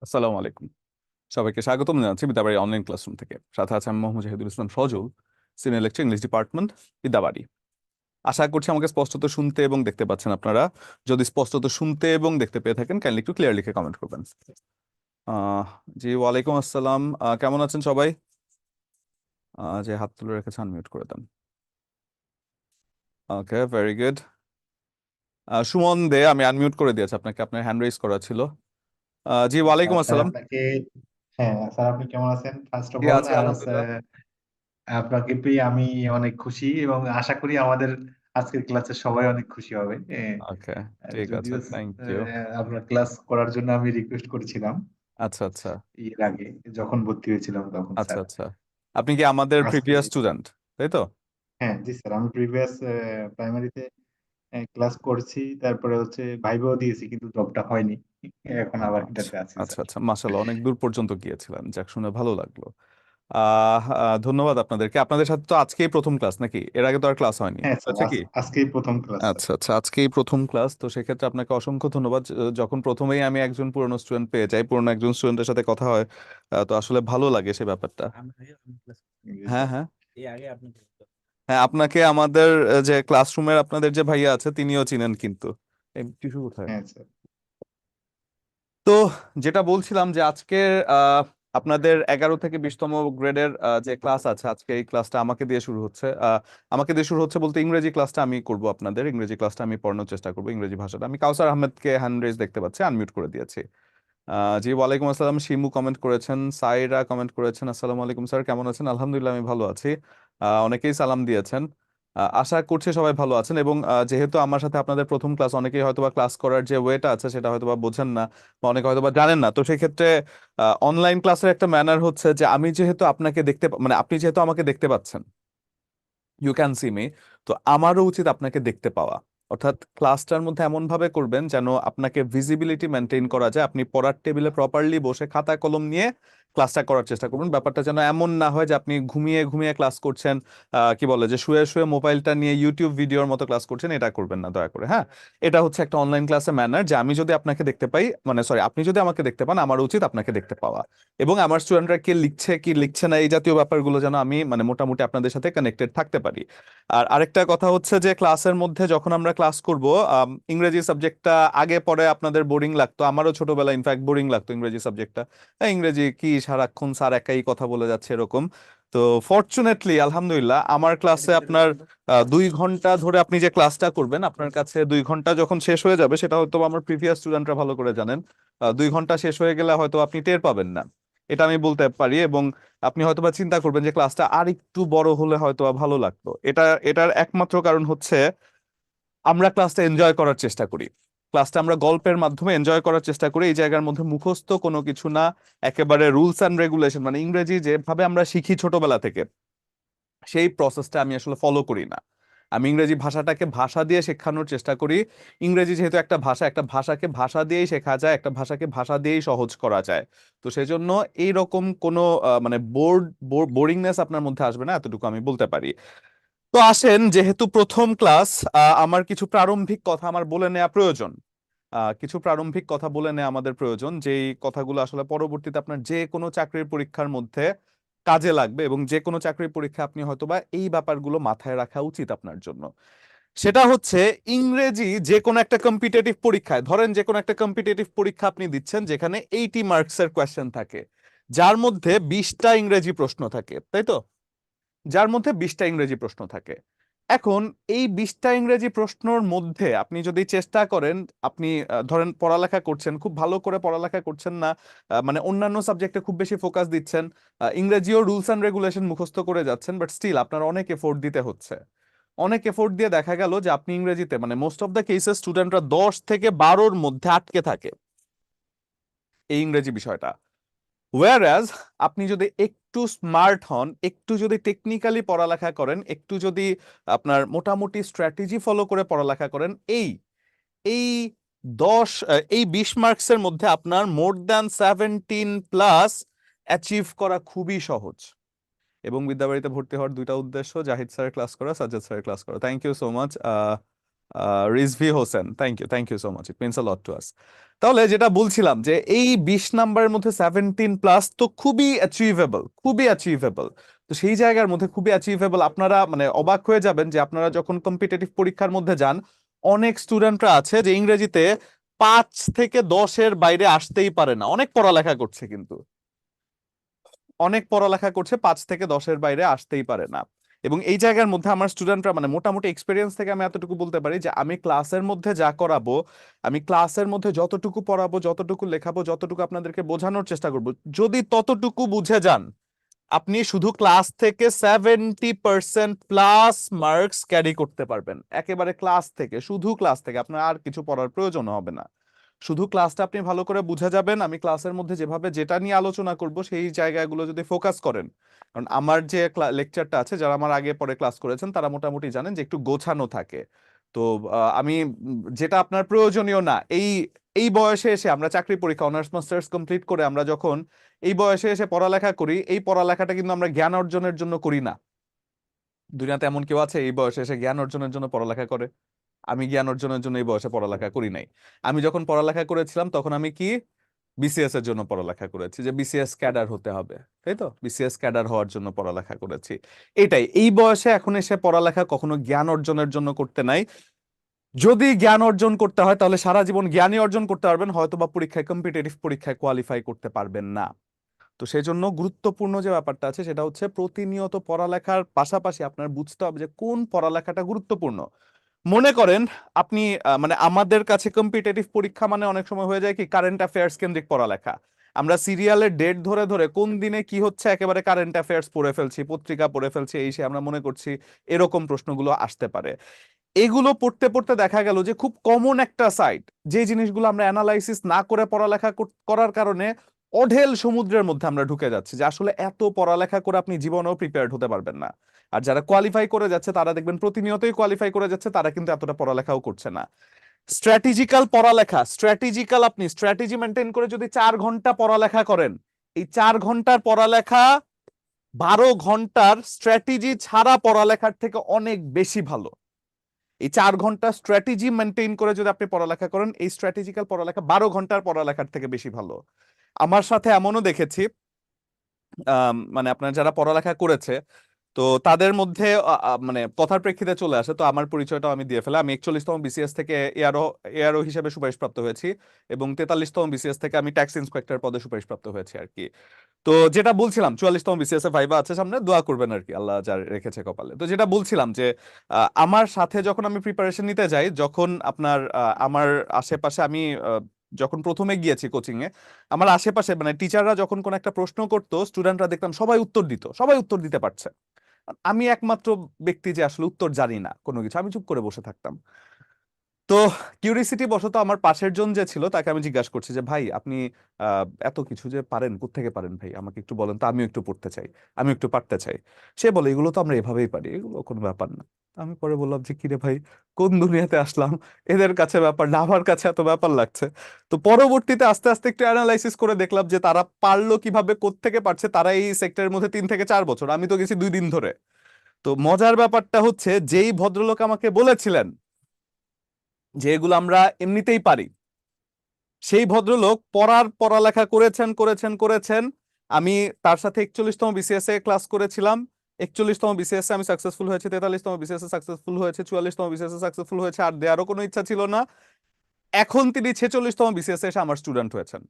আসসালামু আলাইকুম। সবাইকে স্বাগতম জানাচ্ছি বিদ্যাবাড়ি অনলাইন ক্লাসরুম থেকে। সাথে আছে আমি Mohammad Zahidul Islam Sajal, senior lecturer English department, Bidyabari. আশা করছি আমাকে স্পষ্টত শুনতে এবং দেখতে পাচ্ছেন আপনারা। যদি স্পষ্টত শুনতে এবং দেখতে পেয়ে থাকেন কাইন্ডলি একটু ক্লিয়ার লিখে কমেন্ট করবেন। আহ জি, ওয়ালাইকুম আসসালাম। কেমন আছেন সবাই? যে হাত তুলে রেখেছে আনমিউট করে দেন। ওকে, ভেরি গুড। সুমন দে, আমি আনমিউট করে দিয়েছি আপনাকে, আপনার হ্যান্ড রেজ করা ছিল। জি, ওয়ালাইকুম স্যার আসসালাম। আপনাকে হ্যাঁ স্যার, আপনি কেমন আছেন ফার্স্ট অফ জি, অল? আছি আর আলহামদুলিল্লাহ। আপনাকে পেয়ে আমি অনেক খুশি এবং আশা করি আমাদের আজকের ক্লাসে সবাই অনেক খুশি হবে। ওকে, ঠিক আছে, যদিও থ্যাংক ইউ। আপনার ক্লাস করার জন্য আমি রিকোয়েস্ট করেছিলাম আচ্ছা আচ্ছা। এর আগে, যখন ভর্তি হয়েছিলাম তখন আচ্ছা স্যার। আচ্ছা। আপনি কি আমাদের আজকে প্রিভিয়াস স্টুডেন্ট, তাই তো? হ্যাঁ জি স্যার, আমি প্রিভিয়াস প্রাইমারিতে ক্লাস করছি, তারপরে হচ্ছে ভাইভাও দিয়েছি কিন্তু জবটা হয়নি। এখন আবার আচ্ছা এটাতে আছি আচ্ছা স্যার। আচ্ছা, মাশাআল্লাহ, অনেক দূর পর্যন্ত গিয়েছিলেন, যাক শুনে ভালো লাগলো। ধন্যবাদ আপনাদেরকে। আপনাদের সাথে তো আজকেই প্রথম ক্লাস নাকি? এর আগে তো আর ক্লাস হয়নি, হ্যাঁ স্যার, হয়েছে কি? আজকেই প্রথম ক্লাস স্যার। আচ্ছা আচ্ছা, আজকেই প্রথম ক্লাস, তো সেক্ষেত্রে আপনাকে অসংখ্য ধন্যবাদ। যখন প্রথমেই আমি একজন পুরনো স্টুডেন্ট পেয়ে যাই, পুরনো একজন স্টুডেন্টের সাথে কথা হয়, তো আসলে ভালো লাগে সে ব্যাপারটা। জি হ্যাঁ স্যার। হ্যাঁ। হ্যাঁ, আপনাকে আমাদের যে ক্লাসরুমের আপনাদের যে ভাইয়া আছে তিনিও চিনেন কিন্তু। এই টিস্যু কোথায়? হ্যাঁ স্যার। তো যেটা বলছিলাম যে আজকে আপনাদের 11 থেকে 20তম গ্রেডের যে ক্লাস আছে, আজকে এই ক্লাসটা আমাকে দিয়ে শুরু হচ্ছে। আমাকে দিয়ে শুরু হচ্ছে বলতে ইংরেজি ক্লাসটা আমি করব, আপনাদের ইংরেজি ক্লাসটা আমি পড়ানোর চেষ্টা করবো, ইংরেজি ভাষাটা। আমি কাউসার আহমেদকে হ্যান্ড রেজ দেখতে পাচ্ছি, আনমিউট করে দিয়েছি। জি, ওয়ালাইকুম আসসালাম। শিমু কমেন্ট করেছেন, সাইরা কমেন্ট করেছেন, আসসালামু আলাইকুম স্যার, কেমন আছেন? আলহামদুলিল্লাহ, আমি ভালো আছি। অনেকেই সালাম দিয়েছেন। আশা করছি সবাই ভালো আছেন। এবং যেহেতু আমার সাথে আপনাদের প্রথম ক্লাস, অনেকেই হয়তোবা ক্লাস করার যে ওয়েটা আছে সেটা হয়তোবা বোঝেন না, বা অনেকে হয়তোবা জানেন না। তো সেই ক্ষেত্রে অনলাইন ক্লাসের একটা ম্যানার হচ্ছে যে আমি যেহেতু আপনাকে দেখতে মানে আপনি যেহেতু আমাকে দেখতে পাচ্ছেন, ইউ ক্যান সি মি, তো আমারও উচিত আপনাকে দেখতে পাওয়া। অর্থাৎ ক্লাসটার মধ্যে এমন ভাবে করবেন যেন আপনাকে ভিজিবিলিটি মেনটেন করা যায়, আপনি পড়ার টেবিলে প্রপারলি বসে খাতা কলম নিয়ে ক্লাসটা করার চেষ্টা করবেন। ব্যাপারটা যেন এমন না হয় যে আপনি ঘুমিয়ে ঘুমিয়ে ক্লাস করছেন, কি বলে যে শুয়ে শুয়ে মোবাইলটা নিয়ে ইউটিউব ভিডিওর মতো ক্লাস করছেন, এটা করবেন না দয়া করে, হ্যাঁ। এটা হচ্ছে একটা অনলাইন ক্লাসের ম্যানার, যে আমি যদি আপনাকে দেখতে পাই, মানে সরি, আপনি যদি আমাকে দেখতে পান, আমার উচিত আপনাকে দেখতে পাওয়া। এবং আমার স্টুডেন্টরা কি লিখছে কি লিখছে না, এই জাতীয় ব্যাপারগুলো যেন আমি মানে মোটামুটি আপনাদের সাথে কানেক্টেড থাকতে পারি। আর আরেকটা কথা হচ্ছে যে ক্লাসের মধ্যে যখন আমরা ক্লাস করব, ইংরেজি সাবজেক্টটা আগে পরে আপনাদের বোরিং লাগতো, আমারও ছোটবেলায় ইনফ্যাক্ট বোরিং লাগতো ইংরেজি সাবজেক্টটা। ইংরেজি কি সারাক্ষণ স্যার একাই কথা বলে যাচ্ছে এরকম। তো ফরচুনেটলি আলহামদুলিল্লাহ আমার ক্লাসে আপনার 2 ঘন্টা ধরে আপনি যে ক্লাসটা করবেন, আপনার কাছে 2 ঘন্টা যখন শেষ হয়ে যাবে, সেটা হয়তো আমার প্রিভিয়াস স্টুডেন্টরা ভালো করে জানেন, 2 ঘন্টা শেষ হয়ে গেলে হয়তো আপনি টের পাবেন না, এটা আমি বলতে পারি। এবং আপনি হয়তোবা চিন্তা করবেন যে ক্লাসটা আর একটু বড় হলে হয়তোবা ভালো লাগতো। এটার একমাত্র কারণ হচ্ছে আমরা ক্লাসটা এনজয় করার চেষ্টা করি, ক্লাসটা আমরা গল্পের মাধ্যমে এনজয় করার চেষ্টা করি। এই জায়গার মধ্যে মুখস্থ কোনো কিছু না, একেবারে রুলস অ্যান্ড রেগুলেশন, মানে ইংরেজি যেভাবে আমরা শিখি ছোটবেলা থেকে, সেই প্রসেসটা আমি আসলে ফলো করি না। আমি ইংরেজি ভাষাটাকে ভাষা দিয়ে শেখানোর চেষ্টা করি। ইংরেজি যেহেতু একটা ভাষা, একটা ভাষাকে ভাষা দিয়েই শেখা যায়, একটা ভাষাকে ভাষা দিয়েই সহজ করা যায়। তো সেই জন্য এইরকম কোনো মানে বোরিংনেস আপনার মধ্যে আসবে না, এতটুকু আমি বলতে পারি। তো আসেন, যেহেতু প্রথম ক্লাস, আমার কিছু প্রারম্ভিক কথা আমার বলে নেওয়া প্রয়োজন। কিছু প্রারম্ভিক কথা বলে নেওয়া আমাদের প্রয়োজন, যেই কথাগুলো আসলে পরবর্তীতে আপনার যে কোনো চাকরির পরীক্ষার মধ্যে কাজে লাগবে, এবং যে কোনো চাকরির পরীক্ষা আপনি হয়তোবা এই ব্যাপারগুলো মাথায় রাখা উচিত আপনার জন্য। সেটা হচ্ছে, ইংরেজি যে কোনো একটা কম্পিটিটিভ পরীক্ষায়, ধরেন যে কোনো একটা কম্পিটিটিভ পরীক্ষা আপনি দিচ্ছেন যেখানে 80 মার্কসের কোয়েশ্চেন থাকে, যার মধ্যে 20টা ইংরেজি প্রশ্ন থাকে, তাই তো? যার মধ্যে 20টা ইংরেজি প্রশ্ন থাকে। এখন এই 20টা ইংরেজি প্রশ্নর মধ্যে আপনি যদি চেষ্টা করেন, আপনি ধরেন পড়ালেখা করছেন, খুব ভালো করে পড়ালেখা করছেন না, মানে অন্যান্য সাবজেক্টে খুব বেশি ফোকাস দিচ্ছেন, ইংরেজিও রুলস অ্যান্ড রেগুলেশন মুখস্থ করে যাচ্ছেন, বাট স্টিল আপনার অনেক এফোর্ট দিতে হচ্ছে। অনেক এফোর্ট দিয়ে দেখা গেল যে আপনি ইংরেজিতে, মানে মোস্ট অফ দ্য কেসেস স্টুডেন্টরা 10 থেকে 12-র মধ্যে আটকে থাকে এই ইংরেজি বিষয়টা। ওয়ারাজ আপনি যদি একটু স্মার্ট হন, একটু যদি টেকনিক্যালি পড়ালেখা করেন, একটু যদি আপনার মোটামুটি স্ট্র্যাটেজি ফলো করে পড়ালেখা করেন, এই এই 20 মার্কসের মধ্যে আপনার মোর দ্যান 17+ অ্যাচিভ করা খুবই সহজ। এবং বিদ্যাবাড়িতে ভর্তি হওয়ার 2টা উদ্দেশ্য: জাহিদ স্যারের ক্লাস করা, সাজ্জাদ স্যারের ক্লাস করা। Thank you so much. Rizvi Hossain, thank you so much, it means a lot to us. তাহলে যেটা বলছিলাম যে এই 20 নাম্বারের মধ্যে 17+ তো খুবই অ্যাচিভেবল, খুবই অ্যাচিভেবল। তো সেই জায়গার মধ্যে খুবই অ্যাচিভেবল, আপনারা মানে অবাক হয়ে যাবেন যে আপনারা যখন কম্পিটিটিভ পরীক্ষার মধ্যে যান, অনেক স্টুডেন্টরা আছে যে ইংরেজিতে 5 থেকে 10-এর বাইরে আসতেই পারে না, অনেক পড়ালেখা করছে কিন্তু, অনেক পড়ালেখা করছে, 5 থেকে 10-এর বাইরে আসতেই পারে না। এবং এই জায়গার মধ্যে আমার স্টুডেন্টরা মানে মোটামুটি এক্সপিরিয়েন্স থেকে আমি এতটুকু বলতে পারি যে আমি ক্লাসের মধ্যে যা করাবো, আমি ক্লাসের মধ্যে যতটুকু পড়াবো, যতটুকু লেখাবো, যতটুকু আপনাদেরকে বোঝানোর চেষ্টা করব, যদি ততটুকু বুঝে যান, আপনি শুধু ক্লাস থেকে 70% প্লাস মার্কস ক্যারি করতে পারবেন। একেবারে ক্লাস থেকে, শুধু ক্লাস থেকে আপনার আর কিছু পড়ার প্রয়োজন হবে না, শুধু ক্লাসটা আপনি ভালো করে বুঝে যাবেন। আমি ক্লাসের মধ্যে যেভাবে যেটা নিয়ে আলোচনা করব সেই জায়গাগুলো যদি ফোকাস করেন, কারণ আমার যে লেকচারটা আছে, যারা আমার আগে পরে ক্লাস করেছেন তারা মোটামুটি জানেন যে একটু গোছানো থাকে। তো আমি যেটা আপনার প্রয়োজনীয় না, এই এই বয়সে এসে আমরা চাকরি পরীক্ষা অনার্স মাস্টার্স কমপ্লিট করে আমরা যখন এই বয়সে এসে পড়ালেখা করি, এই পড়ালেখাটা কিন্তু আমরা জ্ঞান অর্জনের জন্য করি না। দুনিয়াতে এমন কেউ আছে এই বয়সে এসে জ্ঞান অর্জনের জন্য পড়ালেখা করে? আমি জ্ঞান অর্জনের জন্য এই বয়সে পড়ালেখা করি নাই। আমি যখন পড়ালেখা করেছিলাম তখন আমি কি বিসিএস এর জন্য পড়ালেখা করেছি, যে বিসিএস ক্যাডার হতে হবে, তাই তো, বিসিএস ক্যাডার হওয়ার জন্য পড়ালেখা করেছি। এটাই, এই বয়সে এখন এসে পড়ালেখা কখনো জ্ঞান অর্জনের জন্য করতে নাই। যদি জ্ঞান অর্জন করতে হয় তাহলে সারা জীবন জ্ঞানই অর্জন করতে পারবেন, হয়তোবা পরীক্ষায়, কম্পিটিটিভ পরীক্ষায় কোয়ালিফাই করতে পারবেন না। তো সেই জন্য গুরুত্বপূর্ণ যে ব্যাপারটা আছে সেটা হচ্ছে প্রতিনিয়ত পড়ালেখার পাশাপাশি আপনার বুঝতে হবে যে কোন পড়ালেখাটা গুরুত্বপূর্ণ। মনে করেন আপনি মানে আমাদের কাছে কম্পিটিটিভ পরীক্ষা মানে অনেক সময় হয়ে যায় কি কারেন্ট অ্যাফেয়ার্স কেন্দ্রিক পড়ালেখা। আমরা সিরিয়ালের ডেট ধরে ধরে কোন দিনে কি হচ্ছে একেবারে কারেন্ট অ্যাফেয়ার্স পড়ে ফেলছি, পত্রিকা পড়ে ফেলছি, এই সে আমরা মনে করছি এরকম প্রশ্নগুলো আসতে পারে। এগুলো পড়তে পড়তে দেখা গেল যে খুব কমন একটা সাইট, যে জিনিসগুলো আমরা অ্যানালাইসিস না করে পড়ালেখা করার কারণে অঢেল সমুদ্রের মধ্যে আমরা ঢুকে যাচ্ছি, যে আসলে এত পড়ালেখা করে আপনি জীবনেও প্রিপেয়ার্ড হতে পারবেন না। আর যারা কোয়ালিফাই করে যাচ্ছে তারা দেখবেন প্রতিনিয়তই কোয়ালিফাই করে যাচ্ছে, তারা কিন্তু এতটা পড়ালেখাও করছে না। স্ট্র্যাটেজিক্যাল পড়ালেখা, স্ট্র্যাটেজিক্যাল, আপনি স্ট্র্যাটেজি মেনটেন করে যদি 4 ঘন্টা পড়ালেখা করেন, এই 4 ঘন্টার পড়ালেখা 12 ঘন্টার স্ট্র্যাটেজি ছাড়া পড়ালেখার থেকে অনেক বেশি ভালো। এই 4 ঘন্টা স্ট্র্যাটেজি মেনটেন করে যদি আপনি পড়ালেখা করেন, এই স্ট্র্যাটেজিক্যাল পড়ালেখা 12 ঘন্টার পড়ালেখার থেকে বেশি ভালো। আমার সাথে এমনও দেখেছি, মানে আপনার যারা পড়ালেখা করেছে, তো তাদের মধ্যে মানে কথার প্রেক্ষিতে চলে আসে, তো আমার পরিচয়টাও আমি দিয়ে ফেলা, আমি 41তম বিসিএস থেকে এআরও এআরও হিসেবে সুপারিশপ্রাপ্ত হয়েছি, এবং 43তম বিসিএস থেকে আমি ট্যাক্স ইন্সপেক্টর পদে সুপারিশপ্রাপ্ত হয়েছি আর কি। তো যেটা বলছিলাম, 44তম বিসিএস এ ভাইবা আছে সামনে, দোয়া করবেন আর কি, আল্লাহ যা রেখেছে কপালে। তো যেটা বলছিলাম যে আমার সাথে যখন আমি প্রিপারেশন নিতে যাই, যখন আপনার আমার আশেপাশে আমি যখন প্রথমে গিয়েছি কোচিং এ, আমার আশেপাশে মানে টিচাররা যখন কোন একটা প্রশ্ন করতো, স্টুডেন্টরা দেখতাম সবাই উত্তর দিত, সবাই উত্তর দিতে পারছে, আমি একমাত্র ব্যক্তি যে আসলে উত্তর জানি না কোনো কিছু, আমি চুপ করে বসে থাকতাম। তো কিউরিসিটি বশত আমার পাশের জন যে ছিল তাকে আমি জিজ্ঞাসা করছি যে ভাই আপনি এত কিছু যে পারেন, কোত্থেকে পারেন ভাই, আমাকে একটু বলেন তো, আমিও একটু পড়তে চাই, আমি একটু পারতে চাই। সে বলে এগুলো তো আমরা এভাবেই পারি, এগুলো কোনো ব্যাপার না। আমি পরে বললাম যে কিরে ভাই, কোন দুনিয়াতে আসলাম, এদের কাছে ব্যাপার না, আমার কাছে এত ব্যাপার লাগছে। তো পরবর্তীতে আস্তে আস্তে একটু অ্যানালাইসিস করে দেখলাম যে তারা পারলো কিভাবে, কোত্থেকে পারছে, তারা এই সেক্টরের মধ্যে 3 থেকে 4 বছর, আমি তো গেছি 2 দিন ধরে। তো মজার ব্যাপারটা হচ্ছে, যেই ভদ্রলোক আমাকে বলেছিলেন যে এগুলো আমরা এমনিতেই পারি, সেই ভদ্রলোক পড়ালেখা করেছেন করেছেন করেছেন। আমি তার সাথে 41তম বিসিএস এ ক্লাস করেছিলাম, 41তম বিসিএস এ আমি সাকসেসফুল হয়েছে, 43তম বিসিএস এ সাকসেসফুল হয়েছে, 44তম বিসিএস এ সাকসেসফুল হয়েছে, আর দেওয়ারও কোনো ইচ্ছা ছিল না। এখন তিনি 46তম বিসিএস এ এসে আমার স্টুডেন্ট হয়েছেন।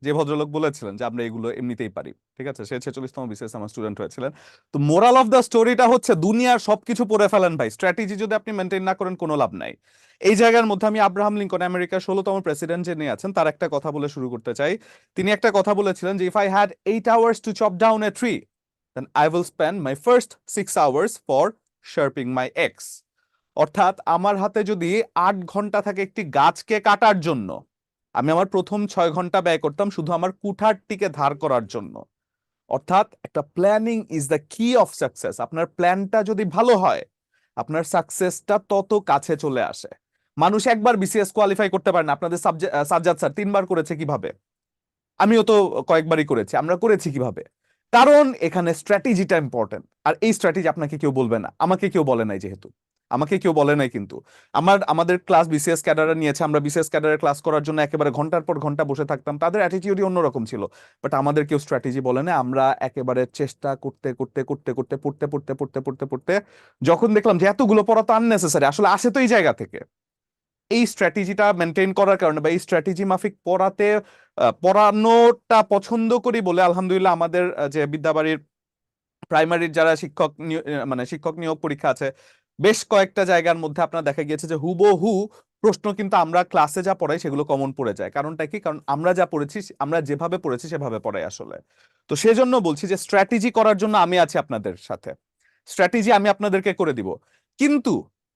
যে ভদ্রলোক বলেছিলেন যে আমরা এগুলো এমনিতেই পারি, ঠিক আছে, সে 46তম বিসিএস আমার স্টুডেন্ট হয়েছিলেন। তো মোরাল অফ দ্য স্টোরিটা হচ্ছে, দুনিয়ার সবকিছু পড়ে ফেলেন ভাই, স্ট্র্যাটেজি যদি আপনি মেনটেন না করেন কোনো লাভ নাই। এই জায়গার মধ্যে আমি আব্রাহাম লিঙ্কন, আমেরিকার 16তম প্রেসিডেন্ট যিনি আছেন, তার একটা কথা বলে শুরু করতে চাই। তিনি একটা কথা বলেছিলেন যে if I had 8 hours to chop down a tree, then I will spend my first 6 hours for sharping my axe. অর্থাৎ আমার হাতে যদি 8 ঘন্টা থাকে একটি গাছকে কাটার জন্য, আমি আমার প্রথম 6 ঘন্টা ব্যয় করতাম শুধু আমার কুঠারটিকে ধার করার জন্য। অর্থাৎ একটা প্ল্যানিং ইজ দ্য কি অফ সাকসেস। আপনার প্ল্যানটা যদি ভালো হয়, আপনার সাকসেসটা তত কাছে চলে আসে। মানুষ একবার বিসিএস কোয়ালিফাই করতে পারে না, আপনাদের সাজ্জাদ স্যার 3 বার করেছে কিভাবে? আমিও তো কয়েকবারই করেছি। আমরা করেছি কিভাবে? কারণ এখানে স্ট্র্যাটেজিটা ইম্পর্টেন্ট, আর এই স্ট্র্যাটেজি আপনাকে কেউ বলবে না, আমাকে কেউ বলে নাই যেহেতু। আমাকে কেউ বলে নাই কিন্তু। আমাদের ক্লাস বিসিএস ক্যাডাররা নিয়েছে, আমরা বিসিএস ক্যাডারের ক্লাস করার জন্য একেবারে ঘন্টার পর ঘন্টা বসে থাকতাম, তাদের অ্যাটিটিউডই অন্যরকম ছিল। বাট আমাদের কেউ স্ট্র্যাটেজি বলে না, আমরা একেবারে চেষ্টা করতে করতে করতে করতে পড়তে পড়তে পড়তে পড়তে পড়তে যখন দেখলাম যে এতগুলো পড়া তো আননেসেসারি, আসলে আসে তো এই জায়গা থেকে, এই স্ট্র্যাটেজিটা মেনটেন করার কারণে বা এই স্ট্র্যাটেজি মাফিক পড়ানোটা পছন্দ করি বলে আলহামদুলিল্লাহ আমাদের যে বিদ্যাবাড়ির প্রাইমারির যারা মানে শিক্ষক নিয়োগ পরীক্ষা আছে, বেশ কয়েকটা জায়গার মধ্যে আপনার দেখা গিয়েছে যে হুবহু প্রশ্ন কিন্তু আমরা ক্লাসে যা পড়াই সেগুলো কমন পড়ে যায়। কারণটা কি? কারণ আমরা যা পড়েছি, আমরা যেভাবে পড়েছি সেভাবে পড়াই আসলে। তো সেজন্য বলছি যে স্ট্র্যাটেজি করার জন্য আমি আছি আপনাদের সাথে, স্ট্র্যাটেজি আমি আপনাদেরকে করে দিব, কিন্তু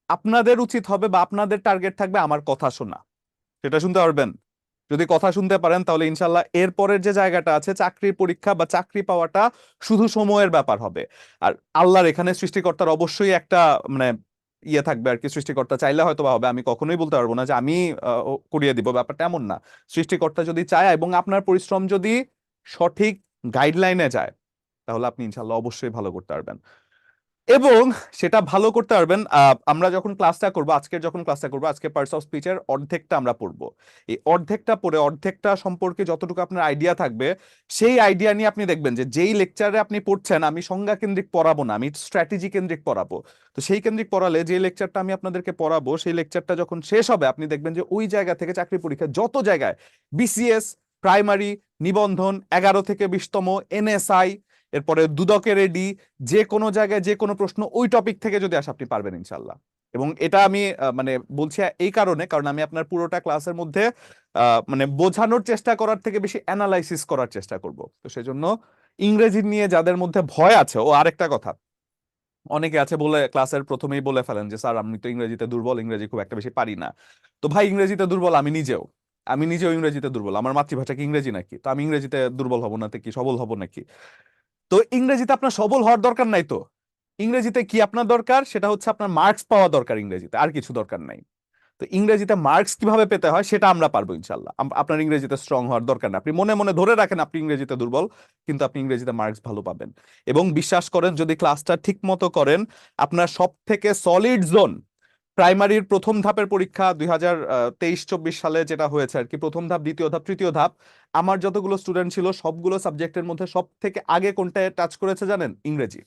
আপনাদের উচিত হবে বা আপনাদের টার্গেট থাকবে আমার কথা শোনা। সেটা শুনতে পারবেন? যদি কথা শুনতে পারেন তাহলে ইনশাল্লাহ এরপরের যে জায়গাটা আছে চাকরির পরীক্ষা বা চাকরি পাওয়াটা শুধু সময়ের ব্যাপার হবে। আর আল্লাহর এখানে সৃষ্টিকর্তার অবশ্যই একটা মানে ইয়ে থাকবে আর কি, সৃষ্টিকর্তা চাইলে হয়তো বা হবে, আমি কখনোই বলতে পারবো না যে আমি করিয়ে দিব, ব্যাপারটা এমন না। সৃষ্টিকর্তা যদি চায় এবং আপনার পরিশ্রম যদি সঠিক গাইডলাইনে যায়, তাহলে আপনি ইনশাল্লাহ অবশ্যই ভালো করতে পারবেন। এবং সেটা ভালো করতে পারবেন। আমরা যখন ক্লাসটা করব, আজকে পার্টস অফ স্পিচের অর্ধেকটা আমরা পড়বো। এই অর্ধেকটা পড়ে অর্ধেকটা সম্পর্কে যতটুকু আপনার আইডিয়া থাকবে, সেই আইডিয়া নিয়ে আপনি দেখবেন যে যেই লেকচারে আপনি পড়ছেন আমি সংজ্ঞা কেন্দ্রিক পড়াবো না, আমি স্ট্র্যাটেজি কেন্দ্রিক পড়াবো। তো সেই কেন্দ্রিক পড়ালে যে লেকচারটা আমি আপনাদেরকে পড়াবো, সেই লেকচারটা যখন শেষ হবে আপনি দেখবেন যে ওই জায়গা থেকে চাকরি পরীক্ষা যত জায়গায় বিসিএস, প্রাইমারি, নিবন্ধন, 11 থেকে 20তম, এনএসআই, এরপরে দুদকের এডি, যে কোনো জায়গায় যে কোনো প্রশ্ন ওই টপিক থেকে যদি আসে আপনি পারবেন ইনশাল্লাহ। এবং এটা আমি মানে বলছি এই কারণে, কারণ আমি আপনার পুরোটা ক্লাসের মধ্যে মানে বোঝানোর চেষ্টা করার থেকে বেশি অ্যানালাইসিস করার চেষ্টা করব। তো সেজন্য ইংরেজি নিয়ে যাদের মধ্যে ভয় আছে, ও আরেকটা কথা, অনেকে আছে বলে ক্লাসের প্রথমেই বলে ফেলেন যে স্যার আমি তো ইংরেজিতে দুর্বল, ইংরেজি খুব একটা বেশি পারি না। তো ভাই, ইংরেজিতে দুর্বল আমি নিজেও ইংরেজিতে দুর্বল, আমার মাতৃভাষা কি ইংরেজি নাকি? তো আমি ইংরেজিতে দুর্বল হব না তো কি সবল হব নাকি? তো ইংরেজিতে আপনার সবল হওয়ার দরকার নাই তো। ইংরেজিতে কি আপনার দরকার? সেটা হচ্ছে আপনার মার্কস পাওয়া দরকার ইংরেজিতে, আর কিছু দরকার নাই। তো ইংরেজিতে মার্কস কিভাবে পেতে হয় সেটা আমরা পারবো ইনশাল্লাহ। আপনার ইংরেজিতে স্ট্রং হওয়ার দরকার না, আপনি মনে মনে ধরে রাখেন আপনি ইংরেজিতে দুর্বল, কিন্তু আপনি ইংরেজিতে মার্কস ভালো পাবেন। এবং বিশ্বাস করেন, যদি ক্লাসটা ঠিক মতো করেন, আপনার সব থেকে সলিড জোন প্রাইমারির প্রথম ধাপের পরীক্ষা 2023-24 সালে যেটা হয়েছে আর কি, প্রথম ধাপ, দ্বিতীয় ধাপ, তৃতীয় ধাপ, আমার যতগুলো স্টুডেন্ট ছিল সবগুলো সাবজেক্টের মধ্যে সব থেকে আগে কোনটায় টাচ করেছে জানেন? ইংরেজি।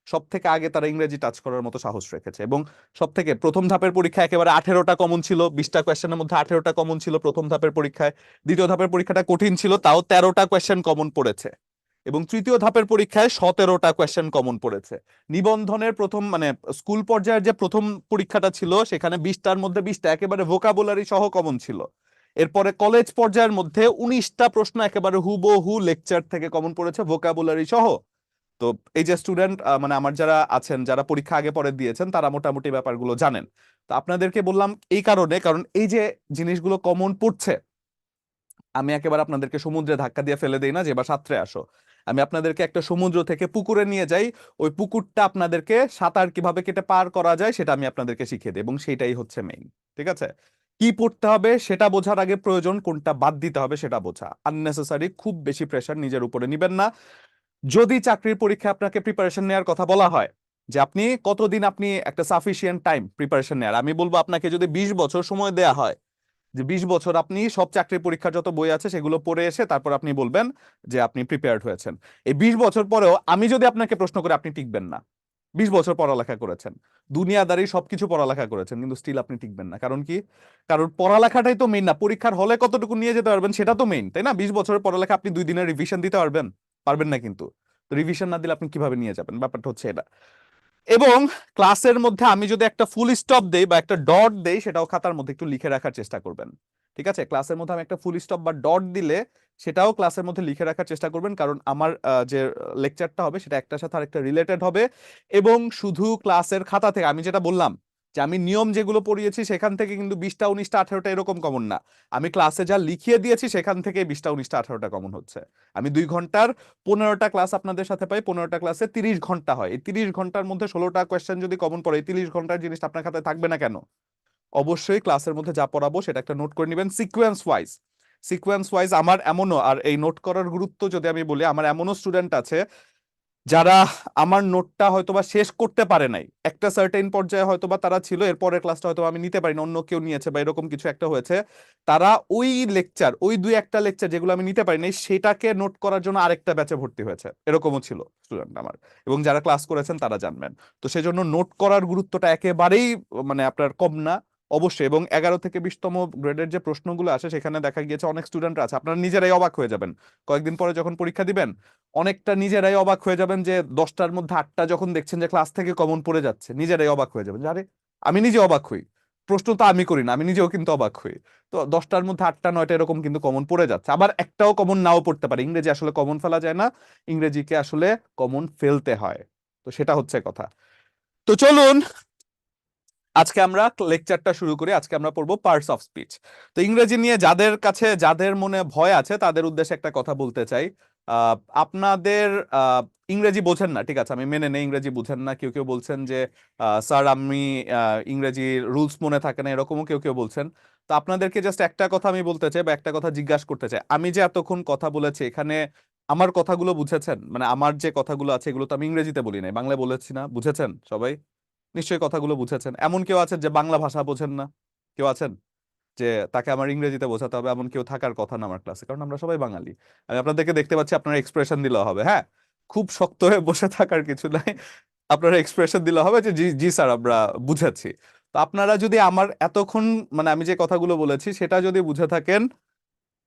সব থেকে আগে তারা ইংরেজি টাচ করার মতো সাহস রেখেছে। এবং সব থেকে প্রথম ধাপের পরীক্ষা একেবারে 18টা কমন ছিল, 20টা কোয়েশ্চেনের মধ্যে 18টা কমন ছিল প্রথম ধাপের পরীক্ষায়। দ্বিতীয় ধাপের পরীক্ষাটা কঠিন ছিল, তাও 13টা কোয়েশ্চেন কমন পড়েছে। এবং তৃতীয় ধাপের পরীক্ষায় 17টা কোয়েশ্চেন কমন পড়েছে। নিবন্ধনের প্রথম মানে স্কুল পর্যায়ের যে প্রথম পরীক্ষাটা ছিল সেখানে 20টার মধ্যে 20টা একেবারে ভোকাবুলারি সহ কমন ছিল। এরপরে কলেজ পর্যায়ের মধ্যে 19টা প্রশ্ন একেবারে হুবহু লেকচার থেকে কমন পড়েছে ভোকাবুলারি সহ। তো এই যে স্টুডেন্ট মানে আমার যারা আছেন, যারা পরীক্ষা আগে পরে দিয়েছেন, তারা মোটামুটি ব্যাপারগুলো জানেন। তো আপনাদেরকে বললাম এই কারণে, কারণ এই যে জিনিসগুলো কমন পড়ছে, আমি একেবারে আপনাদেরকে সমুদ্রে ধাক্কা দিয়ে ফেলে দেই না যে এবার সাঁতরে আসো। আমি আপনাদেরকে একটা সমুদ্র থেকে পুকুরে নিয়ে যাই, ওই পুকুরটা আপনাদেরকে সাঁতার কিভাবে কেটে পার করা যায় সেটা আমি আপনাদেরকে শিখিয়ে দিই, এবং সেটাই হচ্ছে মেইন। ঠিক আছে? কি পড়তে হবে সেটা বোঝার আগে প্রয়োজন কোনটা বাদ দিতে হবে সেটা বোঝা। আননেসেসারি খুব বেশি প্রেশার নিজের উপরে নিবেন না। যদি চাকরির পরীক্ষা আপনাকে প্রিপারেশন নেওয়ার কথা বলা হয়, যে আপনি কতদিন আপনি একটা সাফিসিয়েন্ট টাইম প্রিপারেশন নেওয়ার, আমি বলবো আপনাকে যদি 20 বছর সময় দেয়া হয়, যে 20 বছর আপনি সব চাকরি পরীক্ষার যত বই আছে সেগুলো পড়ে এসে তারপর আপনি বলবেন যে আপনি প্রিপেয়ার্ড হয়েছেন। এই 20 বছর পরেও আমি যদি আপনাকে প্রশ্ন করে, আপনি টিকবেন না। 20 বছর পড়ালেখা করেছেন, দুনিয়াদারি সবকিছু পড়ালেখা করেছেন, কিন্তু স্টিল আপনি টিকবেন না। কারণ কি? কারণ পড়ালেখাটাই তো মেইন না, পরীক্ষার হলে কতটুকু নিয়ে যেতে পারবেন সেটা তো মেইন, তাই না? 20 বছরের পড়ালেখা আপনি 2 দিনের রিভিশন দিতে পারবেন? পারবেন না কিন্তু। তো রিভিশন না দিলে আপনি কিভাবে নিয়ে যাবেন? ব্যাপারটা হচ্ছে এটা। এবং ক্লাসের মধ্যে আমি যদি একটা ফুল স্টপ দেই বা একটা ডট দেই, সেটাও খাতার মধ্যে একটু লিখে রাখার চেষ্টা করবেন। ঠিক আছে? ক্লাসের মধ্যে আমি একটা ফুল স্টপ বা ডট দিলে সেটাও ক্লাসের মধ্যে লিখে রাখার চেষ্টা করবেন, কারণ আমার যে লেকচারটা হবে সেটা একটার সাথে আরেকটা রিলেটেড হবে। এবং শুধু ক্লাসের খাতা থেকে আমি যেটা বললাম যে আমি নিয়ম যেগুলো পড়িয়েছি সেখান থেকে কিন্তু 20টা 19টা 18টা এরকম কমন না, আমি ক্লাসে যা লিখিয়ে দিয়েছি সেখান থেকে 20টা 19টা 18টা কমন হচ্ছে। আমি 2 ঘন্টার 15টা ক্লাস আপনাদের সাথে পাই, 15টা ক্লাসে 30 ঘন্টা হয়, এই 30 ঘন্টার মধ্যে 16টা কোয়েশ্চেন যদি কমন পড়ে, এই 30 ঘন্টার জিনিসটা আপনার খাতায় থাকবে না কেন? অবশ্যই ক্লাসের মধ্যে যা পড়াবো সেটা একটা নোট করে নেবেন সিকোয়েন্স ওয়াইজ। আমার এমনও, আর এই নোট করার গুরুত্ব যদি আমি বলি, আমার এমনও স্টুডেন্ট আছে যারা আমার নোটটা হয়তোবা শেষ করতে পারে নাই, একটা সার্টেন পর্যায়ে হয়তোবা তারা ছিল, এরপরের ক্লাসটা হয়তো আমি নিতে পারিনি, অন্য কেউ নিয়েছে বা এরকম কিছু একটা হয়েছে, তারা ওই লেকচার, ওই দুই একটা লেকচার যেগুলো আমি নিতে পারিনি সেটাকে নোট করার জন্য আরেকটা ব্যাচে ভর্তি হয়েছে, এরকমও ছিল স্টুডেন্ট আমার। এবং যারা ক্লাস করেছেন তারা জানবেন। তো সেজন্য নোট করার গুরুত্বটা একেবারেই মানে আপনার কম না। অবশ্যই। এবং 11 থেকে 20তম গ্রেডের যে প্রশ্নগুলো আসে সেখানে দেখা গিয়েছে অনেক স্টুডেন্ট আছে, আপনারা নিজেরাই অবাক হয়ে যাবেন কয়েকদিন পরে যখন পরীক্ষা দিবেন, অনেকটা নিজেরাই অবাক হয়ে যাবেন যে 10টার মধ্যে 8টা যখন দেখছেন যে ক্লাস থেকে কমন পড়ে যাচ্ছে, নিজেরাই অবাক হয়ে যাবেন যে আরে, আমি নিজে অবাক হই। প্রশ্ন তো আমি করি না, আমি নিজেও কিন্তু অবাক হই। তো 10টার মধ্যে 8টা 9টা এরকম কিন্তু কমন পড়ে যাচ্ছে, আবার একটাও কমন নাও পড়তে পারে। ইংরেজি আসলে কমন ফেলা যায় না, ইংরেজিকে আসলে কমন ফেলতে হয়। তো সেটা হচ্ছে কথা। তো চলুন আজকে আমরা লেকচারটা শুরু করি। আজকে আমরা পড়বো পার্টস অফ স্পিচ। তো ইংরেজি নিয়ে যাদের কাছে, যাদের মনে ভয় আছে তাদের উদ্দেশ্যে একটা কথা বলতে চাই। আহ, আপনাদের ইংরেজি বোঝেন না, ঠিক আছে, আমি মেনে নেই ইংরেজি বুঝেন না। কেউ কেউ বলছেন যে স্যার আমি ইংরেজি রুলস মনে থাকে না, এরকমও কেউ কেউ বলছেন। তো আপনাদেরকে জাস্ট একটা কথা আমি বলতে চাই বা একটা কথা জিজ্ঞাসা করতে চাই, আমি যে এতক্ষণ কথা বলেছি এখানে আমার কথাগুলো বুঝেছেন? মানে আমার যে কথাগুলো আছে এগুলো তো আমি ইংরেজিতে বলি নাই, বাংলায় বলেছি না, বুঝেছেন সবাই? নিশ্চয়ই কথাগুলো বুঝেছেন। এমন কেউ আছেন যে বাংলা ভাষা বোঝেন না? কেউ আছেন যে তাকে আমার ইংরেজিতে বোঝাতে হবে? এমন কেউ থাকার কথা না আমার ক্লাসে, কারণ আমরা সবাই বাঙালি। আমি আপনাদেরকে দেখতে পাচ্ছি, আপনারা এক্সপ্রেশন দিলেও হবে, হ্যাঁ, খুব শক্ত হয়ে বসে থাকার কিছু নাই। আপনারা এক্সপ্রেশন দিলে হবে যে জি জি স্যার আমরা বুঝেছি। তো আপনারা যদি আমার এতক্ষণ মানে আমি যে কথাগুলো বলেছি সেটা যদি বুঝে থাকেন,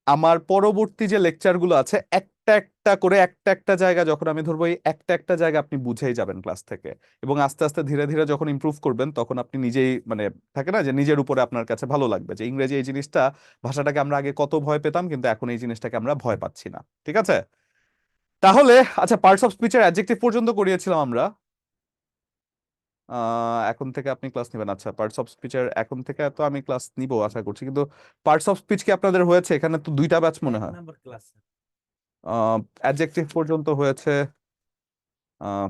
আমার পরবর্তী যে লেকচারগুলো আছে একটা একটা করে একটা একটা জায়গা যখন আমি ধরবো, এই একটা একটা জায়গা আপনি বুঝেই যাবেন ক্লাস থেকে। এবং আস্তে আস্তে ধীরে ধীরে যখন ইমপ্রুভ করবেন তখন আপনি নিজেই মানে থাকে না যে নিজের উপরে আপনার কাছে ভালো লাগবে যে ইংরেজি এই জিনিসটা, ভাষাটাকে আমরা আগে কত ভয় পেতাম কিন্তু এখন এই জিনিসটাকে আমরা ভয় পাচ্ছি না। ঠিক আছে? তাহলে আচ্ছা, পার্টস অফ স্পিচের অ্যাডজেক্টিভ পর্যন্ত করিয়েছিলাম আমরা। এখন থেকে আপনি ক্লাস নেবেন? আচ্ছা, পার্টস অফ স্পিচের এখন থেকে তো আমি ক্লাস নিব আশা করছি, কিন্তু পার্টস অফ স্পিচ কি আপনাদের হয়েছে? এখানে তো দুইটা ব্যাচ মনে হয়। অ্যাডজেক্টিভ পর্যন্ত হয়েছে আহ,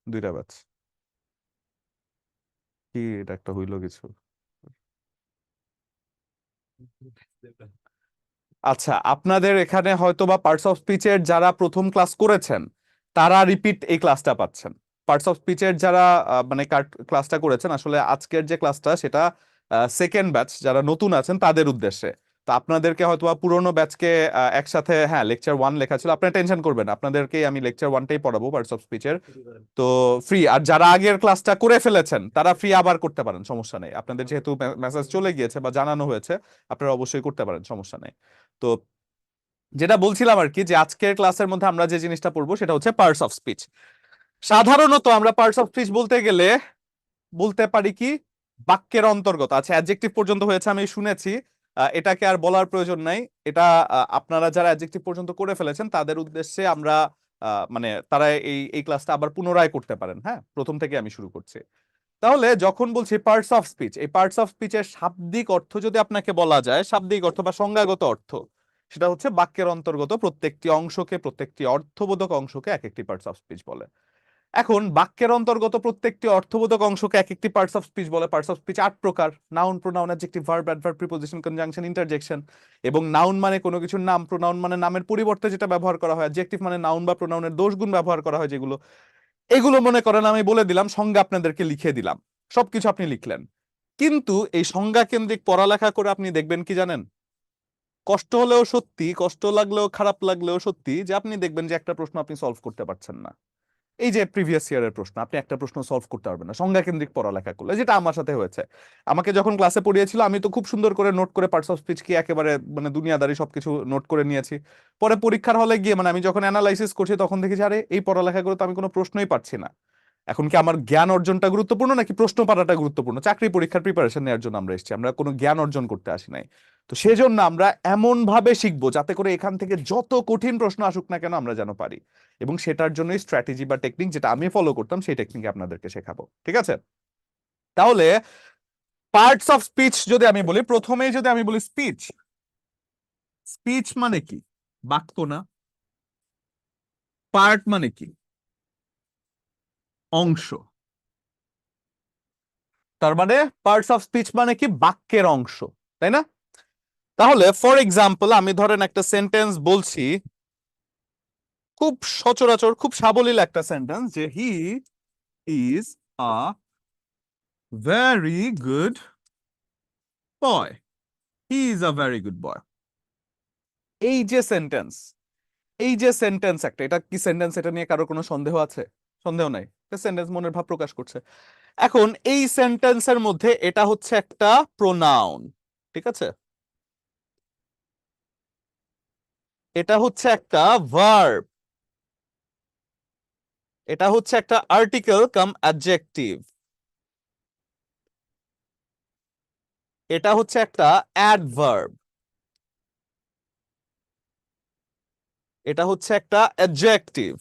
দুইটা ব্যাচ। কি এটা একটা হইলো কিছু? আচ্ছা, আপনাদের এখানে হয়তো বা পার্টস অফ স্পিচের যারা প্রথম ক্লাস করেছেন তারা রিপিট এই ক্লাসটা পাচ্ছেন। পার্টস অফ স্পিচের যারা মানে ক্লাসটা করেছেন, আসলে আজকের যে ক্লাসটা সেটা সেকেন্ড ব্যাচ যারা নতুন আছেন তাদের উদ্দেশ্যে। তো আপনাদেরকে হয়তো বা পুরোনো ব্যাচকে একসাথে, হ্যাঁ লেকচার 1 লেখা ছিল, আপনারা টেনশন করবেন না, আপনাদেরকে আমি লেকচার 1টাই পড়াবো পার্টস অফ স্পিচের। তো ফ্রি, আর যারা আগের ক্লাসটা করে ফেলেছেন তারা ফ্রি আবার করতে পারেন, সমস্যা নেই। আপনাদের যেহেতু মেসেজ চলে গিয়েছে বা জানানো হয়েছে, আপনারা অবশ্যই করতে পারেন, সমস্যা নেই। তো যেটা বলছিলাম আর কি, যে আজকের ক্লাসের মধ্যে আমরা যে জিনিসটা পড়বো সেটা হচ্ছে পার্টস অফ স্পিচ। সাধারণত আমরা পার্টস অফ স্পিচ বলতে গেলে বলতে পারি কি, বাক্যের অন্তর্গত। আচ্ছা, অ্যাডজেক্টিভ পর্যন্ত হয়েছে আমি শুনেছি, এটাকে আর বলার প্রয়োজন নাই। এটা আপনারা যারা অ্যাডজেক্টিভ পর্যন্ত করে ফেলেছেন তাদের উদ্দেশ্যে আমরা মানে তারা এই এই ক্লাসটা আবার পুনরায় করতে পারেন। হ্যাঁ, প্রথম থেকে আমি শুরু করছি। তাহলে যখন বলছি পার্টস অফ স্পিচ, এই পার্টস অফ স্পিচের শাব্দিক অর্থ যদি আপনাকে বলা যায়, শাব্দিক অর্থ বা সংজ্ঞাগত অর্থ, সেটা হচ্ছে বাক্যের অন্তর্গত প্রত্যেকটি অংশকে, প্রত্যেকটি অর্থবোধক অংশকে এক একটি পার্টস অফ স্পিচ বলে। এখন বাক্যের অন্তর্গত প্রত্যেকটি অর্থবোধক অংশকে এক একটি পার্টস অফ স্পিচ বলে। পার্টস অফ স্পিচ 8 প্রকার: noun, pronoun, adjective, verb, adverb, preposition, conjunction, interjection. এবং নাউন মানে কোনো কিছুর নাম, প্রোনাউন মানে নামের পরিবর্তে যেটা ব্যবহার করা হয়, অ্যাডজেক্টিভ মানে নাউন বা প্রোনাউনের দোষ গুণ ব্যবহার করা হয় যেগুলো। এগুলো মনে করেন আমি বলে দিলাম, সংজ্ঞা আপনাদেরকে লিখে দিলাম, সবকিছু আপনি লিখলেন। কিন্তু এই সংজ্ঞা কেন্দ্রিক পড়ালেখা করে আপনি দেখবেন কি জানেন, কষ্ট হলেও সত্যি, কষ্ট লাগলেও খারাপ লাগলেও সত্যি, যে আপনি দেখবেন যে একটা প্রশ্ন আপনি সলভ করতে পারছেন না। এই যে প্রিভিয়াস ইয়ারের প্রশ্ন, আপনি একটা প্রশ্ন সলভ করতে পারবেন না সংজ্ঞা কেন্দ্রিক পড়ালেখা করলে, যেটা আমার সাথে হয়েছে। আমাকে যখন ক্লাসে পড়িয়েছিল আমি তো খুব সুন্দর করে নোট করে পার্টস অফ স্পিচ কি একেবারে মানে দুনিয়াদারি সবকিছু নোট করে নিয়েছি। পরে পরীক্ষার হলে গিয়ে মানে আমি যখন অ্যানালাইসিস করছি তখন দেখেছি আরে এই পড়ালেখা করে তো আমি কোনো প্রশ্নই পাচ্ছি না। এখন কি আমার জ্ঞান অর্জনটা গুরুত্বপূর্ণ নাকি প্রশ্ন পাড়াটা গুরুত্বপূর্ণ? চাকরি পরীক্ষার প্রিপারেশন নেওয়ার জন্য আমরা এসেছি, আমরা কোনো জ্ঞান অর্জন করতে আসি নাই। তো সেজন্য আমরা এমন ভাবে শিখবো যাতে করে এখান থেকে যত কঠিন প্রশ্ন আসুক না কেন আমরা যেন পারি। এবং সেটার জন্যই স্ট্র্যাটেজি বা টেকনিক যেটা আমি ফলো করতাম সেই টেকনিক আপনাদেরকে শেখাবো। ঠিক আছে? তাহলে পার্টস অফ স্পিচ যদি আমি বলি, প্রথমেই যদি আমি বলি স্পিচ, স্পিচ মানে কি? বাক্য না। পার্ট মানে কি? অংশ। তার মানে পার্টস অফ স্পিচ মানে কি? বাক্যের অংশ, তাই না? তাহলে ফর এক্সাম্পল আমি ধরেন একটা সেন্টেন্স বলছি, খুব সচরাচর, খুব সাবলীল একটা সেন্টেন্স যে হি is a very good boy, he is a very good boy. এই যে সেন্টেন্স, এই যে সেন্টেন্স একটা, এটা কি সেন্টেন্স? এটা নিয়ে কারো কোনো সন্দেহ আছে? সন্দেহ নাই, সেন্টেন্স মনের ভাব প্রকাশ করছে। এখন এই সেন্টেন্সের মধ্যে এটা হচ্ছে একটা প্রোনাউন, ঠিক আছে? এটা হচ্ছে একটা ভার্ব, এটা হচ্ছে একটা আর্টিকেল কাম অ্যাডজেক্টিভ, এটা হচ্ছে একটা অ্যাডভার্ব, এটা হচ্ছে একটা অ্যাডজেক্টিভ,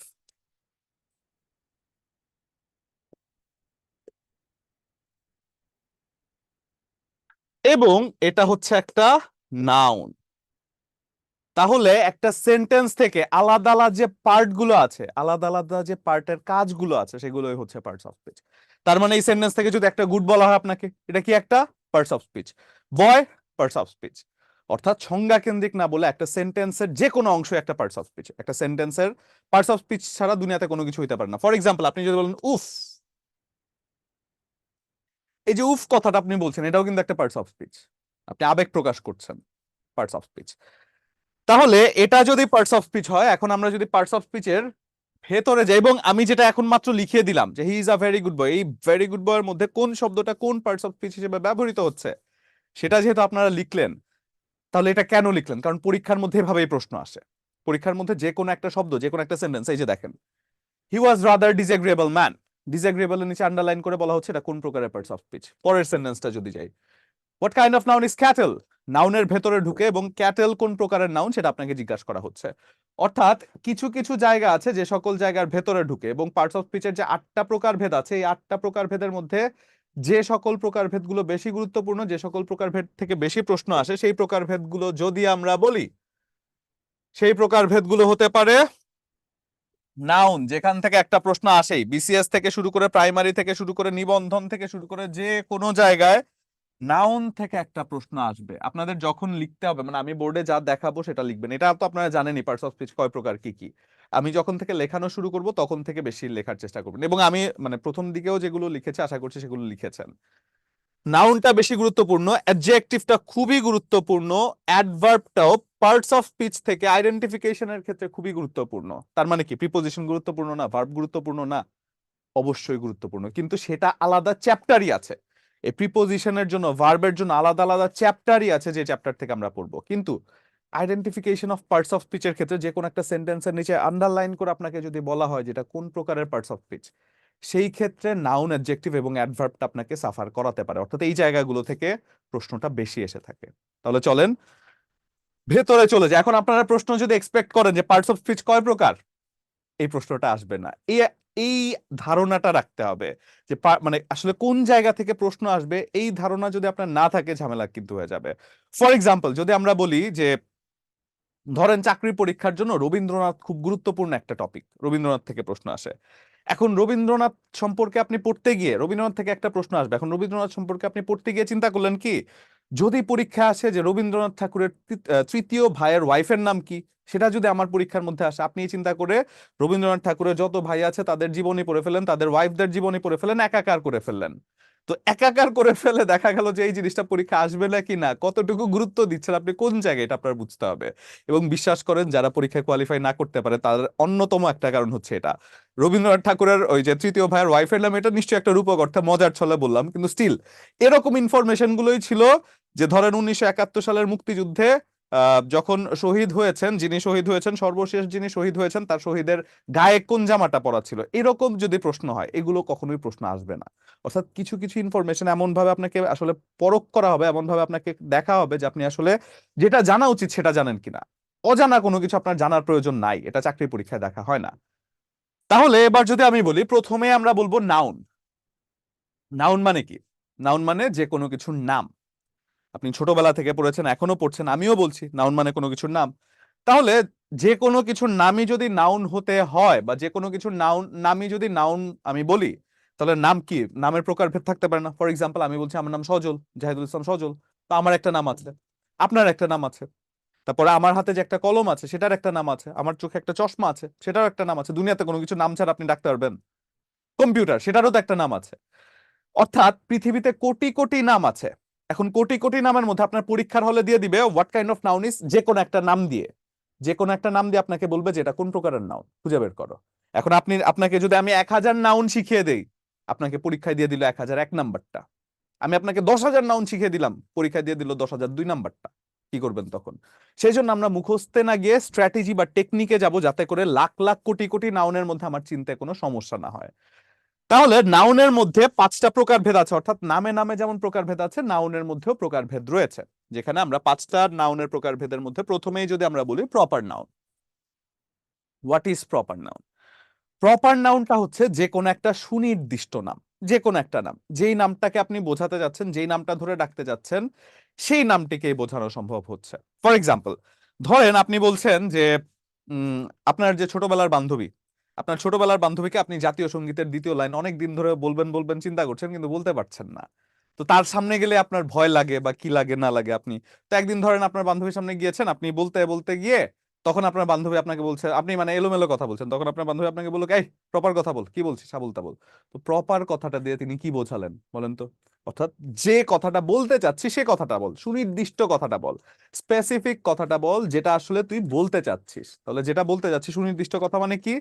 এবং এটা হচ্ছে একটা নাউন। তাহলে একটা সেন্টেন্স থেকে আলাদা আলাদা যে পার্ট গুলো আছে, আলাদা আলাদা যে পার্টের কাজগুলো আছে, সেগুলোই হচ্ছে পার্টস অফ স্পিচ। তার মানে এই সেন্টেন্স থেকে যদি একটা গুড বলা হয় আপনাকে, এটা কি একটা parts of speech? Boy, parts of speech. অর্থাৎ সংজ্ঞা কেন্দ্রিক না বলে একটা সেন্টেন্সের যে কোনো অংশ একটা পার্টস অফ স্পিচ। একটা সেন্টেন্সের পার্টস অফ স্পিচ ছাড়া দুনিয়াতে কোনো কিছু হইতে পারে না। ফর এক্সাম্পল, আপনি যদি বলেন উফ, এই যে উফ কথাটা আপনি বলছেন, এটাও কিন্তু একটা পার্টস অফ স্পিচ। আপনি আবেগ প্রকাশ করছেন, পার্টস অফ স্পিচ। তাহলে এটা যদি পার্টস অফ স্পিচ হয়, এখন আমরা যদি পার্টস অফ স্পিচের ভেতরে যাই, এবং আমি যেটা এখন মাত্র লিখিয়ে দিলাম যে হি is a very good boy, এই ভেরি গুড বয়ের মধ্যে কোন শব্দটা কোন পার্টস অফ স্পিচ হিসেবে ব্যবহৃত হচ্ছে, সেটা যেহেতু আপনারা লিখলেন, তাহলে এটা কেন লিখলেন? কারণ পরীক্ষার মধ্যে এভাবেই প্রশ্ন আসে। পরীক্ষার মধ্যে যে কোনো একটা শব্দ, যে কোনো একটা সেন্টেন্স, এই যে দেখেন, হি ওয়াজ রাদার ডিসএগ্রিয়েবল ম্যান, ডিসএগ্রিয়েবল এর নিচে আন্ডারলাইন করে বলা হচ্ছে এটা কোন প্রকারের পার্টস অফ স্পিচ। পরের সেন্টেন্সটা যদি যাই, what kind of noun is cattle, নাউনের ভেতরে ঢুকে এবং ক্যাটেল কোন প্রকারের নাউন সেটা আপনাকে জিজ্ঞাসা করা হচ্ছে। অর্থাৎ কিছু কিছু জায়গা আছে যে সকল জায়গার ভেতরে ঢুকে, এবং পার্টস অফ স্পিচের যে 8টা প্রকার ভেদ আছে, এই 8টা প্রকার ভেদের মধ্যে যে সকল প্রকার ভেদগুলো বেশি গুরুত্বপূর্ণ, যে সকল প্রকার ভেদ থেকে বেশি প্রশ্ন আসে, সেই প্রকার ভেদগুলো যদি আমরা বলি, সেই প্রকার ভেদগুলো হতে পারে নাউন, যেখান থেকে একটা প্রশ্ন আসেই, বিসিএস থেকে শুরু করে, প্রাইমারি থেকে শুরু করে, নিবন্ধন থেকে শুরু করে, যে কোনো জায়গায় নাউন থেকে একটা প্রশ্ন আসবে। আপনাদের যখন লিখতে হবে, মানে আমি বোর্ডে যা দেখাবো সেটা লিখবেন। এটা তো আপনারা জানেনই পার্টস অফ স্পিচ কয় প্রকার, কি কি। আমি যখন থেকে লেখানো শুরু করব তখন থেকে বেশি লেখার চেষ্টা করবেন, এবং আমি মানে প্রথম দিকেও যেগুলো লিখেছি আশা করছি সেগুলো লিখেছেন। নাউনটা বেশি গুরুত্বপূর্ণ, অ্যাডজেক্টিভটা খুবই গুরুত্বপূর্ণ, অ্যাডভার্বটাও পার্টস অফ স্পিচ থেকে আইডেন্টিফিকেশনের ক্ষেত্রে খুবই গুরুত্বপূর্ণ। তার মানে কি প্রিপোজিশন গুরুত্বপূর্ণ না, ভার্ব গুরুত্বপূর্ণ না? অবশ্যই গুরুত্বপূর্ণ, কিন্তু সেটা আলাদা চ্যাপ্টারই আছে। এই প্রিপোজিশনের জন্য, ভার্বের জন্য আলাদা আলাদা চ্যাপ্টারই আছে, যে চ্যাপ্টার থেকে আমরা পড়বো। কিন্তু আইডেন্টিফিকেশন অফ পার্টস অফ স্পিচের ক্ষেত্রে যে কোনো একটা সেন্টেন্সের নিচে আন্ডারলাইন করে আপনাকে যদি বলা হয় যেটা কোন প্রকারের পার্টস অফ স্পিচ, সেই ক্ষেত্রে নাউন, অ্যাডজেক্টিভ এবং অ্যাডভার্বটা আপনাকে সাফার করাতে পারে। অর্থাৎ এই জায়গাগুলো থেকে প্রশ্নটা বেশি এসে থাকে। তাহলে চলেন ভেতরে চলে যায়। এখন আপনারা প্রশ্ন যদি এক্সপেক্ট করেন যে পার্টস অফ স্পিচ কয় প্রকার, এই প্রশ্নটা আসবে না। এই এই ধারণাটা রাখতে হবে যে মানে আসলে কোন জায়গা থেকে প্রশ্ন আসবে, এই ধারণা যদি আপনার না থাকে, ঝামেলা কিন্তু হয়ে যাবে। ফর এক্সাম্পল, যদি আমরা বলি যে ধরেন চাকরির পরীক্ষার জন্য রবীন্দ্রনাথ খুব গুরুত্বপূর্ণ একটা টপিক, রবীন্দ্রনাথ থেকে প্রশ্ন আসে। এখন রবীন্দ্রনাথ সম্পর্কে আপনি পড়তে গিয়ে রবীন্দ্রনাথ থেকে একটা প্রশ্ন আসবে। এখন রবীন্দ্রনাথ সম্পর্কে আপনি পড়তে গিয়ে চিন্তা করলেন কি, যদি পরীক্ষা আসে যে রবীন্দ্রনাথ ঠাকুরের তৃতীয় ভাইয়ের ওয়াইফের নাম কি, সেটা যদি আমার পরীক্ষার মধ্যে আসে, আপনি চিন্তা করে রবীন্দ্রনাথ ঠাকুরের যত ভাই আছে তাদের জীবনী পড়ে ফেলেন, তাদের ওয়াইফদের জীবনী পড়ে ফেলেন, একাকার করে ফেললেন। তো একাকার করে ফেলে দেখা গেল যে এই জিনিসটা পরীক্ষা আসবে নাকি না, কতটুকু গুরুত্ব দিচ্ছেন আপনি, কোন জায়গায়, এটা আপনার বুঝতে হবে। এবং বিশ্বাস করেন, যারা পরীক্ষায় কোয়ালিফাই না করতে পারে তার অন্যতম একটা কারণ হচ্ছে এটা। রবীন্দ্রনাথ ঠাকুরের ওই যে তৃতীয় ভাইয়ের ওয়াইফের নাম, এটা নিশ্চয়ই একটা রূপক অর্থে মজার ছলে বললাম, কিন্তু স্টিল এরকম ইনফরমেশন গুলোই ছিল। যে ধরেন 1971 সালের মুক্তিযুদ্ধে যখন শহীদ হয়েছেন, যিনি শহীদ হয়েছেন, সর্বশেষ যিনি শহীদ হয়েছেন, তার শহীদের গায়ে কোন জামাটা পরা ছিল, এরকম যদি প্রশ্ন হয়, এগুলো কখনোই প্রশ্ন আসবে না। অর্থাৎ কিছু কিছু ইনফরমেশন এমন ভাবে আপনাকে আসলে পরখ করা হবে, এমন ভাবে আপনাকে দেখা হবে যে আপনি আসলে যেটা জানা উচিত সেটা জানেন কিনা। অজানা কোনো কিছু আপনার জানার প্রয়োজন নাই, এটা চাকরি পরীক্ষায় দেখা হয় না। তাহলে এবার যদি আমি বলি, প্রথমে আমরা বলবো নাউন। নাউন মানে কি? নাউন মানে যে কোনো কিছুর নাম। আপনি ছোটবেলা থেকে পড়েছেন, এখনো পড়ছেন, আমিও বলছি নাউন মানে কোনো কিছুর নাম। তাহলে যে কোনো কিছুর নামই যদি নাউন হতে হয়, বা যে কোনো কিছুর নামই যদি নাউন আমি বলি, তাহলে নাম কি, নামের প্রকারভেদ থাকতে পারে না? ফর এক্সাম্পল, আমি বলছি আমার নাম সজল, জাহিদুল ইসলাম সজল, তো আমার একটা নাম আছে, আপনার একটা নাম আছে। তারপরে আমার হাতে যে একটা কলম আছে সেটার একটা নাম আছে, আমার চোখে একটা চশমা আছে সেটারও একটা নাম আছে। দুনিয়াতে কোনো কিছু নাম ছাড়া আপনি ডাকতে পারবেন? কম্পিউটার, সেটারও তো একটা নাম আছে। অর্থাৎ পৃথিবীতে কোটি কোটি নাম আছে। এখন কোটি কোটি নামের মধ্যে আপনার পরীক্ষার হলে দিয়ে দিবে what kind of noun is, যে কোনো একটা নাম দিয়ে, যে কোনো একটা নাম দিয়ে আপনাকে বলবে যে এটা কোন প্রকারের নাউন, খুঁজে বের করো। এখন আপনাকে যদি আমি 1000 নাউন শিখিয়ে দেই, আপনাকে পরীক্ষায় দিয়ে দিল 1001 নাম্বারটা। আমি আপনাকে 10,000 নাউন শিখিয়ে দিলাম, পরীক্ষায় দিয়ে দিল 10,002 নাম্বারটা। কি করবেন তখন? সেই জন্য আমরা মুখস্থে না গিয়ে স্ট্র্যাটেজি বা টেকনিকে যাব, যাতে করে লাখ লাখ কোটি কোটি নাউনের মধ্যে আমার চিন্তায় কোনো সমস্যা না হয়। তাহলে নাউনের মধ্যে 5টা প্রকারভেদ আছে, অর্থাৎ নামে নামে যেমন প্রকারভেদ আছে, নাউনের মধ্যেও প্রকারভেদ রয়েছে। যেখানে আমরা 5টা নাউনের প্রকারভেদের মধ্যে প্রথমেই যদি আমরা বলি proper noun. What is proper noun? Proper নাউনটা হচ্ছে যে কোনো একটা সুনির্দিষ্ট নাম, যে কোনো একটা নাম, যেই নামটাকে আপনি বোঝাতে যাচ্ছেন, যেই নামটা ধরে ডাকতে যাচ্ছেন, সেই নামটিকেই বোঝানো সম্ভব হচ্ছে। ফর এক্সাম্পল, ধরেন আপনি বলছেন যে উম, আপনার যে ছোটবেলার বান্ধবী, আপনার ছোটবেলার বান্ধবীকে আপনি জাতীয় সঙ্গীতের 2য় লাইন অনেক দিন ধরে বলবেন বলবেন চিন্তা করছেন, কিন্তু বলতে পারছেন না। তো তার সামনে গেলে আপনার ভয় লাগে বা কি লাগে না লাগে আপনি, তো একদিন ধরেন আপনার বান্ধবীর সামনে গিয়েছেন, আপনি বলতে বলতে গিয়ে তখন আপনার বান্ধবী আপনাকে বলছে, আপনি মানে এলোমেলো কথা বলছেন, তখন আপনার বান্ধবী আপনাকে বললো এই প্রপার কথা বল, কি বলছিস আবোল তাবোল। তো প্রপার কথাটা দিয়ে তিনি কি বোঝালেন বলেন তো? অর্থাৎ যে কথাটা বলতে চাচ্ছি সে কথাটা বল, সুনির্দিষ্ট কথাটা বল, স্পেসিফিক কথাটা বল, যেটা আসলে তুই বলতে চাচ্ছিস। তাহলে যেটা বলতে চাচ্ছিস সুনির্দিষ্ট কথা মানে কি?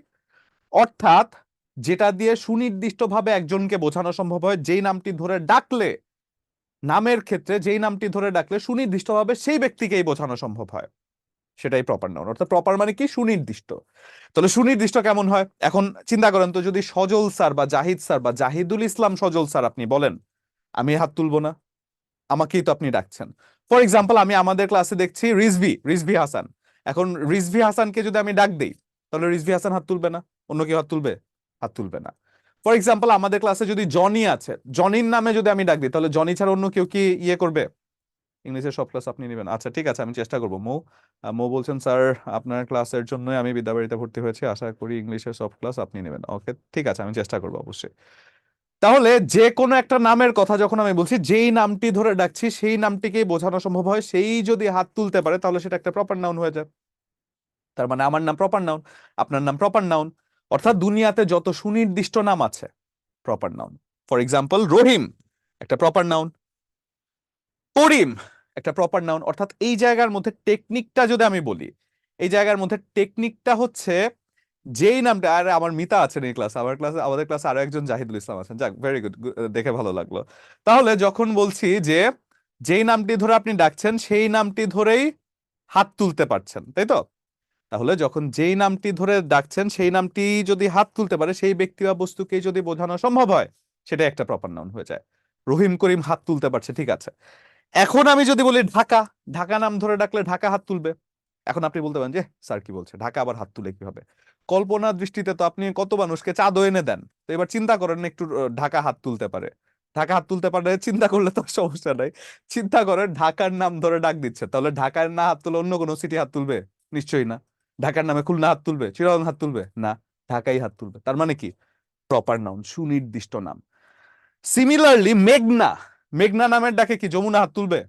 অর্থাৎ যেটা দিয়ে সুনির্দিষ্টভাবে একজনকে বোঝানো সম্ভব হয়, যেই নামটি ধরে ডাকলে, নামের ক্ষেত্রে যেই নামটি ধরে ডাকলে সুনির্দিষ্টভাবে সেই ব্যক্তিকেই বোঝানো সম্ভব হয়, সেটাই প্রপার নাউন। অর্থাৎ প্রপার মানে কি? সুনির্দিষ্ট। তাহলে সুনির্দিষ্ট কেমন হয়? এখন চিন্তা করেন তো, যদি সজল স্যার বা জাহিদ স্যার বা জাহিদুল ইসলাম সজল স্যার আপনি বলেন, আমি হাত তুলবো না, আমাকেই তো আপনি ডাকছেন। ফর এক্সাম্পল, আমি আমাদের ক্লাসে দেখছি রিজভি রিজভি হাসান। এখন রিজভি হাসানকে যদি আমি ডাক দিই, তাহলে রিজভি হাসান হাত তুলবে না? অন্য কেউ হাত তুলবে? হাত তুলবে না। ফর এক্সাম্পল, আমাদের ক্লাসে যদি জনি আছে, জনির নামে যদি আমি ডাক দিই, তাহলে জনি ছাড়া অন্য কেউ কি ইয়ে করবে? ইংলিশের সব ক্লাস আপনি নেবেন? আচ্ছা ঠিক আছে, আমি চেষ্টা করবো। মৌ বলছেন স্যার আপনার ক্লাসের জন্যই আমি বিদ্যাবাড়িতে ভর্তি হয়েছি, আশা করি ইংলিশের সব ক্লাস আপনি নেবেন। ওকে ঠিক আছে, আমি চেষ্টা করবো অবশ্যই। তাহলে যে কোনো একটা নামের কথা যখন আমি বলছি, যেই নামটি ধরে ডাকছি সেই নামটিকেই বোঝানো সম্ভব হয়, সেই যদি হাত তুলতে পারে তাহলে সেটা একটা প্রপার নাউন হয়ে যায়। তার মানে আমার নাম প্রপার নাউন, আপনার নাম প্রপার নাউন। অর্থাৎ দুনিয়াতে যত সুনির্দিষ্ট নাম আছে প্রপার নাউন। ফর এক্সাম্পল, রহিম একটা প্রপার নাউন, করিম একটা প্রপার নাউন। অর্থাৎ এই জায়গার মধ্যে টেকনিকটা যদি আমি বলি, এই জায়গার মধ্যে টেকনিকটা হচ্ছে যেই নামটা, আর আমার মিতা আছেন এই ক্লাসে, আমাদের ক্লাসে আরো একজন জাহিদুল ইসলাম আছেন, যাক ভেরি গুড, দেখে ভালো লাগলো। তাহলে যখন বলছি যে যেই নামটি ধরে আপনি ডাকছেন সেই নামটি ধরেই হাত তুলতে পারছেন, তাই তো? তাহলে যখন যেই নামটি ধরে ডাকছেন সেই নামটি যদি হাত তুলতে পারে, সেই ব্যক্তি বা বস্তুকে যদি বোঝানো সম্ভব হয়, সেটা একটা প্রপার নাউন হয়ে যায়। রহিম করিম হাত তুলতে পারছে, ঠিক আছে। এখন আমি যদি বলি ঢাকা, ঢাকা নাম ধরে ডাকলে ঢাকা হাত তুলবে। এখন আপনি বলতে পারেন যে স্যার কি বলছে, ঢাকা আবার হাত তুলে কিভাবে? কল্পনার দৃষ্টিতে তো আপনি কত মানুষকে চাঁদও এনে দেন, তো এবার চিন্তা করেন একটু, ঢাকা হাত তুলতে পারে, ঢাকা হাত তুলতে পারে, চিন্তা করলে তো সমস্যা নাই। চিন্তা করেন ঢাকার নাম ধরে ডাক দিচ্ছে, তাহলে ঢাকার না হাত তুলে অন্য কোনো সিটি হাত তুলবে? নিশ্চয়ই না। ঢাকার নামে খুলনা হাত তুলবে, চিটাগাং হাত তুলবে না, ঢাকাই হাত তুলবে। তার মানে কি? প্রপার নাউন, সুনির্দিষ্ট নাম। সিমিলারলি মেঘনা, মেঘনা নামের ডাকে কি যমুনা হাত তুলবে?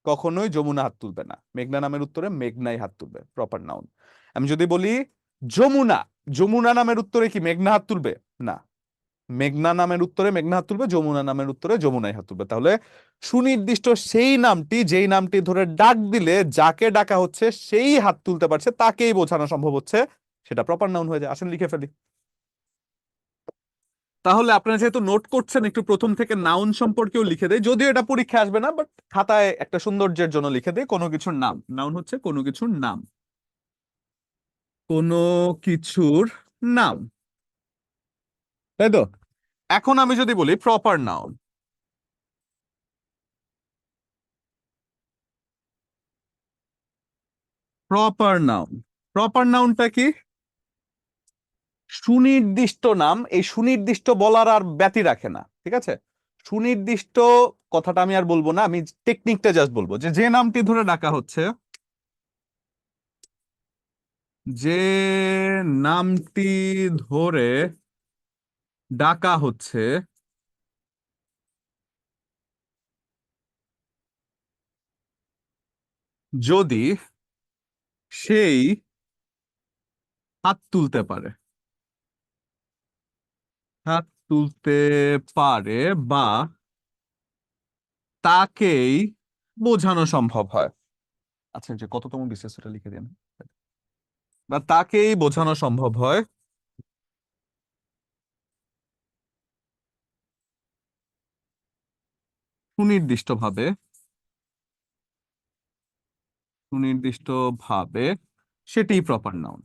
কখনোই যমুনা হাত তুলবে না। মেঘনা নামের উত্তরে মেঘনাই হাত তুলবে, প্রপার নাউন। আমি যদি বলি যমুনা, যমুনা নামের উত্তরে কি মেঘনা হাত তুলবে? না। মেঘনা নামের উত্তরে মেঘনা হাত তুলবে, যমুনা নামের উত্তরে যমুনাই হাত তুলবে। তাহলে সুনির্দিষ্ট সেই নামটি, যেই নামটি ধরে ডাক দিলে যাকে ডাকা হচ্ছে সেই হাত তুলতে পারছে, তাকেই বোঝানো সম্ভব হচ্ছে, সেটা প্রপার নাউন হয়ে যায়। আসেন লিখে ফেলি। তাহলে আপনারা যেহেতু নোট করছেন, একটু প্রথম থেকে নাউন সম্পর্কেও লিখে দেয়, যদিও এটা পরীক্ষা আসবে না, বাট খাতায় একটা সৌন্দর্যের জন্য লিখে দেয়। কোনো কিছুর নাম, নাউন হচ্ছে কোনো কিছুর নাম, কোনো কিছুর নাম, তাই তো? এখন আমি যদি বলি proper noun, proper noun, proper নাউনটা কি? সুনির্দিষ্ট নাম। এই সুনির্দিষ্ট বলার আর ব্যতি রাখে না, ঠিক আছে? সুনির্দিষ্ট কথাটা আমি আর বলবো না, আমি টেকনিকটা জাস্ট বলবো, যে যে নামটি ধরে ডাকা হচ্ছে, যে নামটি ধরে ডাকা হচ্ছে, যদি সেই হাত তুলতে পারে, হাত তুলতে পারে, বা তাকেই বোঝানো সম্ভব হয়। আচ্ছা, যে কততম বিশেষ সেটা লিখে দিন। বা তাকেই বোঝানো সম্ভব হয় সুনির্দিষ্টভাবে, সুনির্দিষ্টভাবে, সেটি প্রপার নাউন,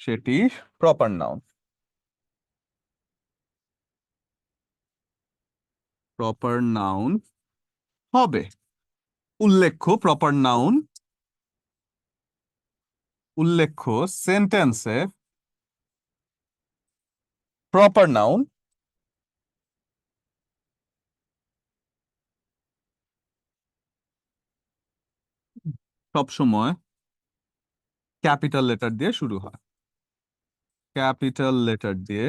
সেটি প্রপার নাউন, প্রপার নাউন হবে। উল্লেখ্য প্রপার নাউন, উল্লেখ্য সেন্টেন্সে প্রপার নাউন সবসময় ক্যাপিটাল লেটার দিয়ে শুরু হয়, ক্যাপিটাল লেটার দিয়ে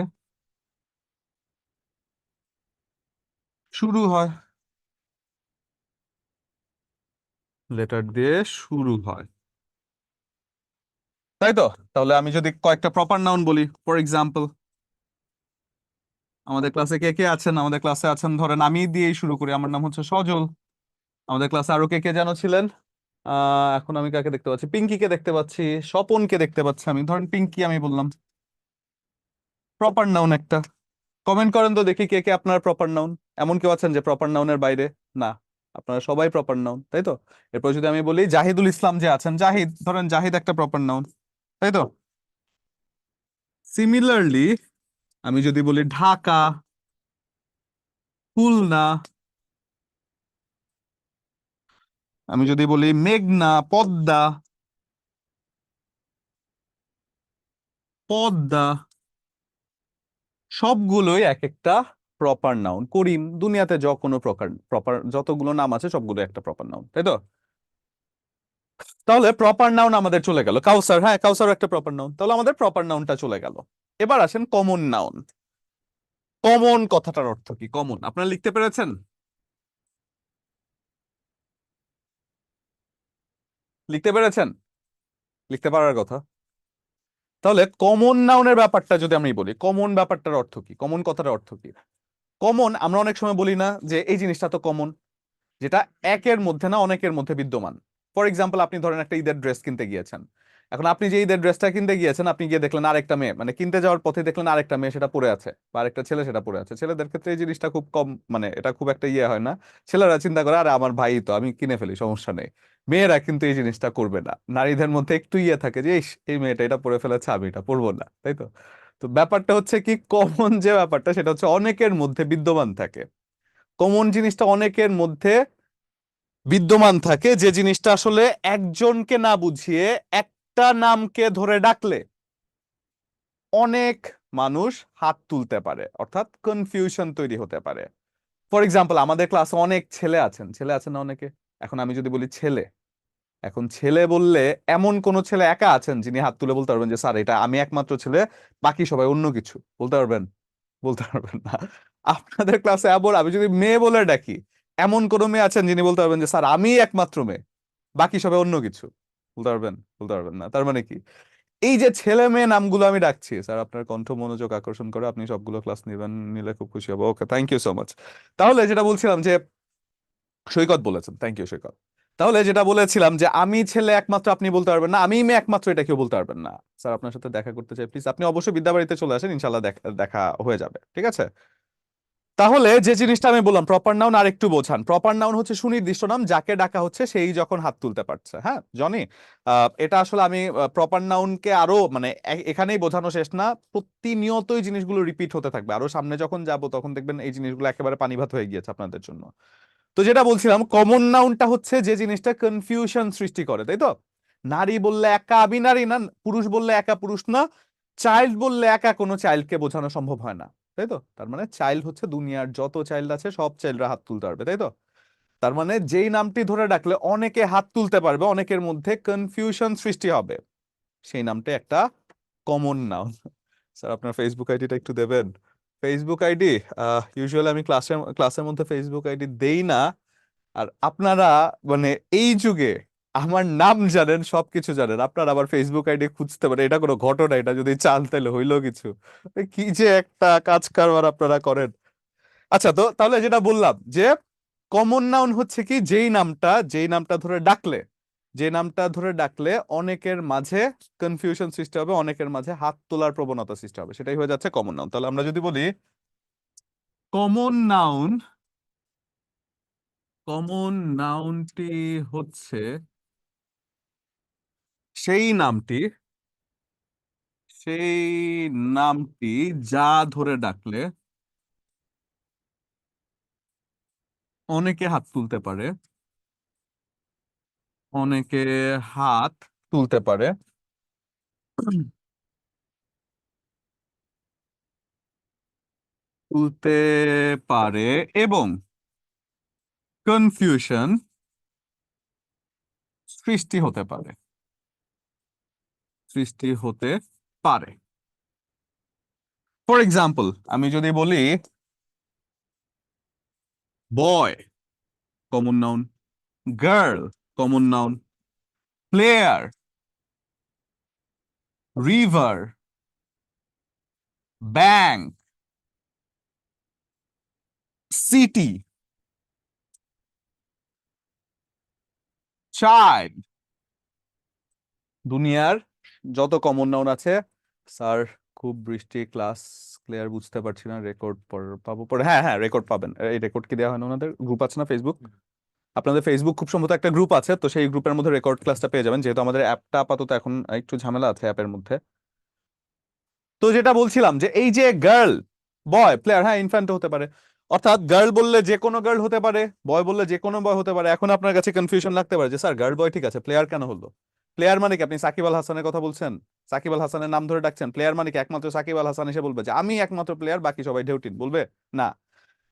শুরু হয়, লেটার দিয়ে শুরু হয়, তাই তো? তাহলে আমি যদি কয়েকটা প্রপার নাউন বলি, ফর এক্সাম্পল, আমাদের ক্লাসে কে কে আছেন? আমাদের ক্লাসে আছেন, ধরেন আমি দিয়েই শুরু করি, আমার নাম হচ্ছে সজল। আমাদের ক্লাসে আরো কে কে যেন ছিলেন? এখন আমি কাকে দেখতে পাচ্ছি? পিঙ্কিকে দেখতে পাচ্ছি, স্বপনকে দেখতে পাচ্ছি। আমি ধরেন পিঙ্কি আমি বললাম, প্রপার নাউন একটা। কমেন্ট করেন তো দেখি কে কে আপনার প্রপার নাউন। এমন কেউ আছেন যে প্রপার নাউনের বাইরে? না, আপনারা সবাই প্রপার নাউন, তাই তো? এরপর যদি আমি বলি জাহিদুল ইসলাম যে আছেন, জাহিদ, ধরেন জাহিদ একটা প্রপার নাউন, তাই তো? সিমিলারলি আমি যদি বলি ঢাকা, খুলনা, আমি যদি বলি মেঘনা, পদ্মা, পদ্মা, সবগুলোই এক একটা প্রপার নাউন। করিম, দুনিয়াতে কোনো প্রকার প্রপার যতগুলো নাম আছে সবগুলো একটা প্রপার নাউন, তাই তো? তাহলে প্রপার নাউন আমাদের চলে গেল। কাউসার, হ্যাঁ কাউসার একটা প্রপার নাউন, তাহলে আমাদের প্রপার নাউনটা চলে গেল। এবার আসেন কমন নাউন। কমন কথাটার অর্থ কি? কমন আপনারা লিখতে পেরেছেন? লিখতে পেরেছেন? লিখতে পারার কথা। তাহলে কমন নাউনের ব্যাপারটা যদি আমি বলি, কমন ব্যাপারটার অর্থ কি? কমন কথাটার অর্থ কি? কমন আমরা অনেক সময় বলি না যে এই জিনিসটা তো কমন, যেটা একের মধ্যে না অনেকের মধ্যে বিদ্যমান। ফর এক্সাম্পল, আপনি ধরেন একটা ঈদের ড্রেস কিনতে গিয়েছেন। এখন আপনি যে ঈদের ড্রেসটা কিনতে গিয়েছেন, আপনি গিয়ে দেখলেন আরেকটা মেয়ে, মানে কিনতে যাওয়ার পথে দেখলেন আরেকটা মেয়ে সেটা পরে আছে, বা আরেকটা ছেলে সেটা পরে আছে। ছেলেদের ক্ষেত্রে এই জিনিসটা খুব কম, মানে এটা খুব একটা ইয়ে হয় না। ছেলেরা চিন্তা করে আরে আমার ভাই তো, আমি কিনে ফেলি, সমস্যা নেই। মেয়েরা কিন্তু এই জিনিসটা করবে না। নারীদের মধ্যে একটু ইয়ে থাকে যে ইস, এই মেয়েটা এটা পরে ফেলেছে, আমি এটা পরবো না, তাই তো? তো ব্যাপারটা হচ্ছে কি, কমন যে ব্যাপারটা সেটা হচ্ছে অনেকের মধ্যে বিদ্যমান থাকে। কমন জিনিসটা অনেকের মধ্যে বিদ্যমান থাকে, যে জিনিসটা আসলে একজনকে না বুঝিয়ে একটা নামকে ধরে ডাকলে অনেক মানুষ হাত তুলতে পারে, অর্থাৎ কনফিউশন তৈরি হতে পারে। ফর এক্সাম্পল, আমাদের ক্লাসে অনেক ছেলে আছেন, ছেলে আছেন না অনেকে? এখন আমি যদি বলি ছেলে, এখন ছেলে বললে এমন কোন ছেলে একা আছেন যিনি হাত তুলে বলতে পারবেন যে স্যার এটা আমি একমাত্র ছেলে, বাকি সবাই অন্য কিছু? বলতে পারবেন? বলতে পারবেন না। আপনাদের ক্লাসে আবার আমি যদি মেয়ে বলে ডাকি, এমন কোন মেয়ে আছেন যিনি বলতে পারবেন যে স্যার আমি একমাত্র মেয়ে, বাকি সবাই অন্য কিছু? বলতে পারবেন? বলতে পারবেন না। তার মানে কি, এই যে ছেলে মেয়ে নামগুলো আমি ডাকছি, স্যার আপনার কণ্ঠ মনোযোগ আকর্ষণ করে, আপনি সবগুলো ক্লাস নেবেন, নিলে খুব খুশি হবো। ওকে, থ্যাংক ইউ সো মাচ। তাহলে যেটা বলছিলাম যে, সৈকত বলেছেন, থ্যাংক ইউ সৈকত। তাহলে যেটা বলেছিলাম যে আমি ছেলে একমাত্র, আপনি বলতে পারবেন না। আমি মেয়ে একমাত্র, এটা কেউ বলতে পারবেন না। স্যার আপনার সাথে দেখা করতে চাই, প্লিজ আপনি অবশ্যই বিদ্যাবাড়িতে চলে আসেন, ইনশাল্লাহ দেখা দেখা হয়ে যাবে, ঠিক আছে? তাহলে যে জিনিসটা আমি বললাম প্রপার নাউন, আর একটু বোঝান। প্রপার নাউন হচ্ছে সুনির্দিষ্ট নাম, যাকে ডাকা হচ্ছে সেই যখন হাত তুলতে পারছে। হ্যাঁ জনি, এটা আসলে আমি প্রপার নাউনকে আরো মানে এখানেই বোঝানো শেষ না, প্রতিনিয়তই জিনিসগুলো রিপিট হতে থাকবে। আরো সামনে যখন যাব তখন দেখবেন এই জিনিসগুলো একেবারে পানিভাত হয়ে গিয়েছে আপনাদের জন্য। তো যেটা বলছিলাম, কমন নাউনটা হচ্ছে যে জিনিসটা কনফিউশন সৃষ্টি করে, তাই তো? নারী বললে একা আমি নারী না, পুরুষ বললে একা পুরুষ না, চাইল্ড বললে একা কোনো চাইল্ডকে বোঝানো সম্ভব হয় না, তাই তো? তার মানে চাইল্ড হচ্ছে দুনিয়ার যত চাইল্ড আছে সব চাইল্ডরা হাত তুলতে পারবে, তাই তো? তার মানে যেই নামটি ধরে ডাকলে অনেকে হাত তুলতে পারবে, অনেকের মধ্যে কনফিউশন সৃষ্টি হবে, সেই নামটা একটা কমন নাউন। স্যার আপনার ফেসবুক আইডিটা একটু দেবেন? ফেসবুক আইডি ইউজুয়ালি আমি ক্লাসের মধ্যে ফেসবুক আইডি দেই না। আর আপনারা মানে এই যুগে আমার নাম জানেন, সবকিছু জানেন, আপনার আবার ফেসবুক আইডি খুঁজতে পারে, এটা কোনো ঘটনা? এটা যদি চান তাহলে হইলো কিছু। কি যে একটা কাজ কারবার আপনারা করেন। আচ্ছা, তো তাহলে যেটা বললাম যে কমন নাউন হচ্ছে কি, যেই নামটা ধরে ডাকলে, যে নামটা ধরে ডাকলে অনেকের মাঝে কনফিউশন সৃষ্টি হবে, অনেকের মাঝে হাত তোলার প্রবণতা সৃষ্টি হবে, সেটাই হয়ে যাচ্ছে কমন নাউন। তাহলে আমরা যদি বলি কমন নাউন, কমন নাউনটি হচ্ছে সেই নামটি, সেই নামটি যা ধরে ডাকলে অনেকে হাত তুলতে পারে, অনেকে হাত তুলতে পারে, তুলতে পারে, এবং কনফিউশন সৃষ্টি হতে পারে, সৃষ্টি হতে পারে। ফর এক্সাম্পল, আমি যদি বলি boy common noun, girl common noun, player, river, bank, city, child, দুনিয়ার যত কমন নাউন আছে। স্যার, খুব বৃষ্টি, ক্লাস ক্লিয়ার বুঝতে পারছি না, রেকর্ড পাবো পরে? হ্যাঁ হ্যাঁ, রেকর্ড পাবেন। এই রেকর্ড কি দেওয়া হয় না? ওনাদের গ্রুপ আছে না ফেসবুক? আপনাদের ফেসবুক খুব সম্ভবত একটা গ্রুপ আছে, তো সেই গ্রুপের মধ্যে রেকর্ড ক্লাসটা পেয়ে যাবেন, যেহেতু আমাদের অ্যাপটা আপাতত এখন একটু ঝামেলা আছে অ্যাপের মধ্যে। তো যেটা বলছিলাম যে এই যে গার্ল, বয়, প্লেয়ার, হ্যাঁ ইনফ্যান্ট হতে পারে, অর্থাৎ গার্ল বললে যে কোনো গার্ল হতে পারে, বয় বললে যে কোনো বয় হতে পারে। এখন আপনার কাছে কনফিউশন লাগতে পারে যে স্যার গার্ল বয় ঠিক আছে, প্লেয়ার কেন হলো? প্লেয়ার মানে কি? আপনি সাকিব আল হাসানের কথা বলছেন, সাকিব আল হাসানের নাম ধরে ডাকছেন, প্লেয়ার মানে কি একমাত্র সাকিব আল হাসান এসে বলবে যে আমি একমাত্র প্লেয়ার, বাকি সবাই ঢেউটিন বলবে? না।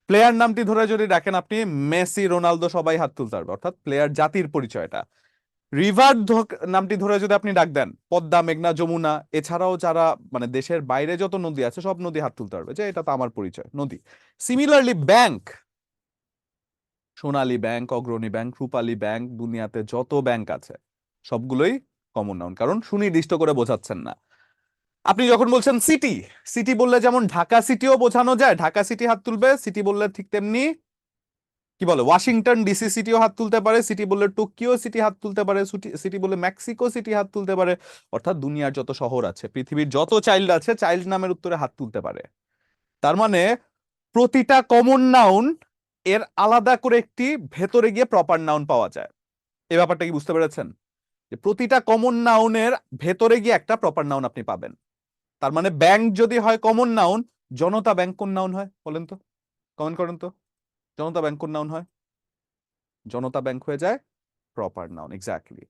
প্লেয়ার নামটি ধরে যদি ডাকেন আপনি, মেসি, রোনালদো সবাই হাত তুলতে পারবে, অর্থাৎ প্লেয়ার জাতির পরিচয়টা। রিভার নামটি ধরে যদি আপনি ডাক দেন, পদ্মা, মেঘনা, যমুনা, এছাড়াও যারা মানে দেশের বাইরে যত নদী আছে সব নদী হাত তুলতে পারবে যে এটা তো আমার পরিচয়, নদী। সিমিলারলি ব্যাংক, সোনালী ব্যাংক, অগ্রণী ব্যাংক, রূপালী ব্যাংক, দুনিয়াতে যত ব্যাংক আছে সবগুলোই কমন নাউন, কারণ সুনির্দিষ্ট করে বোঝাচ্ছেন না। আপনি যখন বলছেন সিটি, সিটি বললে যেমন ঢাকা সিটিও বোঝানো যায়, ঢাকা সিটি হাত তুলবে, সিটি বললে ঠিক তেমনি কি বলে ওয়াশিংটন ডিসি সিটিও হাত তুলতে পারে, সিটি বললে টোকিও সিটি হাত তুলতে পারে, সিটি বললে মেক্সিকো সিটি হাত তুলতে পারে, অর্থাৎ দুনিয়ার যত শহর আছে, পৃথিবীর যত চাইল্ড আছে, চাইল্ড নামের উত্তরে হাত তুলতে পারে। তার মানে প্রতিটা কমন নাউন এর আলাদা করে একটি ভেতরে গিয়ে প্রপার নাউন পাওয়া যায়। এই ব্যাপারটা কি বুঝতে পেরেছেন? যে প্রতিটা কমন নাউনের ভেতরে গিয়ে একটা প্রপার নাউন আপনি পাবেন। তার মানে ব্যাংক যদি হয় কমন নাউন, জনতা ব্যাংক কোন নাউন হয় বলেন তো? কমেন্ট করেন তো, জনতা ব্যাংক কোন নাউন হয়? জনতা ব্যাংক হয়ে যায় প্রপার নাউন, এক্স্যাক্টলি।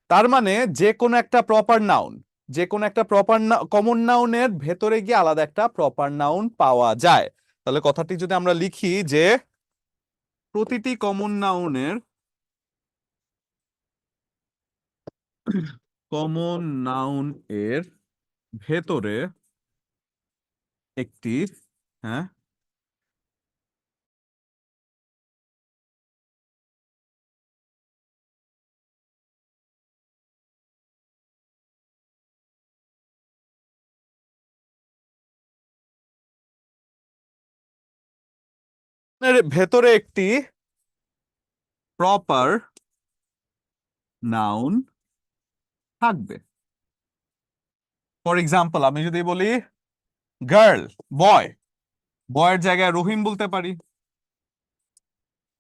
তার মানে যে কোনো একটা প্রপার নাউন, যে কোনো একটা প্রপার কমন নাউনের ভেতরে গিয়ে আলাদা একটা প্রপার নাউন পাওয়া যায়। তাহলে কথাটি যদি আমরা লিখি যে প্রতিটি কমন নাউনের, কমন নাউন এর ভেতরে একটি, হ্যাঁ, এর ভেতরে একটি প্রপার নাউন থাকবে। ফর এক্সাম্পল, আমি যদি বলি গার্ল, বয়, বয়ের জায়গায় রহিম বলতে পারি,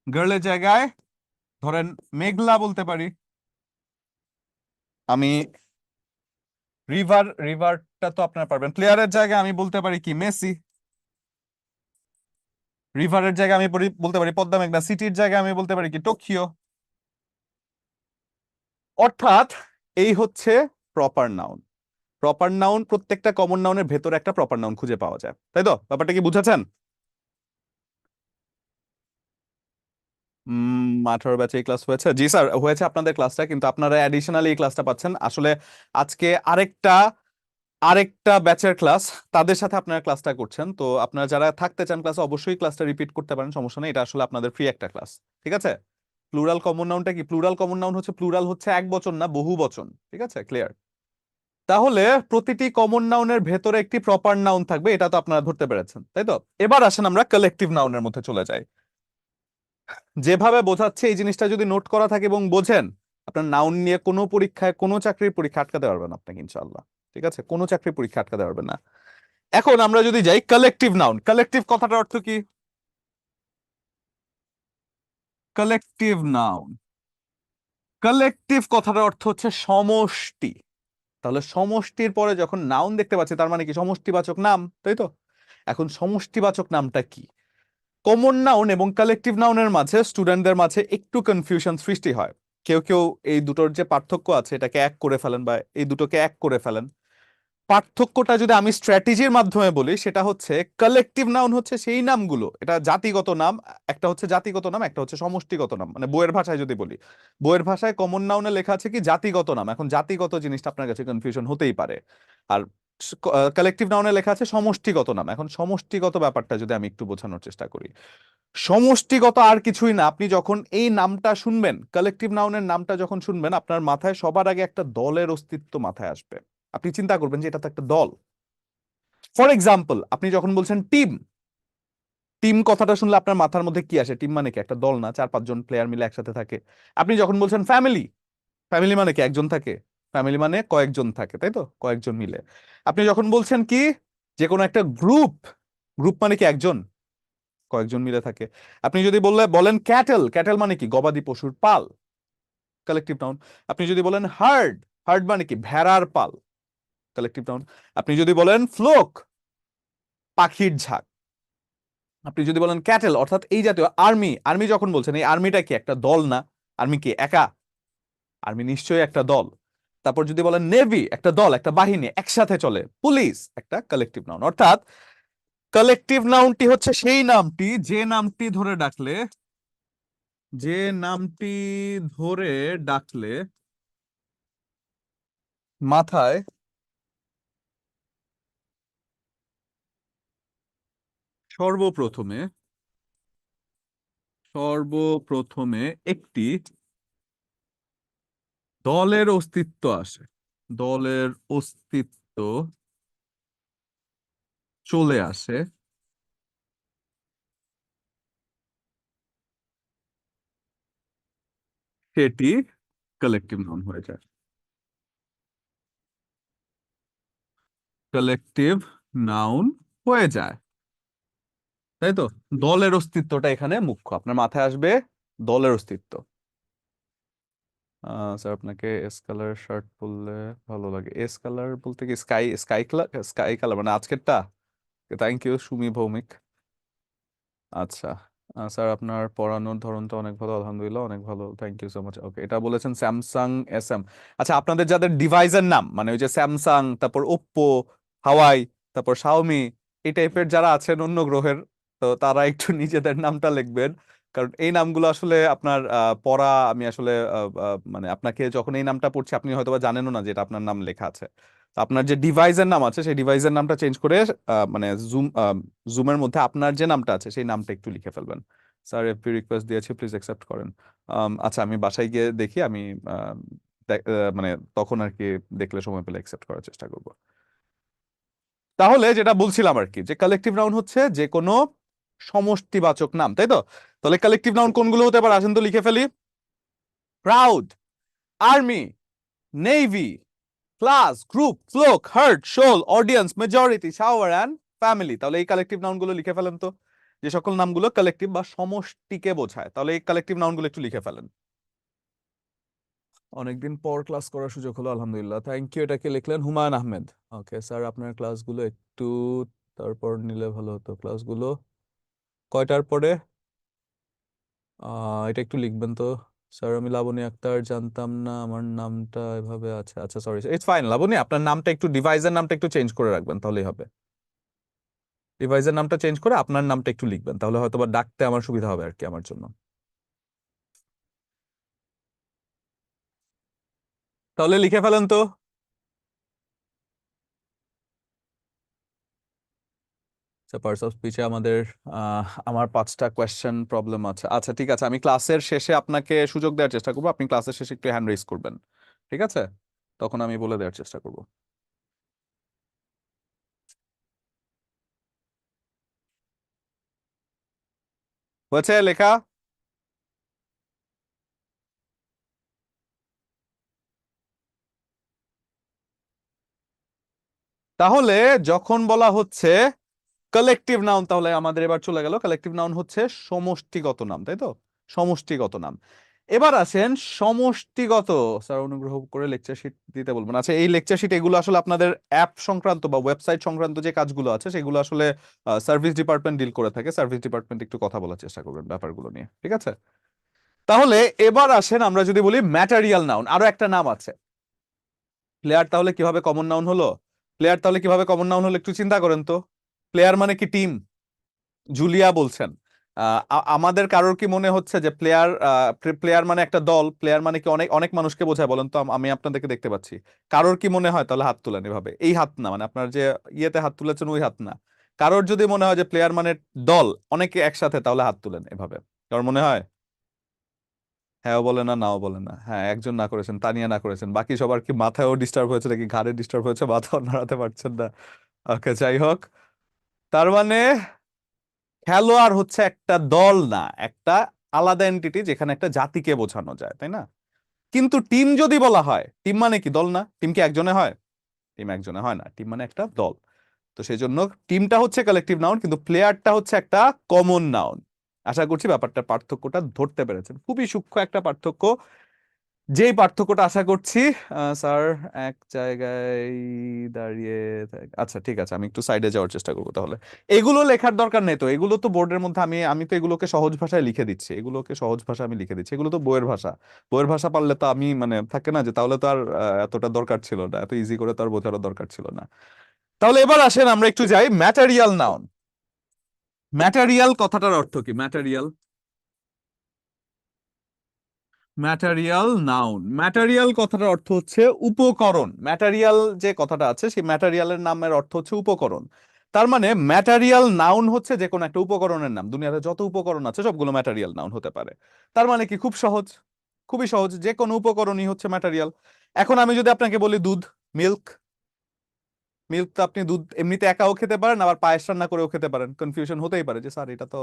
গার্লের জায়গায় ধরেন মেঘলা বলতে পারি, আমি রিভারটা তো আপনারা পারবেন, প্লেয়ারের জায়গায় আমি বলতে পারি কি মেসি, রিভারের জায়গায় আমি বলতে পারি পদ্মা, মেঘনা, সিটির জায়গায় আমি বলতে পারি কি টোকিও। অর্থাৎ এই হচ্ছে প্রপার নাউন। প্রপার নাউন, প্রত্যেকটা কমন নাউনের ভেতরে একটা প্রপার নাউন খুঁজে পাওয়া যায়, তাই তো? ব্যাপারটা কি বুঝেছেন? 18 ব্যাচে এই ক্লাস হয়েছে? জি স্যার, হয়েছে আপনাদের ক্লাসটা, কিন্তু আপনারা অ্যাডিশনালি এই ক্লাসটা পাচ্ছেন আসলে। আজকে আরেকটা আরেকটা ব্যাচের ক্লাস, তাদের সাথে আপনারা ক্লাসটা করছেন, তো আপনারা যারা থাকতে চান ক্লাসে অবশ্যই ক্লাসটা রিপিট করতে পারেন, সমস্যা নেই, এটা আসলে আপনাদের ফ্রি একটা ক্লাস, ঠিক আছে? প্লুরাল কমন নাউনটা কি? প্লুরাল কমন নাউন হচ্ছে, প্লুরাল হচ্ছে এক বচন না বহু বচন, ঠিক আছে, ক্লিয়ার? তাহলে প্রতিটি কমন নাউনের ভেতরে একটি প্রপার নাউন থাকবে, এটা তো আপনারা ধরতে পেরেছেন, তাই তো? এবার আসেন আমরা কালেকটিভ নাউনের মধ্যে চলে যাই। যেভাবে বোঝাচ্ছে এই জিনিসটা যদি নোট করা থাকে এবং বোঝেন, আপনার নাউন নিয়ে কোনো পরীক্ষায়, কোনো চাকরির পরীক্ষা আটকাতে পারবেন আপনাকে ইনশাআল্লাহ, ঠিক আছে? কোনো চাকরির পরীক্ষা আটকাতে পারবেন না। এখন আমরা যদি যাই কালেকটিভ নাউন, কালেকটিভ কথাটার অর্থ কি? কালেকটিভ নাউন, কালেকটিভ কথাটার অর্থ হচ্ছে সমষ্টি। তাহলে সমষ্টির পরে যখন নাউন দেখতে পাচ্ছি, তার মানে কি? সমষ্টিবাচক নাম, তাই তো? এখন সমষ্টিবাচক নামটা কি? কমন নাউন এবং কালেকটিভ নাউনের মাঝে স্টুডেন্টদের মাঝে একটু কনফিউশন সৃষ্টি হয়। কেউ কেউ এই দুটোর যে পার্থক্য আছে এটাকে এক করে ফেলেন, বা এই দুটোকে এক করে ফেলেন। পার্থক্যটা যদি আমি স্ট্র্যাটেজির মাধ্যমে বলি, সেটা হচ্ছে কালেকটিভ নাউন হচ্ছে সেই নামগুলো, এটা জাতিগত নাম, একটা হচ্ছে জাতিগত নাম, একটা হচ্ছে সমষ্টিগত নাম। মানে বইয়ের ভাষায় যদি বলি, বইয়ের ভাষায় কমন নাউনে লেখা আছে কি? জাতিগত নাম। এখন জাতিগত জিনিসটা আপনার কাছে কনফিউশন হতেই পারে। আর কালেকটিভ নাউনে লেখা আছে সমষ্টিগত নাম। এখন সমষ্টিগত ব্যাপারটা যদি আমি একটু বোঝানোর চেষ্টা করি, সমষ্টিগত আর কিছুই না। আপনি যখন এই নামটা শুনবেন, কালেকটিভ নাউনের নামটা যখন শুনবেন, আপনার মাথায় সবার আগে একটা দলের অস্তিত্ব মাথায় আসবে। আপনি চিন্তা করবেন যে এটা তো একটা দল। ফর এক্সাম্পল, আপনি যখন বলছেন টিম, টিম কথাটা শুনলে আপনার মাথার মধ্যে কি আসে? টিম মানে কি? একটা দল না, 4-5 জন প্লেয়ার মিলে একসাথে থাকে। আপনি যখন বলছেন ফ্যামিলি, ফ্যামিলি মানে কি? একজন থাকে। ফ্যামিলি মানে কয়েকজন থাকে, তাই তো? কয়েকজন মিলে। আপনি যখন বলছেন কি, যে কোনো একটা গ্রুপ, গ্রুপ মানে কি? একজন, কয়েকজন মিলে থাকে। আপনি যদি বলেন ক্যাটেল, ক্যাটেল মানে কি? গবাদি পশুর পাল, কালেকটিভ নাউন। আপনি যদি বলেন হার্ড, হার্ড মানে কি? ভেড়ার পাল, কালেকটিভ নাউন। আপনি যদি বলেন ফ্লোক, পাখির ঝাঁক। আপনি যদি বলেন ক্যাটেল অর্থাৎ এই জাতীয়। আর্মি, আর্মি যখন বলছেন, এই আর্মিটা কি? একটা দল না। আর্মি কি একা? আর্মি নিশ্চয়ই একটা দল। তারপর যদি বলেন নেভি, একটা দল, একটা বাহিনী, একসাথে চলে। পুলিশ একটা কালেকটিভ নাউন। অর্থাৎ কালেকটিভ নাউনটি হচ্ছে সেই নামটি, যে নামটি ধরে ডাকলে, যে নামটি ধরে ডাকলে মাথায় সর্বপ্রথমে, সর্বপ্রথমে একটি দলের অস্তিত্ব আসে, দলের অস্তিত্ব চলে আসে, সেটি কালেকটিভ নাউন হয়ে যায়। কালেকটিভ নাউন হয়ে যায়, তাই তো? দলের অস্তিত্বটা এখানে মুখ্য, আপনার মাথায় আসবে দলের অস্তিত্ব। স্যার আপনাকে এস কালার শার্ট পরলে ভালো লাগে। এস কালার বলতে কি sky, sky colour, sky colour মানে আজকেরটা? Thank you Sumi Bhowmik. আচ্ছা, স্যার আপনার পড়ানোর ধরনটা অনেক ভালো, আলহামদুলিল্লাহ অনেক ভালো, থ্যাংক ইউ সো মাচ। ওকে, এটা বলেছেন স্যামসাং এস এম। আচ্ছা, আপনাদের যাদের ডিভাইসের নাম মানে ওই যে স্যামসাং, তারপর ওপ্পো, হাওয়াই, তারপর শাওমি, এই টাইপের যারা আছেন অন্য গ্রহের, তো তারা একটু নিজেদের নামটা লিখবেন। কারণ এই নামগুলো আসলে আপনার পড়া, আমি আসলে মানে আপনাকে যখন এই নামটা পড়ছি, আপনি হয়তোবা জানেনও না যে এটা আপনার নাম লেখা আছে। তো আপনার যে ডিভাইসের নাম আছে, সেই ডিভাইসের নামটা চেঞ্জ করে মানে জুমের মধ্যে আপনার যে নামটা আছে সেই নামটা একটু লিখে ফেলবেন। স্যার এফবি রিকোয়েস্ট দিয়েছি, প্লিজ অ্যাকসেপ্ট করেন। আচ্ছা, আমি বাসায় গিয়ে দেখি, আমি আম, মানে তখন আর কি দেখলে সময় পেলে অ্যাকসেপ্ট করার চেষ্টা করব। তাহলে যেটা বলছিলাম আর কি, যে কালেকটিভ নাউন হচ্ছে যে কোনো সমষ্টিবাচক নাম, তাই তো? তাহলে কালেকটিভ নাউন কোনগুলো হতে পারে? আসেন তো লিখে ফেলি। Crowd, army, navy, class, group, flock, herd, shoal, audience, majority, shower and family. তাহলে এই কালেকটিভ নাউনগুলো লিখে ফেলেন তো, যে সকল নামগুলো কালেকটিভ বা সমষ্টিকে বোঝায়। তাহলে এই কালেকটিভ নাউনগুলো একটু লিখে ফেলেন। অনেকদিন পর ক্লাস করার সুযোগ হলো, আলহামদুলিল্লাহ, থ্যাংক ইউ। এটাকে লিখলেন হুমায়ুন আহমেদ। ওকে স্যার, আপনার ক্লাসগুলো একটু তারপর নিলে ভালো হতো। ক্লাসগুলো কয়টার পরে? এটা একটু লিখবেন তো। স্যার আমি লাবণী আক্তার, জানতাম না আমার নামটা এভাবে আছে। আচ্ছা সরি, ইটস ফাইন লাবণী, আপনার নামটা একটু, ডিভাইসের নামটা একটু চেঞ্জ করে রাখবেন, তাহলেই হবে। ডিভাইসের নামটা চেঞ্জ করে আপনার নামটা একটু লিখবেন, তাহলে হয়তো বা ডাকতে আমার সুবিধা হবে আর কি, আমার জন্য। তাহলে লিখে ফেলেন তো। পার্টস অফ স্পিচে আমাদের আমার 5টা কোয়েশ্চেন প্রবলেম আছে। আচ্ছা ঠিক আছে, আমি ক্লাসের শেষে আপনাকে সুযোগ দেওয়ার চেষ্টা করবো, আপনি ক্লাসের শেষে একটু হ্যান্ড রেজ করবেন, ঠিক আছে? তখন আমি বলে দেওয়ার চেষ্টা করব। হয়েছে লেখা? তাহলে যখন বলা হচ্ছে কালেকটিভ নাউন, তাহলে আমাদের এবার চলে গেল কালেকটিভ নাউন হচ্ছে সমষ্টিগত নাম, তাই তো? সমষ্টিগত নাম। এবার আসেন সমষ্টিগত। স্যার অনুগ্রহ করে লেকচার শিট দিতে বলবেন। আচ্ছা, এই লেকচার শিট এগুলো আসলে আপনাদের অ্যাপ সংক্রান্ত বা ওয়েবসাইট সংক্রান্ত যে কাজগুলো আছে সেগুলো আসলে সার্ভিস ডিপার্টমেন্ট ডিল করে থাকে। সার্ভিস ডিপার্টমেন্ট একটু কথা বলার চেষ্টা করবেন ব্যাপারগুলো নিয়ে, ঠিক আছে? তাহলে এবার আসেন আমরা যদি বলি ম্যাটেরিয়াল নাউন, আরো একটা নাম আছে প্লেয়ার। তাহলে কিভাবে কমন নাউন হলো? প্লেয়ার তাহলে কিভাবে কমন নাউন হলো একটু চিন্তা করেন তো। প্লেয়ার মানে কি টিম? জুলিয়া বলছেন। আমাদের কারোর কি মনে হচ্ছে যে প্লেয়ার, প্লেয়ার মানে একটা দল, প্লেয়ার মানে কি অনেক অনেক মানুষকে বোঝায়? বলেন তো, আমি আপনাদেরকে দেখতে পাচ্ছি। কারোর কি মনে হয়? তাহলে হাত তুলেন এভাবে, এই হাত না, মানে আপনার যে ইয়েতে হাত তুলেছেন ওই হাত না। কারোর যদি মনে হয় যে প্লেয়ার মানে দল, অনেকে একসাথে, তাহলে হাত তুলেন এভাবে। কারোর মনে হয়? হ্যাঁও বলে না, নাও বলে না। হ্যাঁ, একজন না করেছেন, তানিয়া না করেছেন। বাকি সবার কি মাথায়ও ডিস্টার্ব হয়েছে নাকি ঘাড়ে ডিস্টার্ব হয়েছে, মাথাও নাড়াতে পারছেন না? ওকে, যাই হোক। তার মানে খেলোয়াড় হচ্ছে একটা দল না, একটা আলাদা এন্টিটি যেখানে একটা জাতিকে বোঝানো যায়, তাই না? কিন্তু টিম যদি বলা হয়, টিম মানে কি দল না? টিম কি একজনে হয়? টিম একজনে হয় না, টিম মানে একটা দল। তো সেই জন্য টিমটা হচ্ছে কালেকটিভ নাউন, কিন্তু প্লেয়ারটা হচ্ছে একটা কমন নাউন। আশা করছি ব্যাপারটা পার্থক্যটা ধরতে পেরেছেন, খুবই সূক্ষ্ম একটা পার্থক্য। যেই পার্থক্যটা আশা করছি স্যার এক জায়গায় দাঁড়িয়ে আচ্ছা ঠিক আছে, আমি একটু সাইডে যাওয়ার চেষ্টা করবো তাহলে। এগুলো লেখার দরকার নেই তো, এগুলো তো বোর্ডের মধ্যে আমি তো এগুলোকে সহজ ভাষায় লিখে দিচ্ছি, এগুলোকে সহজ ভাষা আমি লিখে দিচ্ছি, এগুলো তো বইয়ের ভাষা। বইয়ের ভাষা পারলে তো আমি মানে থাকে না যে, তাহলে তো আর এতটা দরকার ছিল না, এত ইজি করে তো আর বোঝারও দরকার ছিল না। তাহলে এবার আসেন আমরা একটু যাই ম্যাটেরিয়াল নাউন। ম্যাটেরিয়াল কথাটার অর্থ কি? ম্যাটেরিয়াল, ম্যাটেরিয়াল নাউন, ম্যাটেরিয়াল কথাটার অর্থ হচ্ছে উপকরণ। ম্যাটেরিয়াল যে কথাটা আছে সেই ম্যাটেরিয়ালের নামের অর্থ হচ্ছে উপকরণ। তার মানে ম্যাটেরিয়াল নাউন হচ্ছে যে কোনো একটা উপকরণের নাম। দুনিয়াতে যত উপকরণ আছে সবগুলো ম্যাটেরিয়াল নাউন হতে পারে। তার মানে কি? খুব সহজ, খুবই সহজ, যে কোনো উপকরণই হচ্ছে ম্যাটেরিয়াল। এখন আমি যদি আপনাকে বলি দুধ, মিল্ক, মিল্ক তো আপনি দুধ এমনিতে একাও খেতে পারেন, আবার পায়েস রান্না করেও খেতে পারেন। কনফিউশন হতেই পারে যে স্যার এটা তো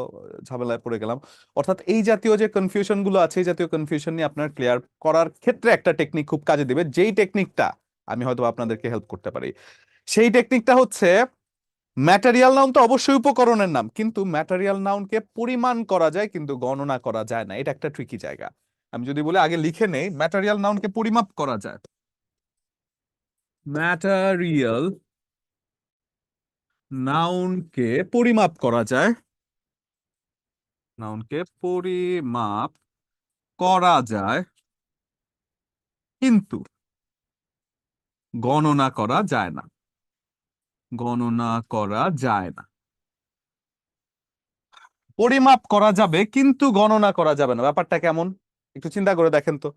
ঝামেলায় পড়ে গেলাম। অর্থাৎ এই জাতীয় যে কনফিউশন গুলো আছে, এই জাতীয় কনফিউশন নিয়ে আপনার ক্লিয়ার করার ক্ষেত্রে একটা টেকনিক খুব কাজে দিবে, যেই টেকনিকটা আমি হয়তো আপনাদেরকে হেল্প করতে পারি। সেই টেকনিকটা হচ্ছে, ম্যাটেরিয়াল নাউন তো অবশ্যই উপকরণের নাম, কিন্তু ম্যাটেরিয়াল নাউনকে পরিমাণ করা যায় কিন্তু গণনা করা যায় না। এটা একটা ট্রিকি জায়গা। আমি যদি বলি আগে লিখে নেই, ম্যাটেরিয়াল নাউনকে পরিমাপ করা যায়। ম্যাটেরিয়াল নাউনকে পরিমাপ করা যায়, নাউনকে পরিমাপ করা যায়, কিন্তু গণনা করা যায় না। গণনা করা যায় না। পরিমাপ করা যাবে কিন্তু গণনা করা যাবে না, ব্যাপারটা কেমন একটু চিন্তা করে দেখেন তো।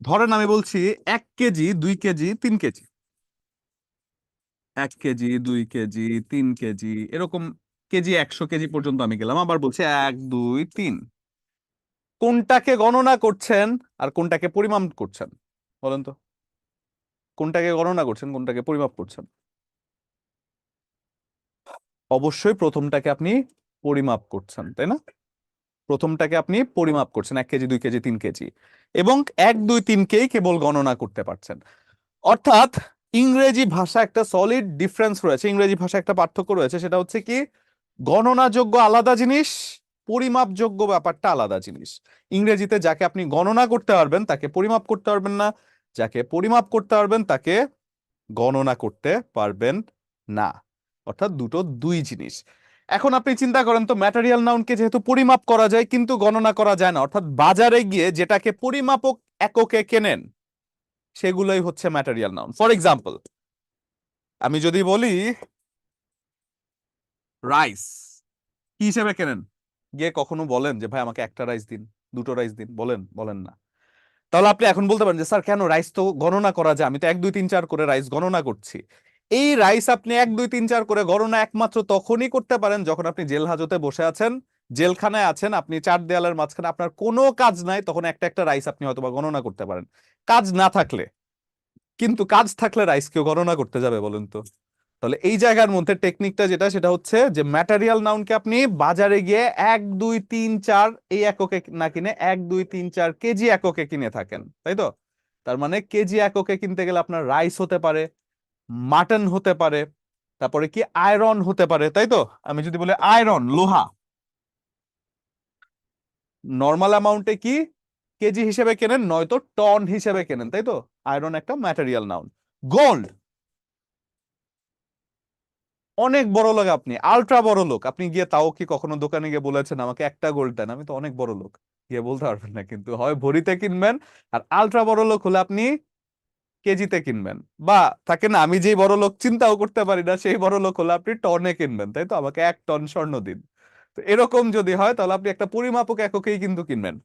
ধরেন আমি বলছি 1 KG, 2 KG, 3 KG. 1 KG, 2 KG, 3 KG, এরকম কেজি 100 কেজি পর্যন্ত আমি গেলাম, আবার বলছি 1, 2, 3। কোনটাকে গণনা করছেন আর কোনটাকে পরিমাপ করছেন? বলেন তো, কোনটাকে গণনা করছেন, কোনটাকে পরিমাপ করছেন? অবশ্যই প্রথমটাকে আপনি পরিমাপ করছেন, তাই না? প্রথমটাকে আপনি পরিমাপ করছেন, 1 কেজি, 2 কেজি, 3 কেজি, এবং 1, 2, 3কেই কেবল গণনা করতে পারছেন। অর্থাৎ ইংরেজি ভাষা একটা সলিড ডিফারেন্স রয়েছে, ইংরেজি ভাষা একটা পার্থক্য রয়েছে, সেটা হচ্ছে কি, গণনাযোগ্য আলাদা জিনিস, পরিমাপযোগ্য ব্যাপারটা আলাদা জিনিস। ইংরেজিতে যাকে আপনি গণনা করতে পারবেন তাকে পরিমাপ করতে পারবেন না, যাকে পরিমাপ করতে পারবেন তাকে গণনা করতে পারবেন না। অর্থাৎ দুটো দুই জিনিস। এখন আপনি চিন্তা করেন তো, ম্যাটেরিয়াল নাউনকে যেহেতু পরিমাপ করা যায় কিন্তু গণনা করা যায় না, অর্থাৎ বাজারে গিয়ে যেটাকে পরিমাপক এককে কেনেন সেগুলোই হচ্ছে ম্যাটেরিয়াল নাউন। ফর এক্সাম্পল, আমি যদি বলি রাইস, কি হিসেবে কেনেন? গিয়ে কখনো বলেন যে ভাই আমাকে একটা রাইস দিন, দুটো রাইস দিন? বলেন? বলেন না। তাহলে আপনি এখন বলতে পারেন যে স্যার কেন, রাইস তো গণনা করা যায়, আমি তো 1, 2, 3, 4 করে রাইস গণনা করছি। এই রাইস আপনি 1 2 3 4 করে গণনা একমাত্র তখনই করতে পারেন যখন আপনি জেল হাজতে বসে আছেন, জেলখানায় আছেন, আপনি চার দেয়ালের মাঝখানে আপনার কোনো কাজ নাই, তখন একটা একটা রাইস আপনি হয়তো বা গণনা করতে পারেন। কাজ না থাকলে, কিন্তু কাজ থাকলে রাইস কেউ গণনা করতে যাবে বলেন তো? তাহলে এই জায়গার মধ্যে টেকনিকটা যেটা, সেটা হচ্ছে যে ম্যাটেরিয়াল নাউনকে আপনি বাজারে গিয়ে 1 2 3 4 এই এককে না কিনে 1 2 3 4 কেজি এককে কিনে থাকেন, তাই তো? তার মানে কেজি এককে কিনতে গেলে আপনার রাইস হতে পারে, মাটন হতে পারে, তারপরে কি আয়রন হতে পারে, তাই তো? আমি যদি বলি আয়রন, লোহা, নর্মাল অ্যামাউন্টে কি কেজি হিসেবে কেনেন, নয়তো টন হিসেবে কেনেন, তাই তো? আয়রন একটা ম্যাটেরিয়াল নাউন। গোল্ড, অনেক বড় লোক আপনি, আলট্রা বড় লোক, আপনি গিয়ে তাও কি কখনো দোকানে গিয়ে বলেছেন আমাকে একটা গোল্ড দেন, আমি তো অনেক বড় লোক, গিয়ে বলতে পারবেন না। কিন্তু হয় ভরিতে কিনবেন, আর আলট্রা বড় লোক হলে আপনি কেজিতে কিনবেন, বা থাকে না আমি যেই বড় লোক চিন্তাও করতে পারি না সেই বড় লোক হলে আপনি টনে কিনবেন, তাই তো? আমাকে 1 টন স্বর্ণ দিন। তো এরকম যদি হয় তাহলে আপনি একটা পরিমাপক এককেই কিন্তু কিনবেন।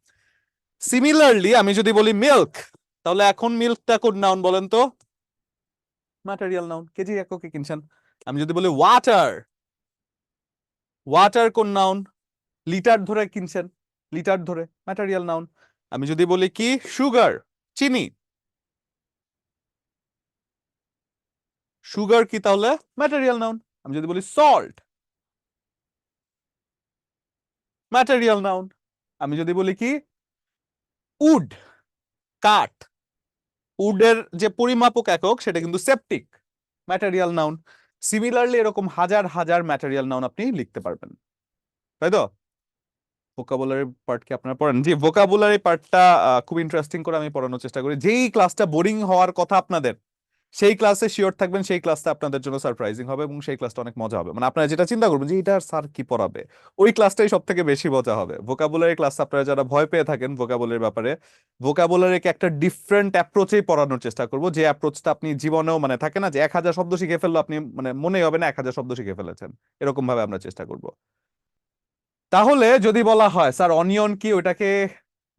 সিমিলারলি আমি যদি বলি মিল্ক, তাহলে এখন মিল্কটা কোন নাউন বলেন তো? ম্যাটেরিয়াল নাউন, কেজি এককে কিনছেন। আমি যদি বলি ওয়াটার, ওয়াটার কোন নাউন? লিটার ধরে কিনছেন, লিটার ধরে, ম্যাটেরিয়াল নাউন। আমি যদি বলি কি সুগার, চিনি, সুগার কি তাহলে? Material noun. আমি যদি বলি সল্ট, ম্যাটেরিয়াল নাউন। আমি যদি বলি কি উড, কাঠ, উডের যে পরিমাপক একক সেটা কিন্তু সেপটিক, ম্যাটেরিয়াল নাউন। সিমিলারলি এরকম হাজার হাজার ম্যাটেরিয়াল নাউন আপনি লিখতে পারবেন, তাই তো? ভোকাবুলারি পার্ট কি আপনারা পড়েন? জি, ভোকাবুলারি পার্টটা খুব ইন্টারেস্টিং করে আমি পড়ানোর চেষ্টা করি। যেই ক্লাসটা বোরিং হওয়ার কথা আপনাদের, সেই ক্লাসে শিওর থাকবেন সেই ক্লাসটা আপনাদের জন্য সারপ্রাইজিং হবে, এবং সেই ক্লাসটা অনেক মজা হবে। মানে আপনারা যেটা চিন্তা করবেন যে এটা স্যার কি পড়াবে, ওই ক্লাসটাই সব থেকে বেশি মজা হবে। ভোকাবুলারি ক্লাস আপনারা যারা ভয় পেয়ে থাকেন ভোকাবুলারির ব্যাপারে, ভোকাবুলারিকে একটা ডিফারেন্ট অ্যাপ্রোচেই পড়ানোর চেষ্টা করবো, যে অ্যাপ্রোচটা আপনি জীবনেও, মানে থাকে না যে 1,000 শব্দ শিখে ফেললো আপনি, মানে মনেই হবে না 1,000 শব্দ শিখে ফেলেছেন, এরকম ভাবে আমরা চেষ্টা করব। তাহলে যদি বলা হয় স্যার অনিয়ন কি, ওটাকে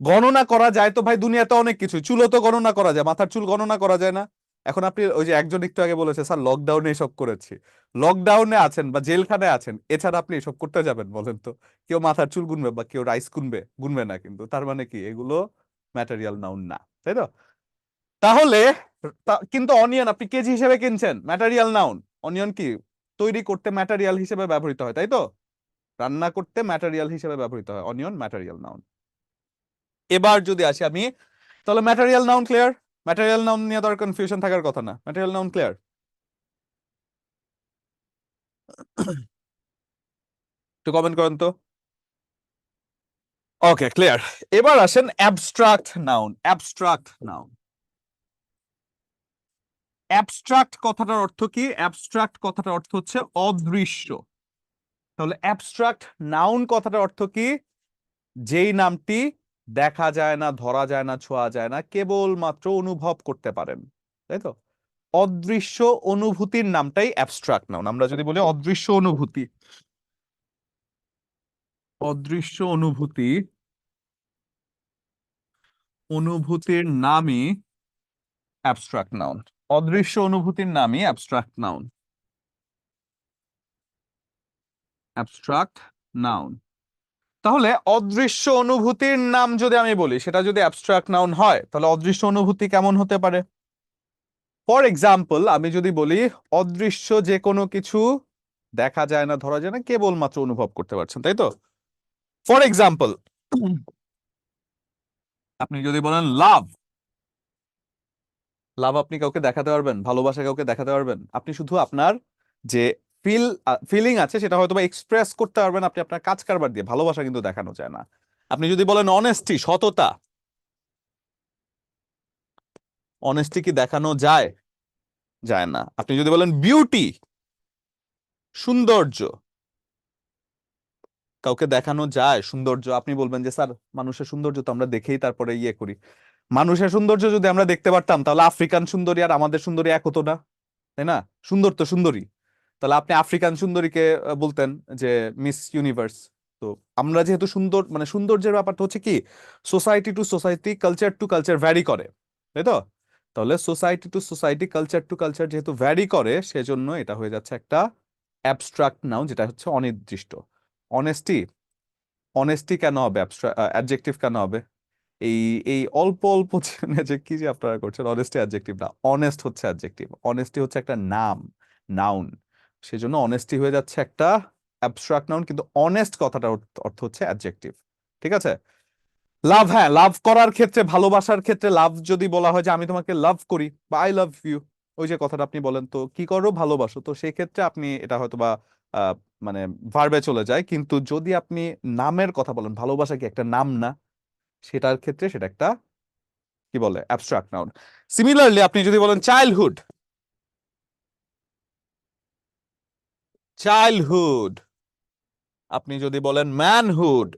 গণনা করা যায়? তো ভাই দুনিয়াতে অনেক কিছু, চুলও তো গণনা করা যায়, মাথার চুল গণনা করা যায় না? এখন আপনি ওই যে একজন একটু আগে বলেছে স্যার লকডাউনে এসব করেছি, লকডাউনে আছেন বা জেলখানায় আছেন, এছাড়া আপনি এসব করতে যাবেন বলেন তো? কেউ মাথার চুল গুনবে বা কেউ রাইস গুনবে? গুনবে না। কিন্তু তার মানে কি এগুলো ম্যাটেরিয়াল নাউন না, তাই তো? তাহলে কিন্তু অনিয়ন আপনি কেজি হিসেবে কিনছেন, ম্যাটেরিয়াল নাউন। অনিয়ন কি তৈরি করতে ম্যাটেরিয়াল হিসেবে ব্যবহৃত হয়, তাই তো? রান্না করতে ম্যাটেরিয়াল হিসেবে ব্যবহৃত হয়, অনিয়ন ম্যাটেরিয়াল নাউন। এবার যদি আসি আমি, তাহলে material noun clear? Material noun নিয়ে তো আর কনফিউশন থাকার কথা না, ম্যাটেরিয়াল নাউন ক্লিয়ার? একটু কমেন্ট করেন তো। ওকে, ক্লিয়ার। এবার আসেন abstract noun. Abstract noun, abstract কথাটার অর্থ কি? অ্যাবস্ট্রাক্ট কথাটার অর্থ হচ্ছে অদৃশ্য। তাহলে অ্যাবস্ট্রাক্ট নাউন কথাটার অর্থ কি? যেই নামটি দেখা যায় না, ধরা যায় না, ছোঁয়া যায় না, কেবলমাত্র অনুভব করতে পারেন, তাই তো? অদৃশ্য অনুভূতির নামটাই অ্যাবস্ট্রাক্ট নাউন। আমরা যদি বলি অদৃশ্য অনুভূতি, অদৃশ্য অনুভূতি, অনুভূতির নামই অ্যাবস্ট্রাক্ট নাউন। অদৃশ্য অনুভূতির নামই অ্যাবস্ট্রাক্ট নাউন, অ্যাবস্ট্রাক্ট নাউন। তাহলে অদৃশ্য অনুভূতির নাম যদি আমি বলি, সেটা যদি অ্যাবস্ট্রাক্ট নাউন হয়, তাহলে অদৃশ্য অনুভূতি কেমন হতে পারে? ফর এক্সাম্পল আমি যদি বলি অদৃশ্য যে কোনো কিছু দেখা যায় না, ধরা যায় না, কেবলমাত্র অনুভব করতে পারছেন, তাই তো? ফর এক্সাম্পল আপনি যদি বলেন লাভ, লাভ আপনি কাউকে দেখাতে পারবেন? ভালোবাসা কাউকে দেখাতে পারবেন? আপনি শুধু আপনার যে ফিলিং আছে সেটা হয়তো বা এক্সপ্রেস করতে পারবেন আপনি আপনার কাজ কারবার দিয়ে, ভালোবাসা কিন্তু দেখানো যায় না। আপনি যদি বলেন অনেস্টি, সততা, অনেস্টি কি দেখানো যায়? যায় না। আপনি যদি বলেন বিউটি, সৌন্দর্য, কাউকে দেখানো যায় সৌন্দর্য? আপনি বলবেন যে স্যার মানুষের সৌন্দর্য তো আমরা দেখেই তারপরে ইয়ে করি। মানুষের সৌন্দর্য যদি আমরা দেখতে পারতাম তাহলে আফ্রিকান সুন্দরী আর আমাদের সুন্দরী এক হতো না, তাই না? সুন্দর তো সুন্দরী। তাহলে আপনি আফ্রিকান সুন্দরীকে বলতেন যে মিস ইউনিভার্স। তো আমরা যেহেতু সুন্দর, মানে সৌন্দর্যের ব্যাপারটা হচ্ছে কি society to society, culture to culture vary করে, তাই তো? তাহলে society to society, culture to culture যেহেতু ভ্যারি করে, সেজন্য এটা হয়ে যাচ্ছে একটা অ্যাবস্ট্রাক্ট নাউন, যেটা হচ্ছে অনির্দিষ্ট। অনেস্টি, অনেস্টি কেন হবে অ্যাডজেক্টিভ কেন হবে? এই এই অল্প অল্প জেনে যে কি যে আপনারা করছেন, অনেস্টি অ্যাডজেক্টিভ না, অনেস্ট হচ্ছে অ্যাডজেক্টিভ। অনেস্টি হচ্ছে একটা নাম, নাউন, সেজন্য অনেস্টি হয়ে যাচ্ছে একটা অ্যাবস্ট্রাক্ট নাউন, কিন্তু অনেস্ট কথাটার অর্থ হচ্ছে অ্যাডজেক্টিভ। ঠিক আছে? লাভ, হ্যাঁ, লাভ করার ক্ষেত্রে, ভালোবাসার ক্ষেত্রে লাভ যদি বলা হয় যে আমি তোমাকে লাভ করি বা আই লাভ ইউ, ওই যে কথাটা আপনি বলেন, তো কি করো, ভালোবাসো, তো সেই ক্ষেত্রে আপনি এটা হয়তো বা আহ, মানে ভার্বে চলে যায়। কিন্তু যদি আপনি নামের কথা বলেন, ভালোবাসা কি একটা নাম না, সেটার ক্ষেত্রে সেটা একটা কি বলে, অ্যাবস্ট্রাক্ট নাউন। সিমিলারলি আপনি যদি বলেন চাইল্ডহুড, চাইল্ডহুড, আপনি যদি বলেন ম্যানহুড,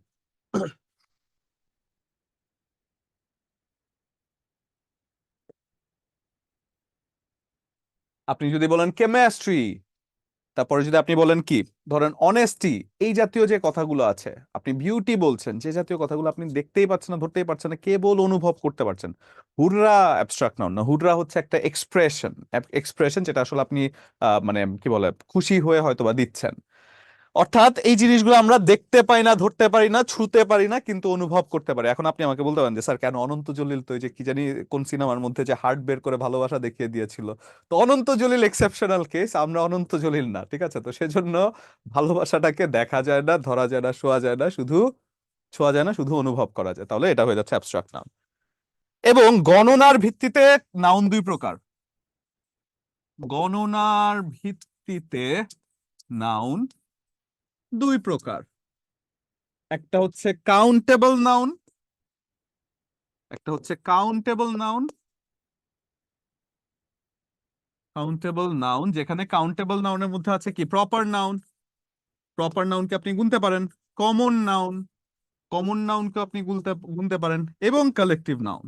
আপনি যদি বলেন কেমিস্ট্রি, তারপরে যদি আপনি বলেন কি, ধরেন অনেস্টি, এই জাতীয় যে কথাগুলো আছে, আপনি বিউটি বলছেন, যে জাতীয় কথাগুলো আপনি দেখতেই পাচ্ছেন না, ধরতেই পারছেন না, কেবল অনুভব করতে পারছেন, হুররা অ্যাবস্ট্রাক্ট নাউন না। হুররা হচ্ছে একটা এক্সপ্রেশন, এক্সপ্রেশন যেটা আসলে আপনি মানে কি বলে, খুশি হয়ে হয়তো বা দিচ্ছেন। অর্থাৎ এই জিনিসগুলো আমরা দেখতে পাই না, ধরতে পারি না, ছুঁতে পারি না, কিন্তু অনুভব করতে পারি। এখন আপনি আমাকে বলতে পারেন যে স্যার কেন অনন্ত জলিল তো ওই যে কি জানি কোন সিনেমার মধ্যে যে হার্ট বের করে ভালোবাসা দেখিয়ে দিয়েছিল, তো অনন্ত জলিল এক্সেপশনাল কেস, আমরা অনন্ত জলিল না। ঠিক আছে? তো সেজন্য ভালোবাসাটাকে দেখা যায় না, ধরা যায় না, ছোঁয়া যায় না, শুধু ছোঁয়া যায় না, শুধু অনুভব করা যায়। তাহলে এটা হয়ে যাচ্ছে অ্যাবস্ট্রাক্ট নাউন। এবং গণনার ভিত্তিতে নাউন দুই প্রকার। গণনার ভিত্তিতে নাউন দুই প্রকার। একটা হচ্ছে কাউন্টেবল নাউন, একটা হচ্ছে কাউন্টেবল নাউন। কাউন্টেবল নাউন, যেখানে কাউন্টেবল নাউনের মধ্যে আছে কি, প্রপার নাউন, প্রপার নাউনকে আপনি গুনতে পারেন, কমন নাউন, কমন নাউনকে আপনি গুনতে গুনতে পারেন, এবং কালেকটিভ নাউন,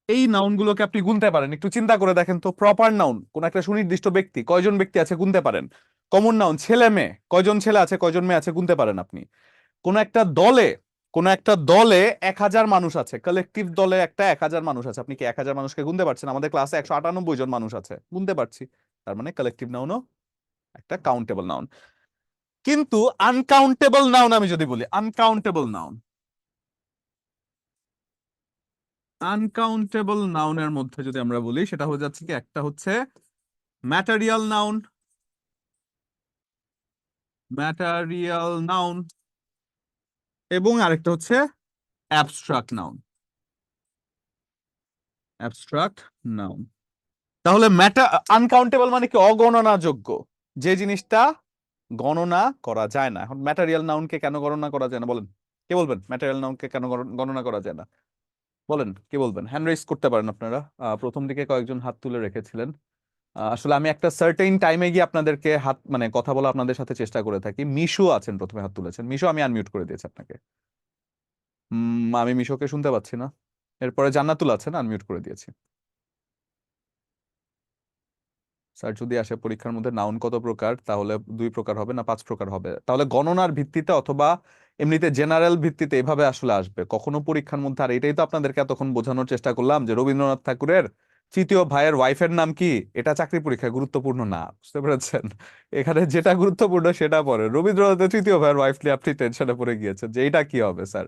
এই নাউনগুলোকে আপনি গুনতে পারেন। একটু চিন্তা করে দেখেন তো, প্রপার নাউন কোন একটা সুনির্দিষ্ট ব্যক্তি, কয়জন ব্যক্তি আছে গুনতে পারেন। কমন নাউন ছেলে মেয়ে, কয়জন ছেলে আছে, কয়জন মেয়ে আছে গুনতে পারেন আপনি। কোন একটা দলে, কোন একটা দলে 1,000 মানুষ আছে, কালেকটিভ দলে একটা 1,000 মানুষ আছে, আপনি কি 1,000 মানুষকে গুনতে পারছেন? আমাদের ক্লাসে 198 জন মানুষ আছে, গুনতে পারছি। তার মানে কালেকটিভ নাউনও একটা কাউন্টেবল নাউন। কিন্তু আনকাউন্টেবল নাউন আমি যদি বলি, আনকাউন্টেবল নাউন, আনকাউন্টেবল নাউনের মধ্যে যদি আমরা বলি, সেটা হয়ে যাচ্ছে কি, একটা হচ্ছে ম্যাটেরিয়াল নাউন, ম্যাটেরিয়াল নাউন, এবং আরেকটা হচ্ছে অ্যাবস্ট্রাক্ট নাউন, অ্যাবস্ট্রাক্ট নাউন। তাহলে আনকাউন্টেবল মানে কি, অগণনাযোগ্য, যে জিনিসটা গণনা করা যায় না। এখন ম্যাটেরিয়াল নাউনকে কেন গণনা করা যায় না বলেন? কে বলবেন ম্যাটেরিয়াল নাউনকে কেন গণনা করা যায় না? বলেন, কে বলবেন? হ্যান্ড রেজ করতে পারেন আপনারা। প্রথম দিকে কয়েকজন হাত তুলে রেখেছিলেন। আসলে আমি একটা সার্টেইন টাইমে গিয়ে আপনাদেরকে হাত মানে কথা বলা আপনাদের সাথে চেষ্টা করে থাকি। মিশু আছেন, প্রথমে হাত তুলেছেন। মিশু, আমি আনমিউট করে দিয়েছি আপনাকে। আমি মিশুকে শুনতে পাচ্ছি না। এরপরে জান্নাতুল আছেন, আনমিউট করে দিয়েছি। স্যার যদি আসে পরীক্ষার মধ্যে নাউন কত প্রকার, তাহলে দুই প্রকার হবে না 5 প্রকার হবে? তাহলে গণনার ভিত্তিতে অথবা এমনিতে জেনারেল ভিত্তিতে এভাবে আসলে আসবে কখনো পরীক্ষার মধ্যে। আর এটাই তো আপনাদেরকে এতক্ষণ বোঝানোর চেষ্টা করলাম যে রবীন্দ্রনাথ ঠাকুরের তৃতীয় ভাইয়ের ওয়াইফের নাম কি, এটা চাকরি পরীক্ষায় গুরুত্বপূর্ণ না। বুঝতে পেরেছেন? এখানে যেটা গুরুত্বপূর্ণ সেটা পরে, রবীন্দ্রনাথের তৃতীয় ভাইয়ের ওয়াইফ নিয়ে আপনি টেনশনে পড়ে গিয়েছেন যে এটা কি হবে স্যার।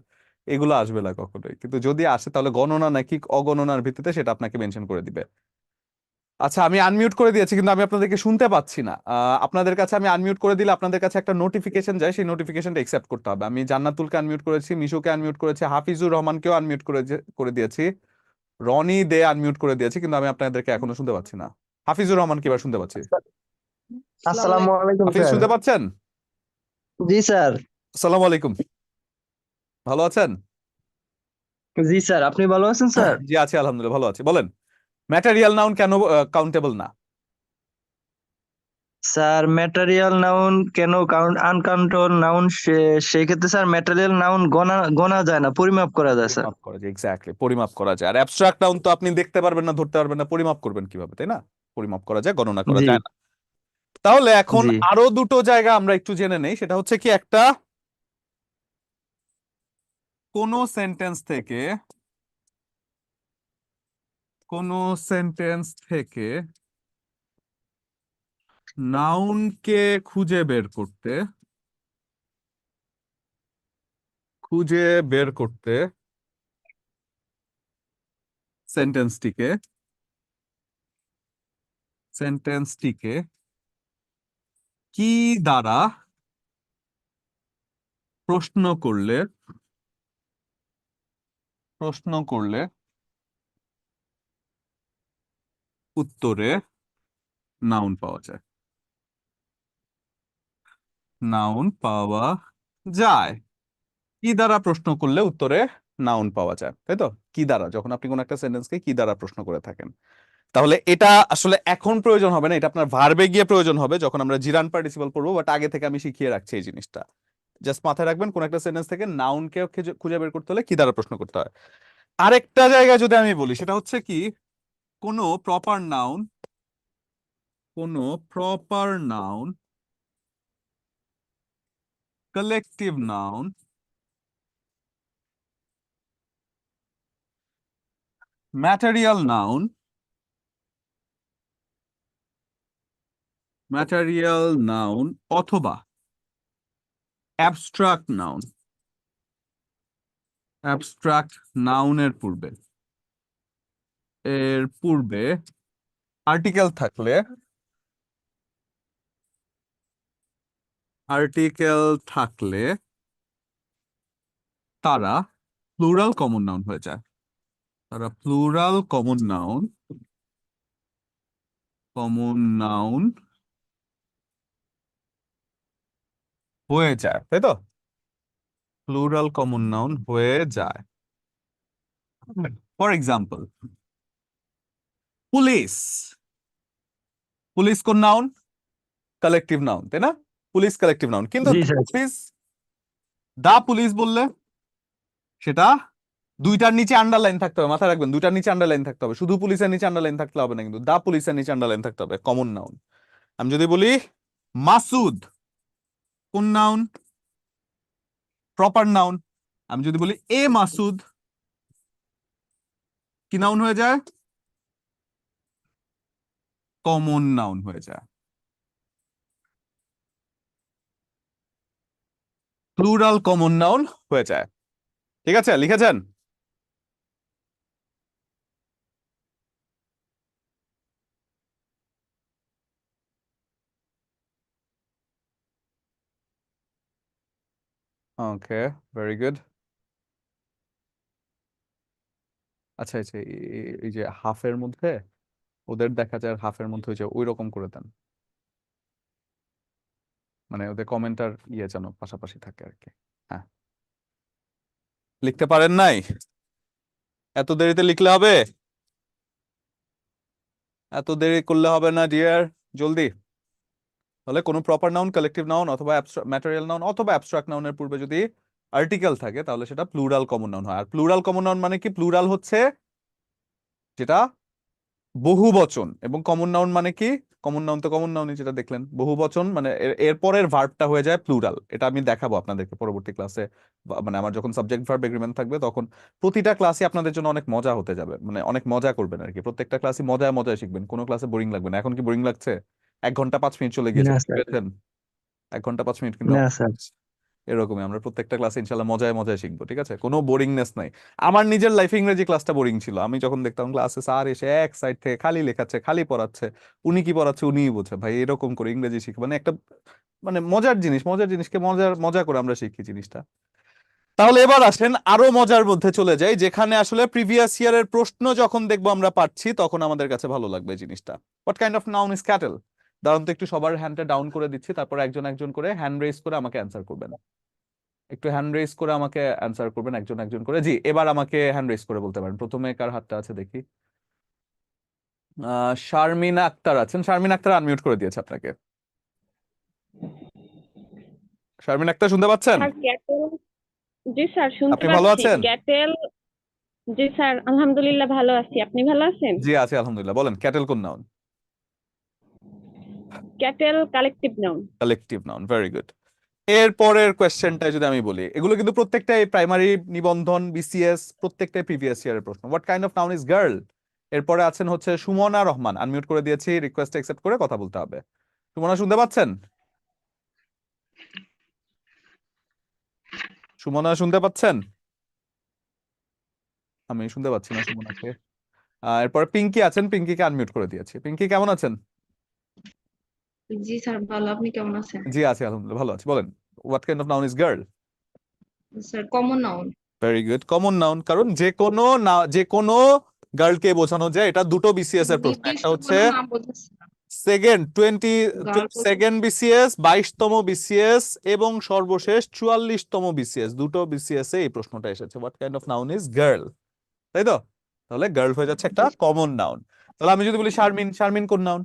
এগুলো আসবে না কখনোই। কিন্তু যদি আসে তাহলে গণনা নাকি অগণনার ভিত্তিতে সেটা আপনাকে মেনশন করে দিবে। আচ্ছা, আমি আনমিউট করে দিয়েছি, কিন্তু আমি আপনাদেরকে শুনতে পাচ্ছি না। আপনাদের কাছে আমি আনমিউট করে দিলে আপনাদের কাছে একটা নোটিফিকেশন যায়, সেই নোটিফিকেশনটা একসেপ্ট করতে হবে। আমি জান্নাতুলকে আনমিউট করেছি, মিশুকে আনমিউট করেছি, হাফিজুর রহমানকেও আনমিউট করে দিয়েছি, রনি দে আনমিউট করে দিয়েছি, কিন্তু আমি আপনাদেরকে এখনো শুনতে পাচ্ছি না। হাফিজুর রহমান কি এবার শুনতে পাচ্ছি? আসসালামু আলাইকুম হাফিজ স্যার। শুনতে পাচ্ছেন? জি স্যার। আসসালামু আলাইকুম, ভালো আছেন? জি স্যার, আপনি ভালো আছেন স্যার? জি আছি, আলহামদুলিল্লাহ ভালো আছি। বলেন, ম্যাটেরিয়াল নাউন কেন কাউন্টেবল না? স্যার ম্যাটেরিয়াল নাউন কেন কাউন্ট আনকাউন্টেবল নাউন, সেই ক্ষেত্রে স্যার ম্যাটেরিয়াল নাউন গোনা গোনা যায় না, পরিমাপ করা যায় স্যার। পরিমাপ করা যায়, এক্স্যাক্টলি, পরিমাপ করা যায়। আর অ্যাবস্ট্রাক্ট নাউন তো আপনি দেখতে পারবেন না, ধরতে পারবেন না, পরিমাপ করবেন কিভাবে, তাই না? পরিমাপ করা যায়, গণনা করা জি যায় না। তাহলে এখন জি আরো দুটো জায়গা আমরা একটু জেনে নেই। সেটা হচ্ছে কি, একটা, কোন সেন্টেন্স থেকে কোন সেন্টেন্স থেকে নাউনকে খুঁজে বের করতে সেন্টেন্সটিকে কি দ্বারা প্রশ্ন করলে উত্তরে নাউন পাওয়া যায়। কি দ্বারা প্রশ্ন করলে উত্তরে নাউন পাওয়া যায়, তাই তো? কি দ্বারা, যখন আপনি কোন একটা সেন্টেন্সকে কি দ্বারা প্রশ্ন করে থাকেন, তাহলে এটা আসলে এখন প্রয়োজন হবে না, এটা আপনার ভার্বে গিয়ে প্রয়োজন হবে যখন আমরা জিরান পার্টিসিপল পড়বো। বাট আগে থেকে আমি শিখিয়ে রাখছি এই জিনিসটা। জাস্ট মাথায় রাখবেন, কোন একটা সেন্টেন্স থেকে নাউনকে খুঁজে বের করতে হলে কি দ্বারা প্রশ্ন করতে হয়। আরেকটা জায়গায় যদি আমি বলি, সেটা হচ্ছে কি, কোনো proper noun collective noun material noun অথবা অ্যাবস্ট্রাক্ট নাউনের পূর্বে আর্টিকেল থাকলে তারা প্লুরাল কমন নাউন হয়ে যায়। তাই তো? প্লুরাল কমন নাউন হয়ে যায়। ফর এক্সাম্পল, পুলিশ কোন নাউন? কালেকটিভ নাউন, তাই না? পুলিশ কালেকটিভ নাউন, কিন্তু জি স্যার। পুলিশ বললে সেটা দুইটার নিচে আন্ডারলাইন থাকতে হবে, মাথায় রাখবেন, দুইটার নিচে আন্ডারলাইন থাকতে হবে। শুধু পুলিশের নিচে আন্ডারলাইন থাকতে হবে না, কিন্তু দা পুলিশের নিচে আন্ডারলাইন থাকতে হবে, কমন নাউন। আমি যদি বলি মাসুদ কোন নাউন? Proper noun. আমি যদি বলি এ মাসুদ, কি নাউন হয়ে যায়? কমন নাউন হয়ে যায়। প্লুরাল কমন নাউন হয়ে যায়। ঠিক আছে, লিখেছেন? ওকে, ভেরি গুড। আচ্ছা আচ্ছা, এই যে হাফের মধ্যে ওদের দেখা যায়, হাফের মধ্যে ওই যে ওই রকম করে দেন, মানে ওদের কমেন্টার যেন পাশাপাশি থাকে আর কি। হ্যাঁ, লিখতে পারেন নাই? এত দেরিতে লিখলে হবে? এত দেরি করলে হবে না ডিয়ার, জলদি। তাহলে কোনো প্রপার নাউন, কালেকটিভ নাউন অথবা ম্যাটেরিয়াল নাউন অথবা অ্যাবস্ট্রাক্ট নাউনের পূর্বে যদি আর্টিকেল থাকে, তাহলে সেটা প্লুরাল কমন নাউন হয়। আর প্লুরাল কমন নাউন মানে কি? প্লুরাল হচ্ছে যেটা বহু বচন, এবং কমন নাউন মানে কি? কমন নাউন তো কমন নাউনই, যেটা দেখলেন। বহু বচন মানে এরপরের ভার্বটা হয়ে যায় প্লুরাল। এটা আমি দেখাবো আপনাদেরকে পরবর্তী ক্লাসে, মানে আমার যখন সাবজেক্ট ভার্ব এগ্রিমেন্ট থাকবে, তখন প্রতিটা ক্লাসই আপনাদের জন্য অনেক মজা হতে যাবে, মানে অনেক মজা করবেন আর কি। প্রত্যেকটা ক্লাসই মজায় মজায় শিখবেন, কোনো ক্লাসে বোরিং লাগবে না। এখন কি বোরিং লাগছে? 1 ঘন্টা 5 মিনিট চলে গিয়েছে, না স্যার। বুঝতে পেরেছেন? 1 ঘন্টা 5 মিনিট কিন্তু না স্যার। এরকমই আমরা প্রত্যেকটা ক্লাসে ইনশাল্লাহ মজায় মজায় শিখবো, ঠিক আছে? কোনো বোরিংনেস নাই। আমার নিজের লাইফে ইংরেজি ক্লাসটা বোরিং ছিল। আমি যখন দেখতাম ক্লাসে স্যার এসে এক সাইড থেকে খালি লেখাচ্ছে, খালি পড়াচ্ছে, উনি কি পড়াচ্ছে উনিই বোঝে, ভাই এরকম করে ইংরেজি শিখ, মানে একটা, মানে মজার জিনিসকে মজা করে আমরা শিখি জিনিসটা। তাহলে এবার আসেন আরো মজার মধ্যে চলে যাই, যেখানে আসলে প্রিভিয়াস ইয়ারের প্রশ্ন যখন দেখবো আমরা পাচ্ছি, তখন আমাদের কাছে ভালো লাগবে জিনিসটা। What kind of noun is cattle? দাঁড়ান তো, একটু সবার হ্যান্ডটা ডাউন করে দিচ্ছি, তারপর একজন একজন করে হ্যান্ড রেজ করে আমাকে অ্যান্সার করবেন। একটু হ্যান্ড রেজ করে আমাকে অ্যান্সার করবেন একজন একজন করে। জি, এবার আমাকে হ্যান্ড রেজ করে বলতে পারেন। প্রথমে কার হাতটা আছে দেখি? শারমিনা আক্তার আছেন। শারমিনা আক্তার আনমিউট করে দিয়েছে আপনাকে। শারমিনা আক্তার শুনতে পাচ্ছেন? স্যার ক্যাটেল, জি স্যার শুনতে আপনি ভালো পাচ্ছি। আছেন? ক্যাটেল, জি স্যার আলহামদুলিল্লাহ ভালো আছি, আপনি ভালো আছেন? জি আছি আলহামদুলিল্লাহ। বলেন, ক্যাটেল কোন noun? Cattle collective noun. Collective noun, very good. এর পরের কোয়েশ্চেনটা যদি আমি বলি, এগুলো কিন্তু প্রত্যেকটাই প্রাইমারি, নিবন্ধন, বিসিএস, প্রত্যেকটাই প্রিভিয়াস ইয়ারের প্রশ্ন। What kind of noun is girl? এরপরে আছেন হচ্ছে সুমনা রহমান, আনমিউট করে দিয়েছি, রিকোয়েস্ট অ্যাকসেপ্ট করে কথা বলতে হবে। সুমনা শুনতে পাচ্ছেন? সুমনা শুনতে পাচ্ছেন? আমি শুনতে পাচ্ছি না সুমনাকে। এরপর পিঙ্কি আছেন, পিঙ্কিকে আনমিউট করে দিয়েছি। পিঙ্কি কেমন আছেন? জি স্যার ভালো, আপনি কেমন আছেন? জি আছি আলহামদুলিল্লাহ, ভালো আছি। বলেন, what kind of noun is girl? Sir common noun. Very good, common noun, কারণ যে কোনো গার্লকে বোঝানো যায়। এটা দুটো বিসিএস এর প্রশ্ন, একটা নির্দিষ্ট হচ্ছে কোনো নাম বোঝাচ্ছে না। সেকেন্ড গার্ল সেকেন্ড বিসিএস, 22তম বিসিএস এবং সর্বশেষ 44তম বিসিএস, দুটো বিসিএস এ এই প্রশ্নটা এসেছে, what kind of noun is girl, তাই তো? তাহলে গার্ল হয়ে যাচ্ছে একটা কমন নাউন। তাহলে আমি যদি বলি শারমিন, শারমিন কোন noun?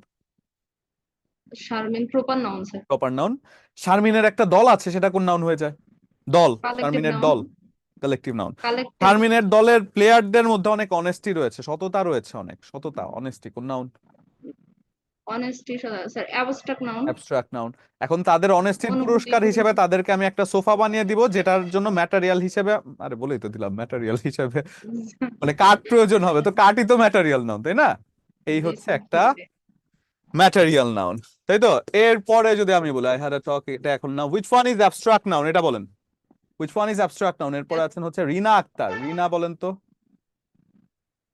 Sharmin proper noun sir. Proper noun. শারমিনের একটা দল আছে, সেটা কোন নাউন হয়ে যায়? দল, কালেকটিভ শারমিনের নাউন। দল, কালেকটিভ নাউন। কালেকটিভ শারমিনের দলের প্লেয়ারদের মধ্যে অনেক অনেস্টি রয়েছে, সততা রয়েছে, অনেক সততা, অনেস্টি, কোন noun? Honesty sir abstract noun. Abstract noun. এখন তাদের অনেস্টির অনুভূতি পুরস্কার হিসেবে প্রকাশ। তাদেরকে আমি একটা সোফা বানিয়ে দিব, যেটার জন্য ম্যাটেরিয়াল হিসেবে, আরে বলেই তো দিলাম ম্যাটেরিয়াল হিসেবে, মানে কাঠ প্রয়োজন হবে, তো কাঠই তো ম্যাটেরিয়াল নাউন, তাই না? এই জি হচ্ছে স্যার, একটা ম্যাটেরিয়াল নাউন, তাই তো? এরপরে যদি আমি বলি আই হ্যাড আ টক, এটা এখন না, which one is abstract noun, এটা বলেন। Which one is abstract noun? এরপরে আছেন হচ্ছে রিনা আক্তার, রিনা বলেন তো।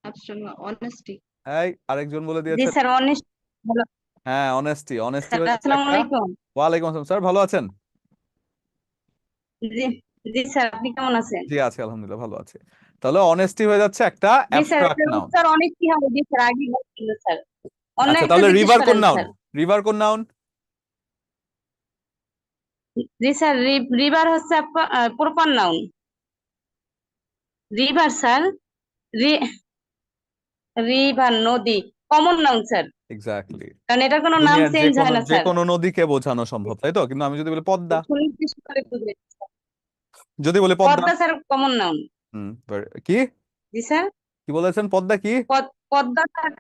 Abstract honesty. এই আরেকজন বলে জি দিয়েছে। স্যার অনেস্ট ভালো হ্যাঁ, অনেস্টি, অনেস্টি স্যার, হয়ে যাচ্ছে আসসালামু একটা। আলাইকুম। ওয়ালাইকুম আসসালাম স্যার, ভালো আছেন? জি জি স্যার, আপনি কেমন আছেন? জি আছি আলহামদুলিল্লাহ, ভালো আছে। তাহলে অনেস্টি হয়ে যাচ্ছে একটা জি স্যার, অ্যাবস্ট্রাক্ট এটার নাউন। উত্তর অনেক কি হবে? জি স্যার, আগে বলছিল স্যার, অন্য আচ্ছা, একটা তাহলে জিজ্ঞেস রিভার কোন করেন নাউন? স্যার। রিভার কোন নাউন? জি স্যার, রিভার হচ্ছে proper noun. River sir, river নদী কমন নাউন স্যার, এক্স্যাক্টলি। কারণ এটার কোনো নাম দুনিয়ার চেঞ্জ হয় না যে স্যার। কোনো নদীকে বোঝানো সম্ভব, তাই তো? কিন্তু আমি যদি বলি পদ্মা, সুনির্দিষ্ট করে বুঝবেন। যদি বলি Padma, Padma sir common noun. কি জি স্যার, কি বলেছেন? পদ্মা কি? Padma sir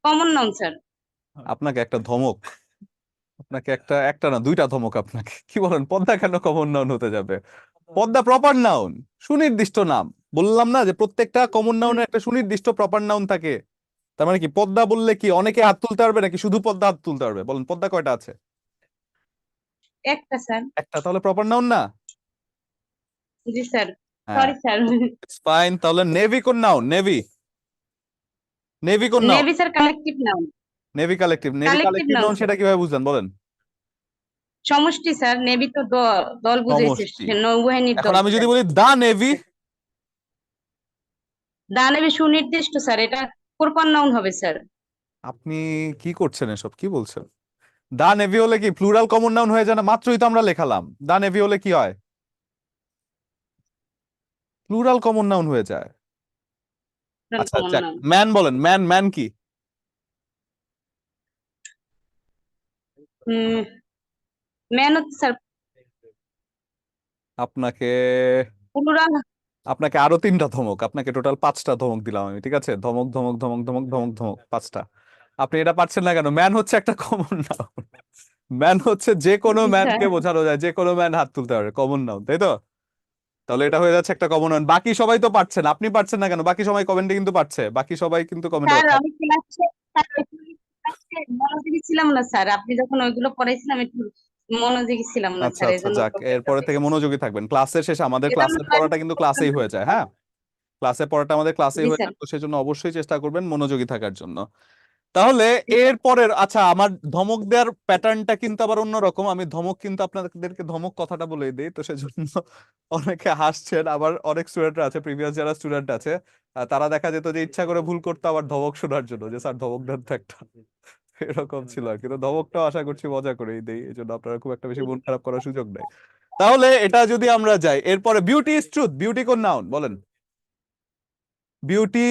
common noun sir. আপনাকে একটা ধমক, আপনাকে একটা একটা না দুইটা ধমক আপনাকে। কি বলেন, পদ্মা কেন কমন নাউন হতে যাবে? পদ্মা প্রপার নাউন, সুনির্দিষ্ট নাম। বললাম না যে প্রত্যেকটা কমন নাউনের একটা সুনির্দিষ্ট প্রপার নাউন থাকে। তার মানে কি পদ্মা বললে কি অনেকে হাত তুলতে পারবে, নাকি শুধু পদ্মা হাত তুলতে পারবে? বলেন, পদ্মা কয়টা আছে? একটা স্যার। একটা, তাহলে প্রপার নাউন না? জি স্যার, হ্যাঁ, সরি স্যার। ফাইন। তাহলে নেভি কোন নাউন? নেভি, নেভি কোন noun? Navy sir collective noun. Navy collective, navy collective collective noun noun, sir, সেটা কিভাবে বুঝলেন বলেন? সমষ্টি স্যার, নেভি তো দল বুঝাইছে, সমষ্টি। নৌবাহিনীর এখন দল আমি যদি স্যার। বলি দা নেভি, দা নেভি সুনির্দিষ্ট স্যার, এটা প্রপার নাউন হবে স্যার। আপনি কি করছেন এসব, কি বলছেন? দা নেভি হলে কি প্লুরাল কমন নাউন হয়ে যায় না? মাত্রই তো আমরা লেখালাম, দা নেভি হলে কি হয়? প্লুরাল কমন নাউন হয়ে যায়। আচ্ছা, কমন যাক, নাউন। ম্যান বলেন, ম্যান, ম্যান কি? ম্যান হচ্ছে স্যার আপনাকে প্লুরাল। আপনাকে আরো 3টা ধমক, আপনাকে টোটাল 5টা ধমক দিলাম আমি, ঠিক আছে? ধমক, ধমক, ধমক, ধমক, ধমক, ধমক, 5টা। আপনি এটা পারছেন না কেন? ম্যান হচ্ছে একটা কমন নাউন। ম্যান হচ্ছে যে কোনো জি স্যার, ম্যানকে বোঝানো যায়, যে কোনো ম্যান হাত তুলতে পারে, কমন নাউন, তাই তো? তাহলে এটা হয়ে যাচ্ছে একটা কমন নাউন। বাকি সবাই তো পারছেন, আপনি পারছেন না কেন? বাকি সবাই কমেন্টে কিন্তু পারছে, বাকি সবাই কিন্তু কমেন্টে স্যার পারছে। আমি ক্লাসে মনোযোগী ছিলাম না স্যার, আপনি যখন ওইগুলো পড়াইছিলাম একটু মনোযোগী ছিলাম না আচ্ছা স্যার, এই আচ্ছা, জন্য যাক, প্রবলেমটা এরপরে থেকে হয়েছে। মনোযোগী থাকবেন। ক্লাসের শেষে আমাদের এজন্য ক্লাসের পড়াটা কিন্তু ক্লাসেই হয়ে যায়, হ্যাঁ? ক্লাসে পড়াটা আমাদের ক্লাসেই জি হয়ে স্যার। যায়, তো সেজন্য অবশ্যই চেষ্টা করবেন মনোযোগী থাকার জন্য। তাহলে এরপরের, আচ্ছা, আমার ধমক দেওয়ার প্যাটার্নটা কিন্তু আবার অন্যরকম। আমি ধমক কিন্তু আপনাদেরকে ধমক কথাটা বলে দিই, তো সেজন্য অনেকে হাসছেন, আবার অনেক স্টুডেন্টরা আছে, প্রিভিয়াস যারা স্টুডেন্ট আছে, তারা দেখা যেত যে ইচ্ছা করে ভুল করতো আবার ধমক শোনার জন্য, যে স্যার ধমক দেন তো একটা। এরকম ছিল আর কি। তো ধমকটাও আশা করছি মজা করেই দেই, এই জন্য আপনারা খুব একটা বেশি মন খারাপ করার সুযোগ নেই। তাহলে এটা যদি আমরা যাই, এরপরে বিউটি ইজ ট্রুথ, বিউটি কোন নাউন বলেন? বিউটি,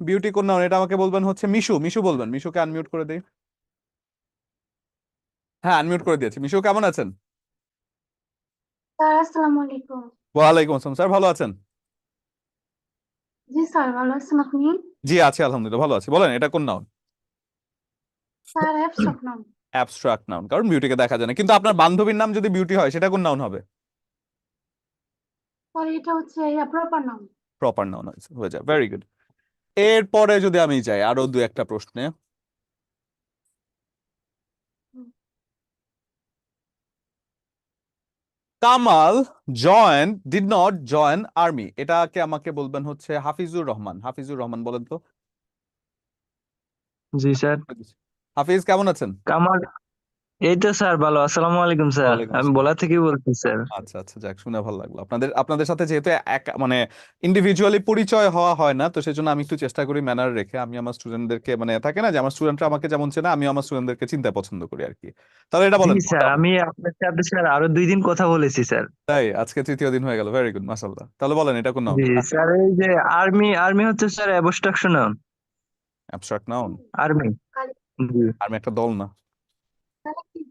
বিউটি কোন নাউন? এটা আমাকে বলবেন হচ্ছে মিশু, মিশু বলবেন। মিশুকে আনমিউট করে দেই। হ্যাঁ, আনমিউট করে দিয়েছি। মিশু কেমন আছেন? স্যার আসসালামু আলাইকুম। ওয়ালাইকুম আসসালাম স্যার, ভালো আছেন? জি স্যার, ভালো আছেন আপনি? জি আছি আলহামদুলিল্লাহ, ভালো আছি। বলেন, এটা কোন noun? Sir abstract noun. Abstract noun, কারণ বিউটিকে দেখা যায় না। কিন্তু আপনার বান্ধবীর নাম যদি বিউটি হয়, সেটা কোন নাউন হবে? স্যার এটা হচ্ছে প্রপার নাউন। প্রপার নাউন হয়ে যায়। Very good. এরপরে যদি আমি যাই আরো দু একটা প্রশ্নে, Kamal did not join army, এটাকে আমাকে বলবেন হচ্ছে হাফিজুর রহমান। হাফিজুর রহমান বলেন তো। জি স্যার। হাফিজ কেমন আছেন? কামাল, এই তো স্যার ভালো। আসসালামু আলাইকুম স্যার, ওয়ালাইকুম আমি আসসালাম। বলা থেকে বলছি স্যার। আচ্ছা আচ্ছা, যাক শুনে ভালো লাগলো। আপনাদের আপনাদের সাথে যেহেতু এক মানে ইন্ডিভিজুয়ালি পরিচয় হওয়া হয় না, তো সেজন্য আমি একটু চেষ্টা করি ম্যানার রেখে, আমি আমার স্টুডেন্টদেরকে মানে থাকে না যে আমার স্টুডেন্টরা আমাকে যেমন চেনে, আমি আমার স্টুডেন্টদেরকে চিনতে পছন্দ করি আর কি। তাহলে এটা জি বলেন স্যার, আমি আপনার সাথে স্যার আরো 2 দিন কথা বলেছি স্যার। তাই আজকে তৃতীয় দিন হয়ে গেল, ভেরি গুড মাশাআল্লাহ। তাহলে বলেন এটা কোন নাউন? জি স্যার, এই যে আর্মি, আর্মি হচ্ছে sir abstraction noun. Abstract noun? Army. জি। আর্মি একটা দল না। Collective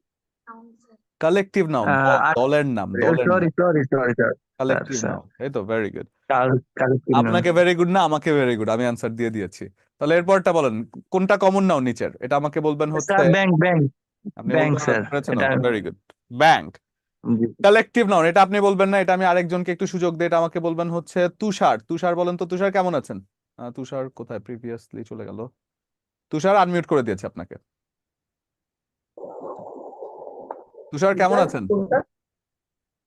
noun sir. Collective noun, দলের নাম, দলের নাম। Sorry sorry sorry sir. Sir collective sir noun, এই তো, ভেরি গুড। Collective noun. আপনাকে ভেরি গুড না, আমাকে ভেরি গুড, আমি আনসার দিয়ে দিয়েছি। তাহলে এরপরটা বলেন কোনটা কমন নাউন নিচের, এটা আমাকে বলবেন হচ্ছে। স্যার ব্যাংক, ব্যাংক, আপনি ব্যাংক বলতে স্যার। পেরেছেন, এটা ওকে, ভেরি গুড। ব্যাংক। জি। কালেকটিভ নাউন, এটা আপনি বলবেন না, এটা আমি আরেকজনকে একটু সুযোগ দিই, এটা আমাকে বলবেন হচ্ছে তুষার। তুষার বলেন তো, তুষার কেমন আছেন? তুষার কোথায়, প্রিভিয়াসলি চলে গেল। তুষার আনমিউট করে দিয়েছে আপনাকে। তুষার কেমন আছেন?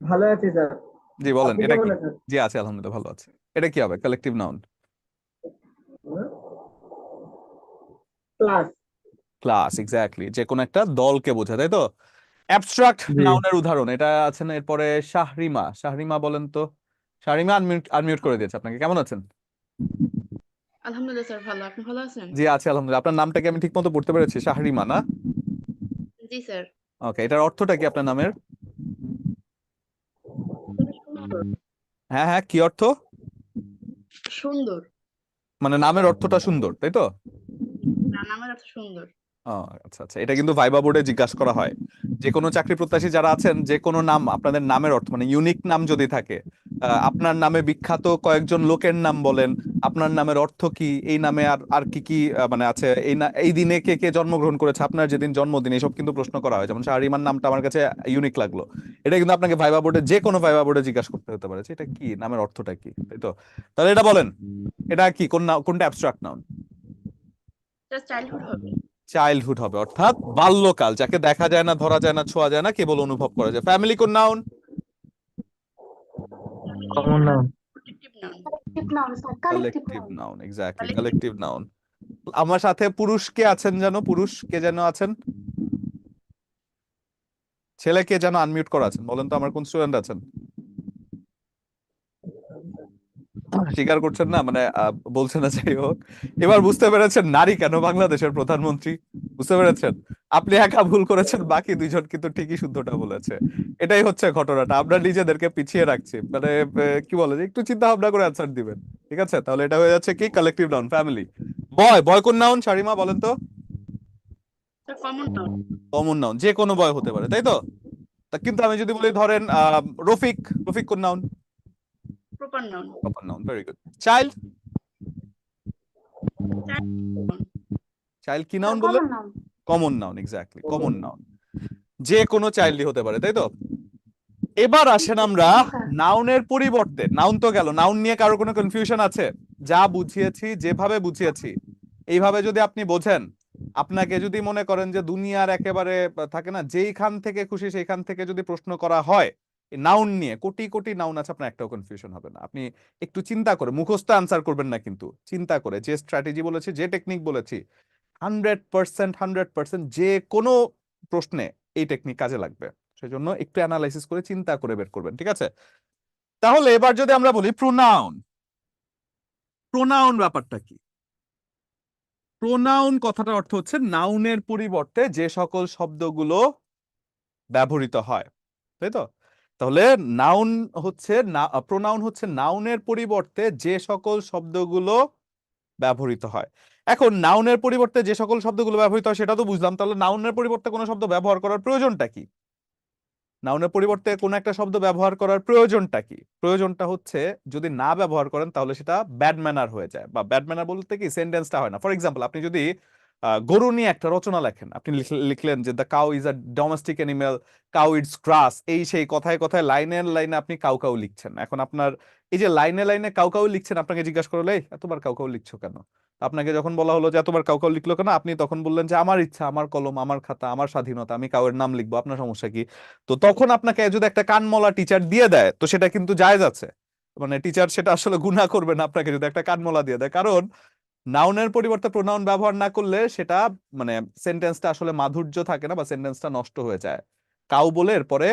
ভালো আছি স্যার। জি বলেন, আপনি এটা কেমন কি? আছেন? জি আছে আলহামদুলিল্লাহ, ভালো আছে। এটা কি হবে collective noun? Class. Class, exactly, যে কোনো একটা দলকে বোঝায়, তাই তো। অ্যাবস্ট্রাক্ট জি। নাউনের উদাহরণ এটা আছে না। এরপরে শাহরিমা, শাহরিমা বলেন তো। শাহরিমা আনমিউট আনমিউট করে দিয়েছে আপনাকে, কেমন আছেন? আলহামদুলিল্লাহ স্যার, ভালো। আপনি ভালো আছেন? জি আছে আলহামদুলিল্লাহ। আপনার নামটাকে আমি ঠিক মতো পড়তে পেরেছি, শাহরিমা না? জি স্যার। ওকে, এটার অর্থটা কি আপনার নামের? হ্যাঁ হ্যাঁ, কি অর্থ? সুন্দর। মানে নামের অর্থটা সুন্দর, তাই তো? না, নামের অর্থ সুন্দর। ও আচ্ছা আচ্ছা, এটা কিন্তু ভাইবা বোর্ডে জিজ্ঞাসা করা হয়। যে কোনো চাকরি প্রত্যাশী যারা আছেন, যে কোনো নাম, আপনাদের নামের অর্থ মানে ইউনিক নাম যদি থাকে, আপনার নামে বিখ্যাত কয়েকজন লোকের নাম বলেন, আপনার নামের অর্থ কি, এই নামে আর আর কি কি মানে আছে, এই দিনে কে কে জন্মগ্রহণ করেছে, আপনার যেদিন জন্মদিন, এইসব কিন্তু প্রশ্ন করা হয়। যেমন শাহরিমার নামটা আমার কাছে ইউনিক লাগলো, এটা কিন্তু আপনাকে ভাইবা বোর্ডে, যে কোনো ভাইবা বোর্ডে জিজ্ঞাসা করতে হতে পারে যে এটা কি, নামের অর্থটা কি, তাই তো? তাহলে এটা বলেন, এটা কি, কোনটা অ্যাবস্ট্রাক্ট নাউন? স্যার চাইল্ডহুড হবে। চাইল্ডহুড হবে, অর্থাৎ বাল্যকাল, যাকে দেখা যায় না, ধরা যায় না, ছোঁয়া যায় না, কেবল অনুভব করা যায়। ফ্যামিলি কোন noun? Common noun. Protective noun. Collective noun sir. Collective collective noun. Noun, exactly, Collective. Collective noun. আমার সাথে পুরুষ কে আছেন যেন, পুরুষ কে যেন আছেন, ছেলে কে যেন আনমিউট করা আছেন, বলেন তো আমার কোন স্টুডেন্ট আছেন? স্বীকার করছেন না, মানে বলছেন না, যাই হোক। এবার বুঝতে পেরেছেন নারী কেন বাংলাদেশের প্রধানমন্ত্রী? বুঝতে পেরেছেন? আপনি একা ভুল করেছেন, বাকি দুইজন কিন্তু ঠিকই শুদ্ধটা বলেছে। এটাই হচ্ছে ঘটনাটা, আমরা নিজেদেরকে পিছিয়ে রাখছি, মানে কি বলে যে একটু চিন্তা ভাবনা করে অ্যান্সার দিবেন। ঠিক আছে, তাহলে এটা হয়ে যাচ্ছে কি কালেকটিভ নাউন, ফ্যামিলি। বয়, বয় কোন নাউন শারিমা বলেন তো? Sir common noun. Common noun, যে কোনো বয় হতে পারে, তাই তো? কিন্তু আমি যদি বলি ধরেন রফিক, রফিক কোন noun? Proper noun. Proper noun, very good. Child, child কি নাউন বললেন? Common noun. Common noun, exactly, common noun, যে কোনো চাইল্ডই হতে পারে, তাই তো? এবার আসেন আমরা স্যার। নাউনের পরিবর্তে, নাউন তো গেল, নাউন নিয়ে কারো কোনো কনফিউশন আছে? যা বুঝিয়েছি, যেভাবে বুঝিয়েছি, এইভাবে যদি আপনি বোঝেন, আপনাকে যদি মনে করেন যে দুনিয়ার একেবারে থাকে না, যেইখান থেকে খুশি সেইখান থেকে যদি প্রশ্ন করা হয় নাউন নিয়ে, কোটি কোটি নাউন আছে, আপনার একটাও কনফিউশন হবে না। আপনি একটু চিন্তা করে, মুখস্থ আনসার করবেন না, কিন্তু চিন্তা করে, যে স্ট্র্যাটেজি বলেছি, যে টেকনিক বলেছি, 100% যে কোনো প্রশ্নে এই টেকনিক কাজে লাগবে। সেজন্য একটু অ্যানালাইসিস করে চিন্তা করে বের করবেন, ঠিক আছে? তাহলে এবার যদি আমরা বলি প্রোনাউন, প্রোনাউন ব্যাপারটা কি? প্রোনাউন কথাটার অর্থ হচ্ছে নাউনের পরিবর্তে যে সকল শব্দগুলো ব্যবহৃত হয়, তাই তো? তাহলে নাউন হচ্ছে প্রোনাউন হচ্ছে নাউনের পরিবর্তে যে সকল শব্দগুলো ব্যবহৃত হয়। এখন নাউনের পরিবর্তে যে সকল শব্দগুলো ব্যবহৃত হয় সেটা তো বুঝলাম, তাহলে নাউনের পরিবর্তে কোনো শব্দ ব্যবহার করার প্রয়োজনটা কি? নাউনের পরিবর্তে কোন একটা শব্দ ব্যবহার করার প্রয়োজনটা কি? প্রয়োজনটা হচ্ছে যদি না ব্যবহার করেন তাহলে সেটা ব্যাড ম্যানার হয়ে যায়, বা ব্যাড ম্যানার বলতে কি, সেন্টেন্সটা হয় না। ফর এক্সাম্পল, আপনি যদি গরু নিয়ে একটা রচনা লেখেন, আপনি লিখলেন যে the cow is a domestic animal, cow eats grass, এই সেই কথায় কথায় লাইনে লাইনে আপনি কাউ কাউ লিখছেন। এখন আপনার এই যে লাইনে লাইনে কাউ কাউ লিখছেন, আপনাকে জিজ্ঞাসা করলে "এই, এতবার কাউ কাউ লিখছো কেন?" আপনাকে যখন বলা হলো যে এতবার কাউ কাউ লিখলো কেন, আপনি তখন বললেন যে আমার ইচ্ছা, আমার কলম, আমার খাতা, আমার স্বাধীনতা, আমি কাউয়ের নাম লিখবো, আপনার সমস্যা কি? তো তখন আপনাকে যদি একটা কানমলা টিচার দিয়ে দেয় তো সেটা কিন্তু জায়েজ আছে, মানে টিচার সেটা আসলে গুনাহ করবে না আপনাকে যদি একটা কানমলা দিয়ে দেয়, কারণ নাউনের পরিবর্তে প্রোনাউন ব্যবহার না করলে সেটা মানে সেন্টেন্সটা আসলে মাধুর্য থাকে না বা সেন্টেন্সটা নষ্ট হয়ে যায়। কাউ বলে এরপরে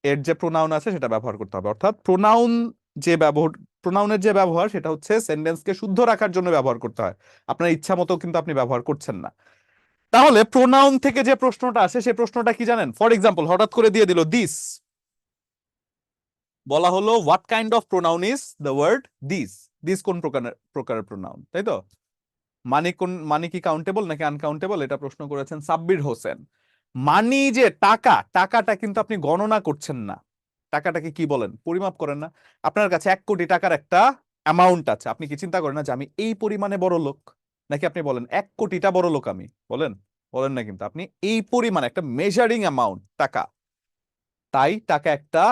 এর যে প্রোনাউন আছে সেটা ব্যবহার করতে হবে, অর্থাৎ প্রোনাউনের যে ব্যবহার সেটা হচ্ছে সেন্টেন্সকে শুদ্ধ রাখার জন্য ব্যবহার করতে হয়, আপনার ইচ্ছা মতো কিন্তু আপনি ব্যবহার করছেন না। তাহলে প্রোনাউন থেকে যে প্রশ্নটা আসে সেই প্রশ্নটা কি জানেন? ফর এক্সাম্পল হঠাৎ করে দিয়ে দিল দিস, বলা হলো what kind of pronoun is the word this, this কোন প্রকারের প্রোনাউন, তাই তো? মানি কি কাউন্টেবল নাকি আনকাউন্টেবল, এটা প্রশ্ন করেছেন সাব্বির হোসেন। মানি যে টাকা, টাকাটা কিন্তু আপনি গণনা করছেন না, টাকাটাকে কি বলেন, পরিমাপ করেন না। আপনার কাছে 1 কোটি টাকার একটা অ্যামাউন্ট আছে, আপনি কি চিন্তা করেন না যে আমি এই পরিমাণে বড় লোক, নাকি আপনি বলেন 1 কোটিটা বড় লোক আমি, বলেন? বলেন না, কিন্তু আপনি এই পরিমাণে একটা মেজারিং অ্যামাউন্ট টাকা, তাই টাকা একটা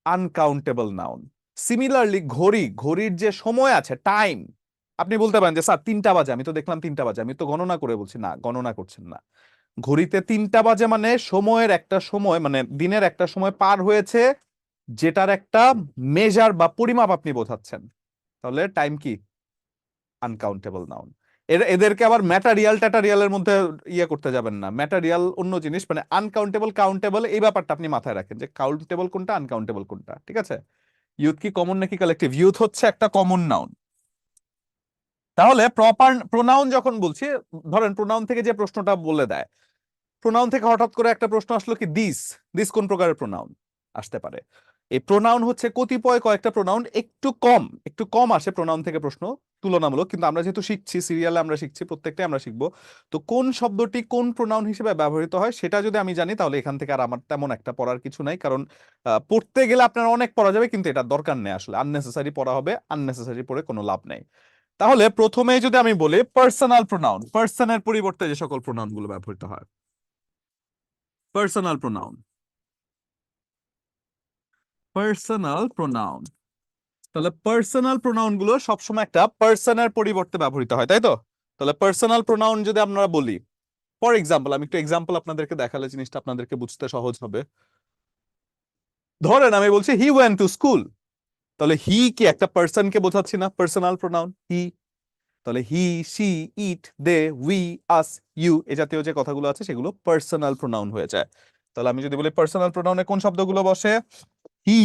আনকাউন্টেবল নাউন। সিমিলারলি ঘড়ি, ঘড়ির যে সময় আছে টাইম, আপনি বলতে পারেন যে স্যার 3টা বাজে, আমি তো দেখলাম 3টা বাজে, আমি তো গণনা করে বলছি, না গণনা করছেন না। ঘড়িতে 3টা বাজে মানে সময়ের একটা সময়, মানে দিনের একটা সময় পার হয়েছে, যেটার একটা মেজার বা পরিমাপ আপনি বোঝাচ্ছেন, তাহলে টাইম কি? Uncountable noun. এদেরকে আবার ম্যাটারিয়াল ট্যাটারিয়ালের মধ্যে ইয়ে করতে যাবেন না, ম্যাটারিয়াল অন্য জিনিস, মানে আনকাউন্টেবল কাউন্টেবল এই ব্যাপারটা আপনি মাথায় রাখেন যে কাউন্টেবল কোনটা আনকাউন্টেবল কোনটা, ঠিক আছে? ইউথ কি কমন নাকি কালেক্টিভ? ইউথ হচ্ছে একটা কমন নাউন। তাহলে প্রপার প্রোনাউন যখন বলছি, ধরেন প্রোনাউন থেকে যে প্রশ্নটা বলে দেয়, প্রোনাউন থেকে হঠাৎ করে একটা প্রশ্ন আসলো কি দিস, দিস কোন প্রকারের প্রোনাউন আসতে পারে? এই প্রোনাউন হচ্ছে কয়েকটা প্রোনাউন একটু কম আসে প্রোনাউন থেকে প্রশ্ন তুলনামূলক, কিন্তু আমরা যেহেতু শিখছি সিরিয়ালে, আমরা শিখছি, প্রত্যেকটাই আমরা শিখবো, তো কোন শব্দটি কোন প্রোনাউন হিসেবে ব্যবহৃত হয় সেটা যদি আমি জানি তাহলে এখান থেকে আর আমার তেমন একটা পড়ার কিছু নাই, কারণ পড়তে গেলে আপনার অনেক পড়া যাবে, কিন্তু এটা দরকার নেই, আসলে আননেসেসারি পড়া হবে, আননেসেসারি পড়ে কোনো লাভ নেই। তাহলে প্রথমেই যদি আমি বলি পার্সোনাল প্রোনাউন, পার্সনের পরিবর্তে যে সকল প্রোনাউন গুলো ব্যবহৃত হয়, পার্সোনাল প্রোনাউন, পার্সোনাল প্রোনাউন, তাহলে পার্সোনাল প্রোনাউন গুলো সবসময় একটা পার্সনের পরিবর্তে ব্যবহৃত হয়, তাই তো? তাহলে পার্সোনাল প্রোনাউন যদি আমরা বলি, ফর এক্সাম্পল, আমি একটু এক্সাম্পল আপনাদেরকে দেখালে জিনিসটা আপনাদেরকে বুঝতে সহজ হবে। ধরেন আমি বলছি হি ওয়েন্ট টু স্কুল, তাহলে হি কি একটা পার্সনকে বোঝাচ্ছি না? Personal pronoun he. তাহলে he, she, it, they, we, us, you, এ জাতীয় যে কথাগুলো আছে সেগুলো পার্সোনাল প্রোনাউন হয়ে যায়। তাহলে আমি যদি বলি পার্সোনাল প্রোনাউনে কোন শব্দগুলো বসে? He,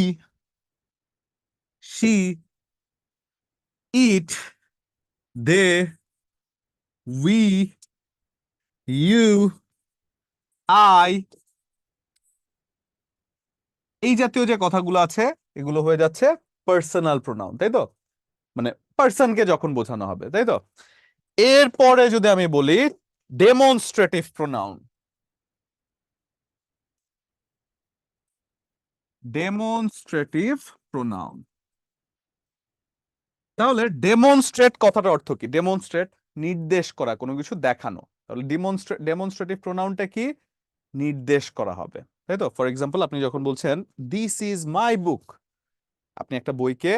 she, it, they, we, you, I, এই জাতীয় যে কথাগুলো আছে এগুলো হয়ে যাচ্ছে পার্সোনাল প্রোনাউন, তাই তো? মানে পার্সনকে যখন বোঝানো হবে, তাই তো? এরপরে যদি আমি বলি ডেমনস্ট্রেটিভ প্রোনাউন, ডেমনস্ট্রেটিভ প্রোনাউন, তাহলে ডেমনস্ট্রেট কথাটার অর্থ কি? ডেমনস্ট্রেট নির্দেশ করা, কোনো কিছু দেখানো, তাহলে ডেমনস্ট্রেটিভ প্রোনাউনটা কি? নির্দেশ করা হবে, তাই তো? ফর এক্সাম্পল আপনি যখন বলছেন দিস ইজ মাই বুক, আপনি একটা বইকে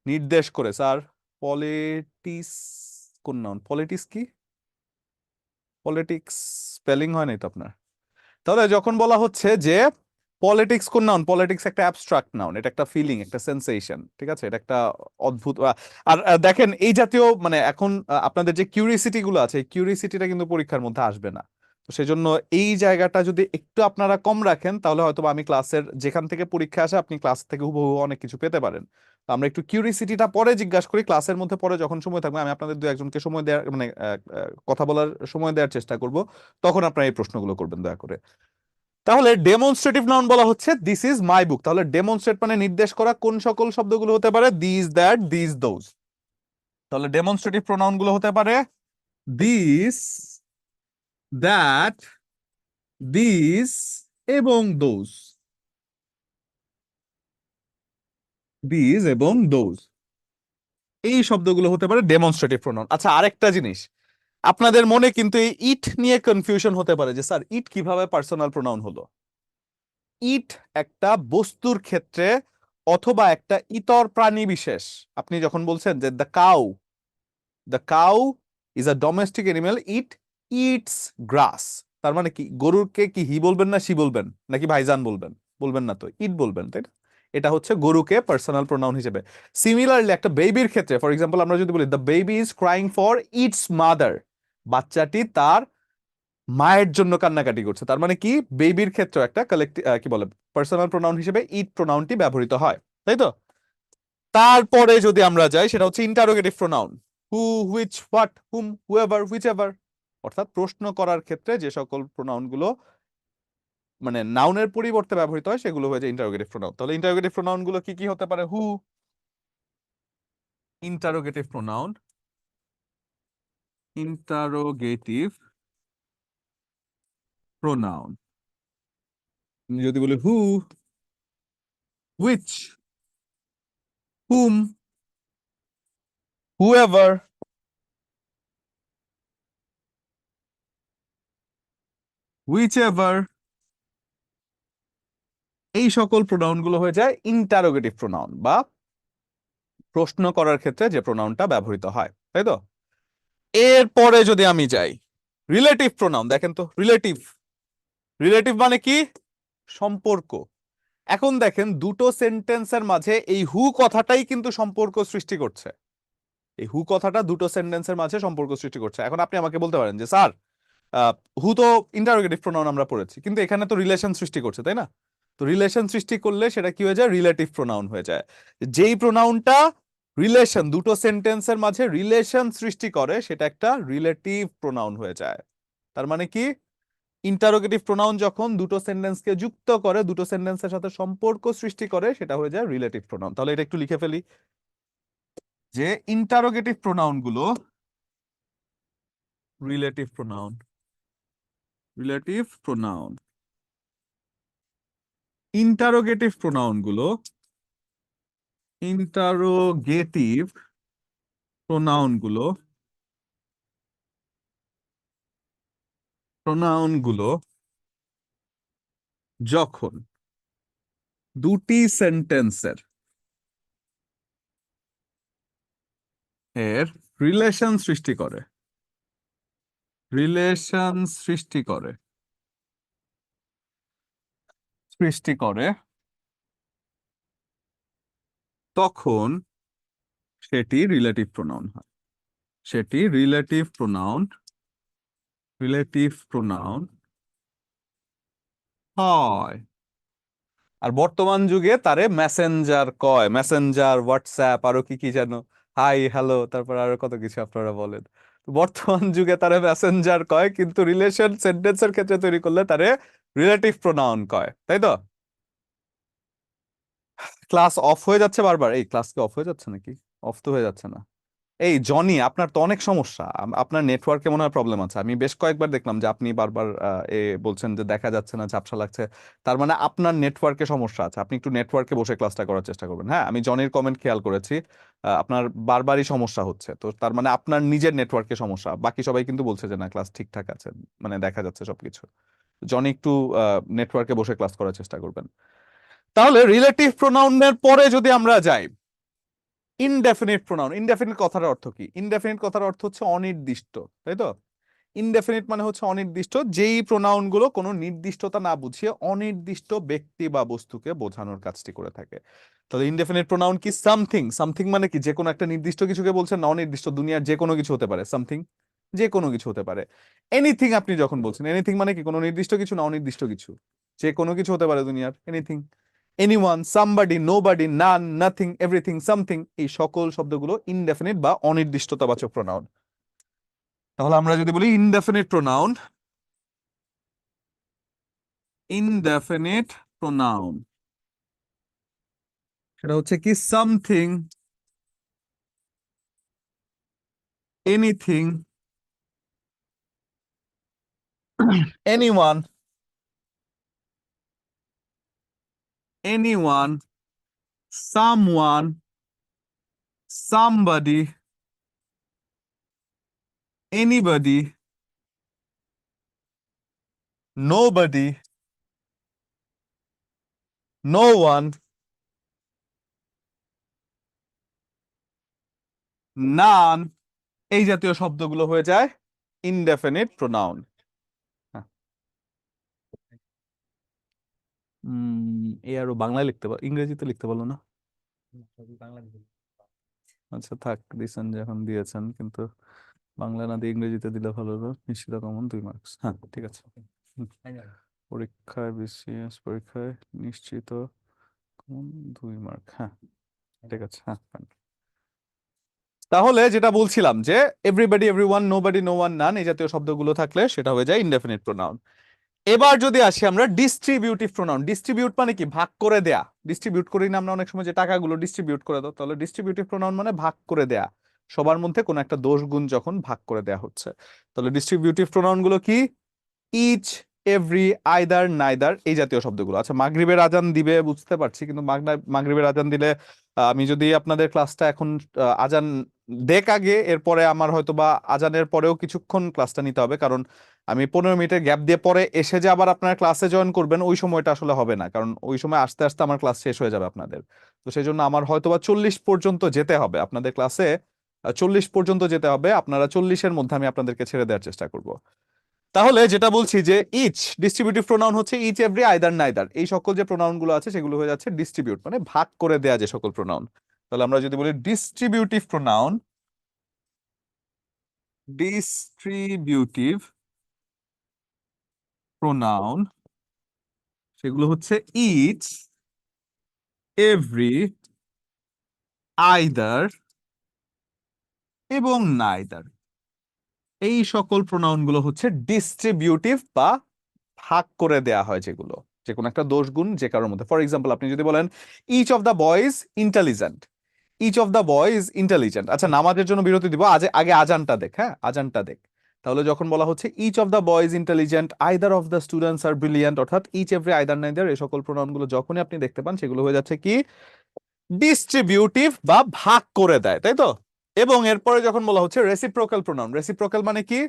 নির্দেশ করে, স্যার পলিটিস কোন নাউন, পলিটিক্স কি? পলিটিক্স স্পেলিং হয় নাই তো আপনার। তাহলে যখন বলা হচ্ছে যে পলিটিক্স কোন নাউন, পলিটিক্স একটা অ্যাবস্ট্রাক্ট নাউন, এটা একটা ফিলিং, একটা সেন্সেশন, ঠিক আছে? এটা একটা অদ্ভুত আর দেখেন এই জাতীয় মানে এখন আপনাদের যে কিউরিসিটি গুলো আছে, এই কিউরিসিটিটা কিন্তু পরীক্ষার মধ্যে আসবে না, তো সেজন্য এই জায়গাটা যদি একটু আপনারা কম রাখেন তাহলে হয়তো আমি ক্লাসের যেখান থেকে পরীক্ষা আসে আপনি ক্লাস থেকে হুবহু অনেক কিছু পেতে পারেন। তো আমরা একটু কিউরিসিটিটা পরে জিজ্ঞাসা করি, ক্লাসের মধ্যে পরে যখন সময় থাকবে আমি আপনাদের দু একজনকে সময় দেওয়ার মানে কথা বলার সময় দেওয়ার চেষ্টা করব, তখন আপনারা এই প্রশ্নগুলো করবেন দয়া করে। তাহলে ডেমনস্ট্রেটিভ নাউন বলা হচ্ছে দিস ইজ মাই বুক, তাহলে ডেমনস্ট্রেট মানে নির্দেশ করা, কোন সকল শব্দগুলো হতে পারে? This, that, this, those. তাহলে ডেমনস্ট্রেটিভ প্রোনাউন গুলো হতে পারে দিস, দ্যাট, দিস এবং দোজ, দিস এবং দোজ, এই শব্দগুলো হতে পারে ডেমনস্ট্রেটিভ প্রোনাউন। আচ্ছা আরেকটা জিনিস, আপনাদের মনে কিন্তু এই ইট নিয়ে কনফিউশন হতে পারে যে স্যার ইট কিভাবে পার্সোনাল প্রোনাউন হলো। ইট একটা বস্তুর ক্ষেত্রে অথবা একটা ইতর প্রাণী বিশেষ। আপনি যখন বলছেন যে the cow is a domestic animal, it eats grass, তার মানে কি গরুকে কি হি বলবেন না সি বলবেন নাকি ভাইজান বলবেন? বলবেন না তো, ইট বলবেন, তাই না? এটা হচ্ছে গরুকে পার্সোনাল প্রোনাউন হিসেবে। সিমিলারলি একটা বেবির ক্ষেত্রে ফর এক্সাম্পল আমরা যদি বলি the baby is crying for its mother, বাচ্চাটি তার মায়ের জন্য কান্নাকাটি করছে, তার মানে কি বেবির ক্ষেত্রে একটা কালেক্টিভ কি বলে পার্সোনাল প্রোনাউন হিসেবে ইট প্রোনাউনটি ব্যবহৃত হয়, তাই তো? তারপরে যদি আমরা যাই সেটা হচ্ছে interrogative pronoun, who, which, what, whom, whoever, whichever, অর্থাৎ প্রশ্ন করার ক্ষেত্রে যে সকল প্রোনাউন গুলো মানে নাউনের পরিবর্তে ব্যবহৃত হয় সেগুলো হয়ে যায় ইন্টারোগেটিভ প্রোনাউন। তাহলে ইন্টারোগেটিভ প্রোনাউন গুলো কি কি হতে পারে? হু, ইন্টারোগেটিভ প্রোনাউন, ইন্টারোগেটিভ প্রোনাউন। যদি বলি হু, হুইচ, হুম, হুএভার, হুইচএভার, এই সকল প্রোনাউন গুলো হয়ে যায় ইন্টারোগেটিভ প্রোনাউন বা প্রশ্ন করার ক্ষেত্রে যে প্রোনাউনটা ব্যবহৃত হয়, তাই তো? এরপরে যদি আমি যাই রিলেটিভ প্রোনাউন, দেখেন তো রিলেটিভ, রিলেটিভ মানে কি সম্পর্ক। এখন দেখেন দুটো সেন্টেন্সের মাঝে এই হু কথাটাই কিন্তু সম্পর্ক সৃষ্টি করছে, এই হু কথাটা দুটো সেন্টেন্সের মাঝে সম্পর্ক সৃষ্টি করছে। এখন আপনি আমাকে বলতে পারেন যে স্যার হু তো ইন্টারোগেটিভ প্রোনাউন আমরা পড়েছি, কিন্তু এখানে তো রিলেশন সৃষ্টি করছে, তাই না? তো রিলেশন সৃষ্টি করলে সেটা কি হয়ে যায়? রিলেটিভ প্রোনাউন হয়ে যায়। যেই প্রোনাউনটা রিলেশন, দুটো সেন্টেন্সের মাঝে রিলেশন সৃষ্টি করে সেটা একটা রিলেটিভ প্রোনাউন হয়ে যায়। তার মানে কি ইন্টারোগেটিভ প্রোনাউন যখন দুটো সেন্টেন্সকে যুক্ত করে, দুটো সেন্টেন্সের সাথে সম্পর্ক সৃষ্টি করে, সেটা হয়ে যায় রিলেটিভ প্রোনাউন। তাহলে এটা একটু লিখে ফেলি যে ইন্টারোগেটিভ প্রোনাউন গুলো relative pronoun, relative pronoun, interrogative pronoun গুলো, ইন্টারোগেটিভ প্রোনাউন গুলো, প্রোনাউন গুলো যখন দুটি সেন্টেন্সের এর রিলেশন সৃষ্টি করে, রিলেশন সৃষ্টি করে, সৃষ্টি করে, তখন সেটি রিলেটিভ প্রোনাউন হয়, সেটি রিলেটিভ প্রোনাউন, রিলেটিভ প্রোনাউন হয়। আর বর্তমান যুগে তারে মেসেঞ্জার কয়, মেসেঞ্জার, হোয়াটসঅ্যাপ, আরো কি কি যেন, হাই হ্যালো, তারপর আরো কত কিছু আপনারা বলেন। তো বর্তমান যুগে তারে মেসেঞ্জার কয়, কিন্তু রিলেশন সেন্টেন্সের ক্ষেত্রে তৈরি করলে তারে রিলেটিভ প্রোনাউন কয়, তাই তো? ক্লাস অফ হয়ে যাচ্ছে বারবার, এই ক্লাস কি অফ হয়ে যাচ্ছে নাকি? অফ তো হয়ে যাচ্ছে না। এই জনি, আপনার তো অনেক সমস্যা, আপনার নেটওয়ার্কে মনে হয় প্রবলেম আছে। আমি বেশ কয়েকবার দেখলাম যে আপনি বারবার বলছেন যে দেখা যাচ্ছে না, ঝাপসা লাগছে। তার মানে আপনার নেটওয়ার্কে সমস্যা আছে। আপনি একটু নেটওয়ার্কে বসে ক্লাসটা করার চেষ্টা করবেন। হ্যাঁ, আমি জনির কমেন্ট খেয়াল করেছি, আপনার বারবারই সমস্যা হচ্ছে। তো তার মানে আপনার নিজের নেটওয়ার্কে সমস্যা, বাকি সবাই কিন্তু বলছে যে না ক্লাস ঠিকঠাক আছে, মানে দেখা যাচ্ছে সবকিছু। জনি একটু নেটওয়ার্কে বসে ক্লাস করার চেষ্টা করবেন। তাহলে রিলেটিভ প্রোনাউনের পরে যদি আমরা যাই ইনডেফিনিট প্রোনাউন। ইনডেফিনিট কথার অর্থ কি? ইনডেফিনিট কথার অর্থ হচ্ছে অনির্দিষ্ট, তাই তো? ইনডেফিনিট মানে হচ্ছে অনির্দিষ্ট, যেই প্রোনাউন গুলো কোনো নির্দিষ্টতা না বুঝিয়ে অনির্দিষ্ট ব্যক্তি বা বস্তুকে বোঝানোর কাজটি করে থাকে। তাহলে ইনডেফিনিট প্রোনাউন কি? সামথিং, সামথিং মানে কি যে কোনো একটা নির্দিষ্ট কিছুকে বলছেন না, অনির্দিষ্ট দুনিয়ার যে কোনো কিছু হতে পারে, সামথিং যে কোনো কিছু হতে পারে। এনিথিং আপনি যখন বলছেন, এনিথিং মানে কি কোনো নির্দিষ্ট কিছু না, অনির্দিষ্ট কিছু, যে কোনো কিছু হতে পারে দুনিয়ার, এনিথিং। এনিওয়ান, সামবডি, নোবডি, নান, নাথিং, এভরিথিং, সামথিং, এই সকল শব্দগুলো ইনডেফিনিট বা অনির্দিষ্টতাবাচক প্রোনাউন। তাহলে আমরা যদি বলি ইনডেফিনিট প্রোনাউন, ইনডেফিনিট প্রোনাউন সেটা হচ্ছে কি something, anything, anyone, anyone, someone, somebody, anybody, nobody, no one, none, এই জাতীয় শব্দগুলো হয়ে যায় ইনডেফিনিট প্রোনাউন। এ আরো বাংলায় লিখতে পারো, ইংরেজিতে লিখতে পারলো না? আচ্ছা থাক, দিয়েছেন যখন দিয়েছেন, কিন্তু বাংলা না দিয়ে ইংরেজিতে দিলে ভালো হতো। নিশ্চিত কমন 2 মার্কস, হ্যাঁ ঠিক আছে। হুম। পরীক্ষায় বিসিএস পরীক্ষায় নিশ্চিত কমন 2 মার্ক, হ্যাঁ ঠিক আছে, হ্যাঁ fine। তাহলে যেটা বলছিলাম যে everybody, everyone, nobody, no one, none এই জাতীয় শব্দগুলো থাকলে সেটা হয়ে যায় ইনডেফিনিট প্রোনাউন। এবার যদি আসি আমরা ডিস্ট্রিবিউটিভ প্রোনাউন। ডিস্ট্রিবিউট মানে কি? ভাগ করে দেয়া। ডিস্ট্রিবিউট করি না আমরা অনেক সময়, যে টাকাগুলো ডিস্ট্রিবিউট করে দাও, তাহলে ডিস্ট্রিবিউটিভ প্রোনাউন মানে ভাগ করে দেয়া, সবার মধ্যে কোনো একটা দোষ গুণ যখন ভাগ করে দেয়া হচ্ছে। তাহলে ডিস্ট্রিবিউটিভ প্রোনাউন গুলো কি? ইচ, এভরি, আইদার, নাইদার এই জাতীয় শব্দগুলো। আচ্ছা মাগরিবের আজান দিবে বুঝতে পারছি, কিন্তু মাগরিবের আজান দিলে আমি যদি আপনাদের ক্লাসটা এখন আজান দেখ আগে, এরপরে আমার হয়তো বা আজানের পরেও কিছুক্ষণ ক্লাসটা নিতে হবে, কারণ আমি 15 মিনিটের গ্যাপ দিয়ে পরে এসে যে আবার আপনার ক্লাসে জয়েন করবেন ওই সময়টা আসলে হবে না, কারণ ওই সময় আস্তে আস্তে আমার ক্লাস শেষ হয়ে যাবে আপনাদের। তো সেই জন্য আমার হয়তো বা 40 পর্যন্ত যেতে হবে আপনাদের ক্লাসে, 40 পর্যন্ত যেতে হবে। আপনারা 40-এর মধ্যে আমি আপনাদেরকে ছেড়ে দেওয়ার চেষ্টা করব। তাহলে যেটা বলছি যে ইচ ডিস্ট্রিবিউটিভ প্রোনাউন হচ্ছে ইচ, এভরি, আইদার, নাইদার এই সকল যে প্রোনাউন গুলো আছে সেগুলো হয়ে যাচ্ছে ডিস্ট্রিবিউট, মানে ভাগ করে দেয়া যে সকল প্রোনাউন। তাহলে আমরা যদি বলি ডিস্ট্রিবিউটিভ প্রোনাউন, ডিস্ট্রিবিউটিভ প্রোনাউন সেগুলো হচ্ছে ইচ, এভরি, আইদার এবং নাইদার। এই সকল প্রোনাউন গুলো হচ্ছে ডিস্ট্রিবিউটিভ বা ভাগ করে দেয়া হয় যেগুলো, যে কোনো একটা দোষ গুণ যে কারোর মধ্যে। ফর এক্সাম্পল আপনি যদি বলেন each of the boys intelligent, each of the boys intelligent. আচ্ছা নামাজের জন্য বিরতি দিব, আগে আজানটা দেখ, হ্যাঁ আজানটা দেখ। তাহলে যখন বলা হচ্ছে each of the boys intelligent, either of the students are brilliant, অর্থাৎ ইচ, এভরি, আইদার, নাইদার এই সকল প্রোনাউন গুলো যখনই আপনি দেখতে পান সেগুলো হয়ে যাচ্ছে কি? ডিস্ট্রিবিউটিভ বা ভাগ করে দেয়, তাই তো? এবং এরপরে যখন বলা হচ্ছে রেসিপ্রোকাল প্রোনাউন, রেসিপ্রোকাল মানে কি?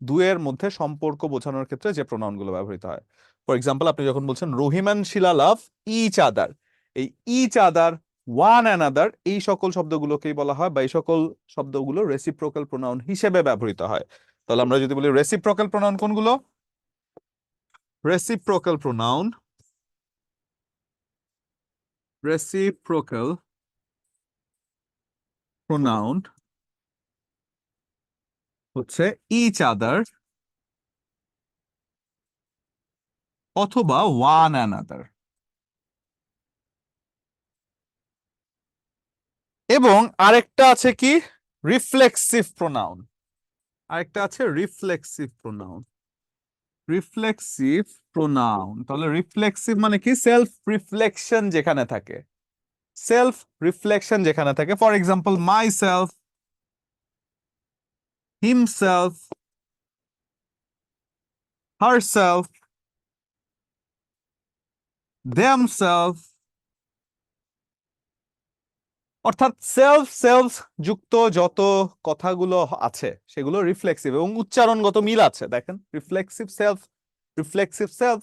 দুয়ের মধ্যে সম্পর্ক বোঝানোর ক্ষেত্রে যে প্রোনাউন গুলো ব্যবহৃত হয়। ফর এক্সাম্পল আপনি যখন বলছেন রহিম এন্ড শিলা লাভ ইচ আদার, এই ইচ আদার, ওয়ান অ্যানাদার এই সকল শব্দগুলোকেই বলা হয়, বা এই সকল শব্দগুলো রেসিপ্রোকাল প্রোনাউন হিসেবে ব্যবহৃত হয়। তাহলে আমরা যদি বলি রেসিপ্রোকাল প্রোনাউন কোনগুলো? রেসিপ্রোকাল প্রোনাউন, রেসিপ্রোকাল প্রোনাউন হচ্ছে ইচ আদার অথবা ওয়ান অ্যানাদার। এবং আরেকটা আছে কি? Reflexive pronoun. আরেকটা আছে রিফ্লেক্সিভ প্রোনাউন, রিফ্লেক্সিভ প্রোনাউন। তাহলে রিফ্লেক্সিভ মানে কি? সেলফ রিফ্লেকশন যেখানে থাকে, সেলফ রিফ্লেকশন যেখানে থাকে। For example myself, himself, herself, themself, অর্থাৎ সেলফ সেলফ যুক্ত যত কথাগুলো আছে সেগুলো রিফ্লেক্সিভ এবং উচ্চারণগত মিল আছে। দেখেন রিফ্লেক্সিভ সেলফ, রিফ্লেক্সিভ সেলফ,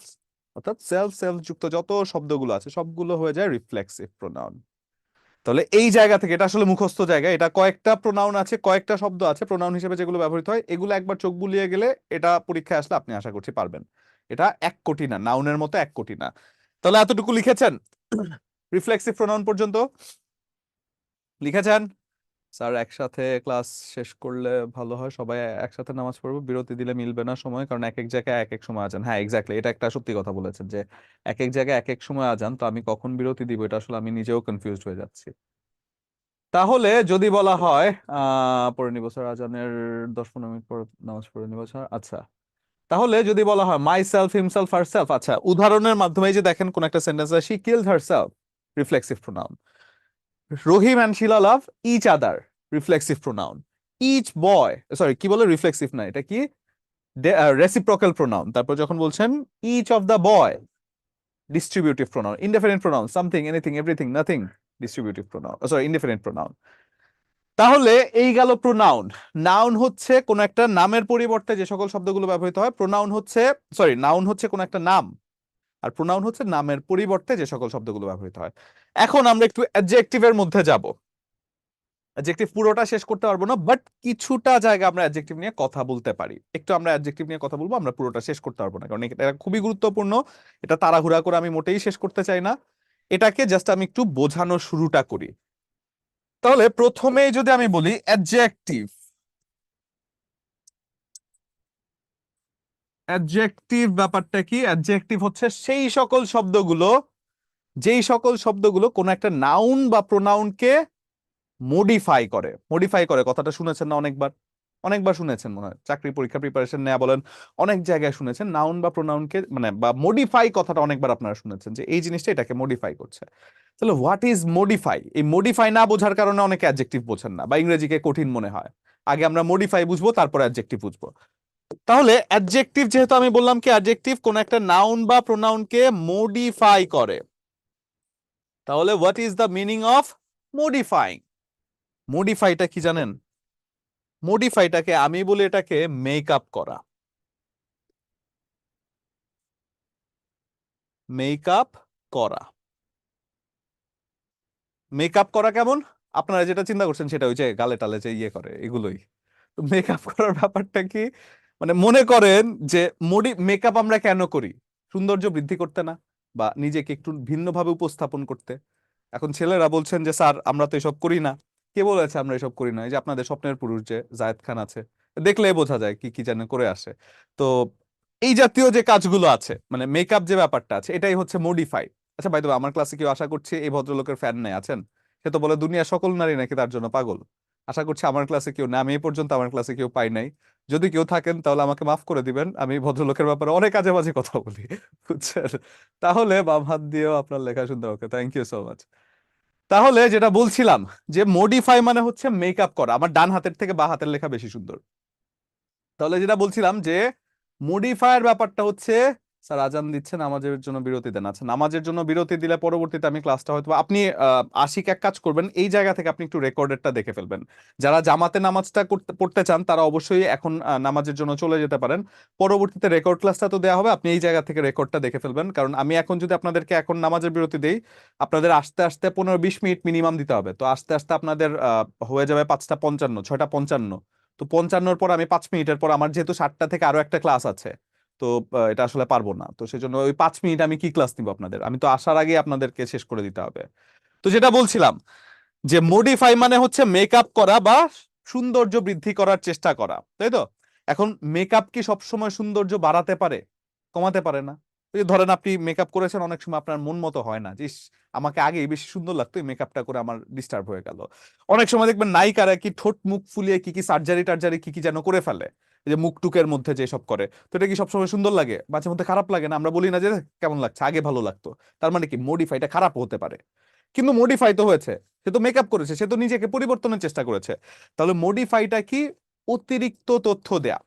অর্থাৎ সেলফ সেলফ যুক্ত যত শব্দগুলো আছে সবগুলো হয়ে যায় রিফ্লেক্সিভ প্রোনাউন। তাহলে এই জায়গা থেকে, এটা আসলে মুখস্থ জায়গা, এটা কয়েকটা প্রোনাউন আছে, কয়েকটা শব্দ আছে প্রোনাউন হিসেবে যেগুলো ব্যবহৃত হয়, এগুলো একবার চোখ বুলিয়ে গেলে এটা পরীক্ষায় আসলে আপনি আশা করছি পারবেন। এটা 1 কোটি না, নাউনের মতো 1 কোটি না। তাহলে এতটুকু লিখেছেন রিফ্লেক্সিভ প্রোনাউন পর্যন্ত লিখেছেন? স্যার একসাথে ক্লাস শেষ করলে ভালো হয়, সবাই একসাথে নামাজ পড়বো, বিরতি দিলে মিলবে না সময়, কারণ এক এক জায়গায় এক এক সময় আজান। হ্যাঁ এক্স্যাক্টলি, এটা একটা সত্যি কথা বলেছেন যে এক এক জায়গায় এক এক সময় আজান, তো আমি কখন বিরতি দিব এটা আসলে আমি নিজেও কনফিউজড হয়ে যাচ্ছি। তাহলে যদি বলা হয় পড়ে নিব স্যার, আজানের 10-15 মিনিট পর নামাজ পড়ে নিব স্যার। আচ্ছা তাহলে যদি বলা হয় মাই সেলফ, হিমসেলফ, হারসেলফ, আচ্ছা উদাহরণের মাধ্যমে এই যে দেখেন কোন একটা সেন্টেন্স আছে, she killed herself, reflexive pronoun. Rahim and Shila love each other, reflexive pronoun. Each boy, sorry কি বলে, রিফ্লেক্সিভ না, এটা কি? Reciprocal pronoun. তারপর যখন বলছেন each of the boy, distributive pronoun. Indefinite pronoun something, anything, everything, nothing, distributive pronoun, sorry indefinite pronoun. তাহলে এই গেল প্রোনাউন। নাউন হচ্ছে কোন একটা নামের পরিবর্তে যে সকল শব্দগুলো ব্যবহৃত হয়। প্রোনাউন হচ্ছে, সরি, নাউন হচ্ছে কোন একটা নাম, আর প্রোনাউন হচ্ছে নামের পরিবর্তে যে সকল শব্দগুলো ব্যবহৃত হয়। এখন আমরা একটু অ্যাডজেক্টিভের মধ্যে যাব। অ্যাডজেক্টিভ পুরোটা শেষ করতে পারবো না, বাট কিছুটা জায়গা আমরা অ্যাডজেক্টিভ নিয়ে কথা বলতে পারি। একটু আমরা অ্যাডজেক্টিভ নিয়ে কথা বলবো, আমরা পুরোটা শেষ করতে পারবো না, কারণ এটা খুবই গুরুত্বপূর্ণ। এটা তাড়াহুড়া করে আমি মোটেই শেষ করতে চাই না, এটাকে জাস্ট আমি একটু বোঝানো শুরুটা করি। তাহলে প্রথমেই যদি আমি বলি অ্যাডজেক্টিভ, অ্যাডজেক্টিভ ব্যাপারটা কি? অ্যাডজেক্টিভ হচ্ছে সেই সকল শব্দগুলো, যেই সকল শব্দগুলো কোন একটা নাউন বা প্রোনাউনকে মডিফাই করে। মডিফাই করে কথাটা শুনেছেন না অনেকবার? অনেকবার শুনেছেন মনে হয়, চাকরি পরীক্ষা প্রিপারেশন নেওয়া বলেন, অনেক জায়গায় শুনেছেন নাউন বা প্রোনাউনকে মানে বা মডিফাই কথাটা অনেকবার আপনারা শুনেছেন, যে এই জিনিসটা এটাকে মডিফাই করছে। তাহলে হোয়াট ইজ মডিফাই? এই মডিফাই না বোঝার কারণে অনেকে অ্যাডজেক্টিভ বোঝেন না বা ইংরেজিকে কঠিন মনে হয়। আগে আমরা মডিফাই বুঝবো, তারপর অ্যাডজেক্টিভ বুঝবো। তাহলে অ্যাডজেক্টিভ, যেহেতু আমি বললাম কি অ্যাডজেক্টিভ কোন একটা নাউন বা প্রোনাউনকে মডিফাই করে, তাহলে what is the meaning of modifying? মডিফাইটা কি জানেন? মডিফাইটাকে আমি বলি এটাকে মেকআপ করা। মেকআপ করা। মেকআপ করা কেমন? আপনারা যেটা চিন্তা করছেন সেটা ওই যে গালে টালে যে ইয়ে করে এগুলোই। তো মেকআপ করার ব্যাপারটা কি? মানে মনে করেন যে মেকআপ আমরা কেন করি? সৌন্দর্য বৃদ্ধি করতে না, বা নিজেকে একটু ভিন্নভাবে উপস্থাপন করতে। এখন ছেলেরা বলছেন যে স্যার আমরা তো এসব করি না। কে বলেছে আমরা এসব করি না? এই যে আপনাদের স্বপ্নের পুরুষ যে জায়েদ খান আছে, দেখলেই বোঝা যায় কি কি যেন করে আসে। তো এই জাতীয় যে কাজগুলো আছে, মানে মেকআপ যে ব্যাপারটা আছে, এটাই হচ্ছে মডিফাই। আচ্ছা ভাই, তো আমার ক্লাসে কেউ, আশা করছি এই ভদ্রলোকের ফ্যান নেই, আছেন? সে তো বলে দুনিয়া সকল নারী নাকি তার জন্য পাগল। আশা করছি আমার ক্লাসে কেউ না, আমি এই পর্যন্ত আমার ক্লাসে কেউ পাই নাই। যদি কেউ থাকেন তাহলে আমাকে মাফ করে দিবেন, আমি ভদ্রলোকের ব্যাপারে অনেক আজে বাজে কথা বলি, বুঝছেন? তাহলে বাম হাত দিয়েও আপনার লেখা শুনতে, ওকে, থ্যাংক ইউ সো মাচ। তাহলে যেটা বলছিলাম, যে মডিফাই মানে হচ্ছে মেকআপ করা। আমার ডান হাতের থেকে বা হাতের লেখা বেশি সুন্দর। তাহলে যেটা বলছিলাম যে মডিফায়ার ব্যাপারটা হচ্ছে, স্যার আজান দিচ্ছে, নামাজের জন্য বিরতি দেন। আচ্ছা, নামাজের জন্য বিরতি দিলে পরবর্তীতে আমি ক্লাসটা হয়তো আপনি আশিক এক কাজ করবেন, এই জায়গা থেকে আপনি একটু রেকর্ডেডটা দেখে ফেলবেন। যারা জামাতে নামাজটা পড়তে চান তারা অবশ্যই এখন নামাজের জন্য চলে যেতে পারেন। পরবর্তীতে রেকর্ড ক্লাসটা তো দেওয়া হবে, আপনি এই জায়গা থেকে রেকর্ডটা দেখে ফেলবেন। কারণ আমি এখন যদি আপনাদেরকে এখন নামাজের বিরতি দেই, আপনাদের আস্তে আস্তে 15-20 মিনিট মিনিমাম দিতে হবে। তো আস্তে আস্তে আপনাদের হয়ে যাবে 5:55, 6:55। তো 55-র পর আমি 5 মিনিটের পর আমার যেহেতু 7টা থেকে আরো একটা ক্লাস আছে, তো এটা আসলে পারবো না। তো সেজন্য ওই 5 মিনিট আমি কি ক্লাস নিব আপনাদের? আমি তো আসার আগে আপনাদেরকে শেষ করে দিতে হবে। তো যেটা বলছিলাম, যে মডিফাই মানে হচ্ছে মেকআপ করা বা সৌন্দর্য বৃদ্ধি করার চেষ্টা করা, তাই তো? এখন মেকআপ কি সবসময় সৌন্দর্য বাড়াতে পারে? কমাতে পারে না। ওই যে ধরেন আপনি মেকআপ করেছেন, অনেক সময় আপনার মন মতো হয় না, যে ইস, আমাকে আগেই বেশি সুন্দর লাগতো, এই মেকআপটা করে আমার ডিস্টার্ব হয়ে গেল। অনেক সময় দেখবেন নায়িকারা কি ঠোঁট মুখ ফুলিয়ে কি কি সার্জারি টার্জারি কি কি যেন করে ফেলে, এই যে মুখ টুকের মধ্যে যে সব করে। তো এটা কি সবসময় সুন্দর লাগে? মাঝে মধ্যে খারাপ লাগে না? আমরা বলি না যে কেমন লাগছে, আগে ভালো লাগতো। তার মানে কি মডিফাইটা খারাপ হতে পারে? কিন্তু মডিফাই তো হয়েছে, সে তো মেকআপ করেছে, সে তো নিজেকে পরিবর্তনের চেষ্টা করেছে। তাহলে মডিফাইটা কি? অতিরিক্ত তথ্য দেয়া।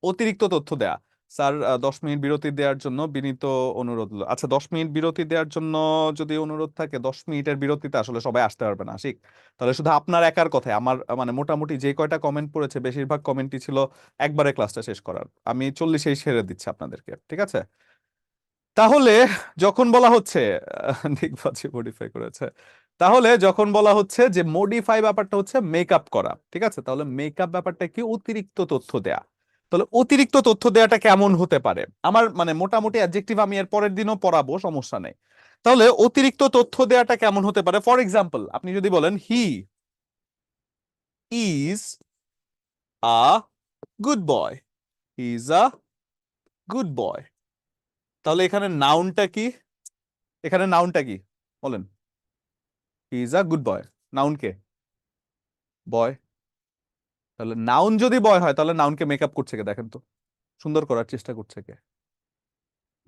অতিরিক্ত তথ্য দেয়া। স্যার 10 মিনিট বিরতি দেওয়ার জন্য বিনীত অনুরোধ। আচ্ছা, 10 মিনিট বিরতি দেওয়ার জন্য যদি অনুরোধ থাকে, 10 মিনিটের বিরতিতে আসলে সবাই আসতে পারবে না আশিক। তাহলে শুধু আপনার একার কথায় আমার মানে মোটামুটি যে কয়টা কমেন্ট পড়েছে, বেশিরভাগ কমেন্টই ছিল একবারে ক্লাসটা শেষ করার। আমি 40-এই সেরে দিচ্ছি আপনাদেরকে, ঠিক আছে? তাহলে যখন বলা হচ্ছে নিকবাজি মডিফাই করেছে, তাহলে যখন বলা হচ্ছে যে মডিফাই ব্যাপারটা হচ্ছে মেকআপ করা, ঠিক আছে? তাহলে মেকআপ ব্যাপারটা কি? অতিরিক্ত তথ্য দেয়া। তাহলে অতিরিক্ত তথ্য দেয়াটা কেমন হতে পারে? আমার মানে মোটামুটি অ্যাডজেক্টিভ আমি এর পরের দিনও পড়াবো, সমস্যা নেই। তাহলে অতিরিক্ত তথ্য দেয়াটা কেমন হতে পারে? ফর এক্সাম্পল, আপনি যদি বলেন he is a good boy, he is a good boy, তাহলে এখানে নাউনটা কি? এখানে নাউনটা কি বলেন? He is a good boy, noun কে? বয়। তাহলে নাউন যদি বয় হয়, তাহলে নাউনকে মেকআপ করছে কে? দেখেন তো, সুন্দর করার চেষ্টা করছে কে?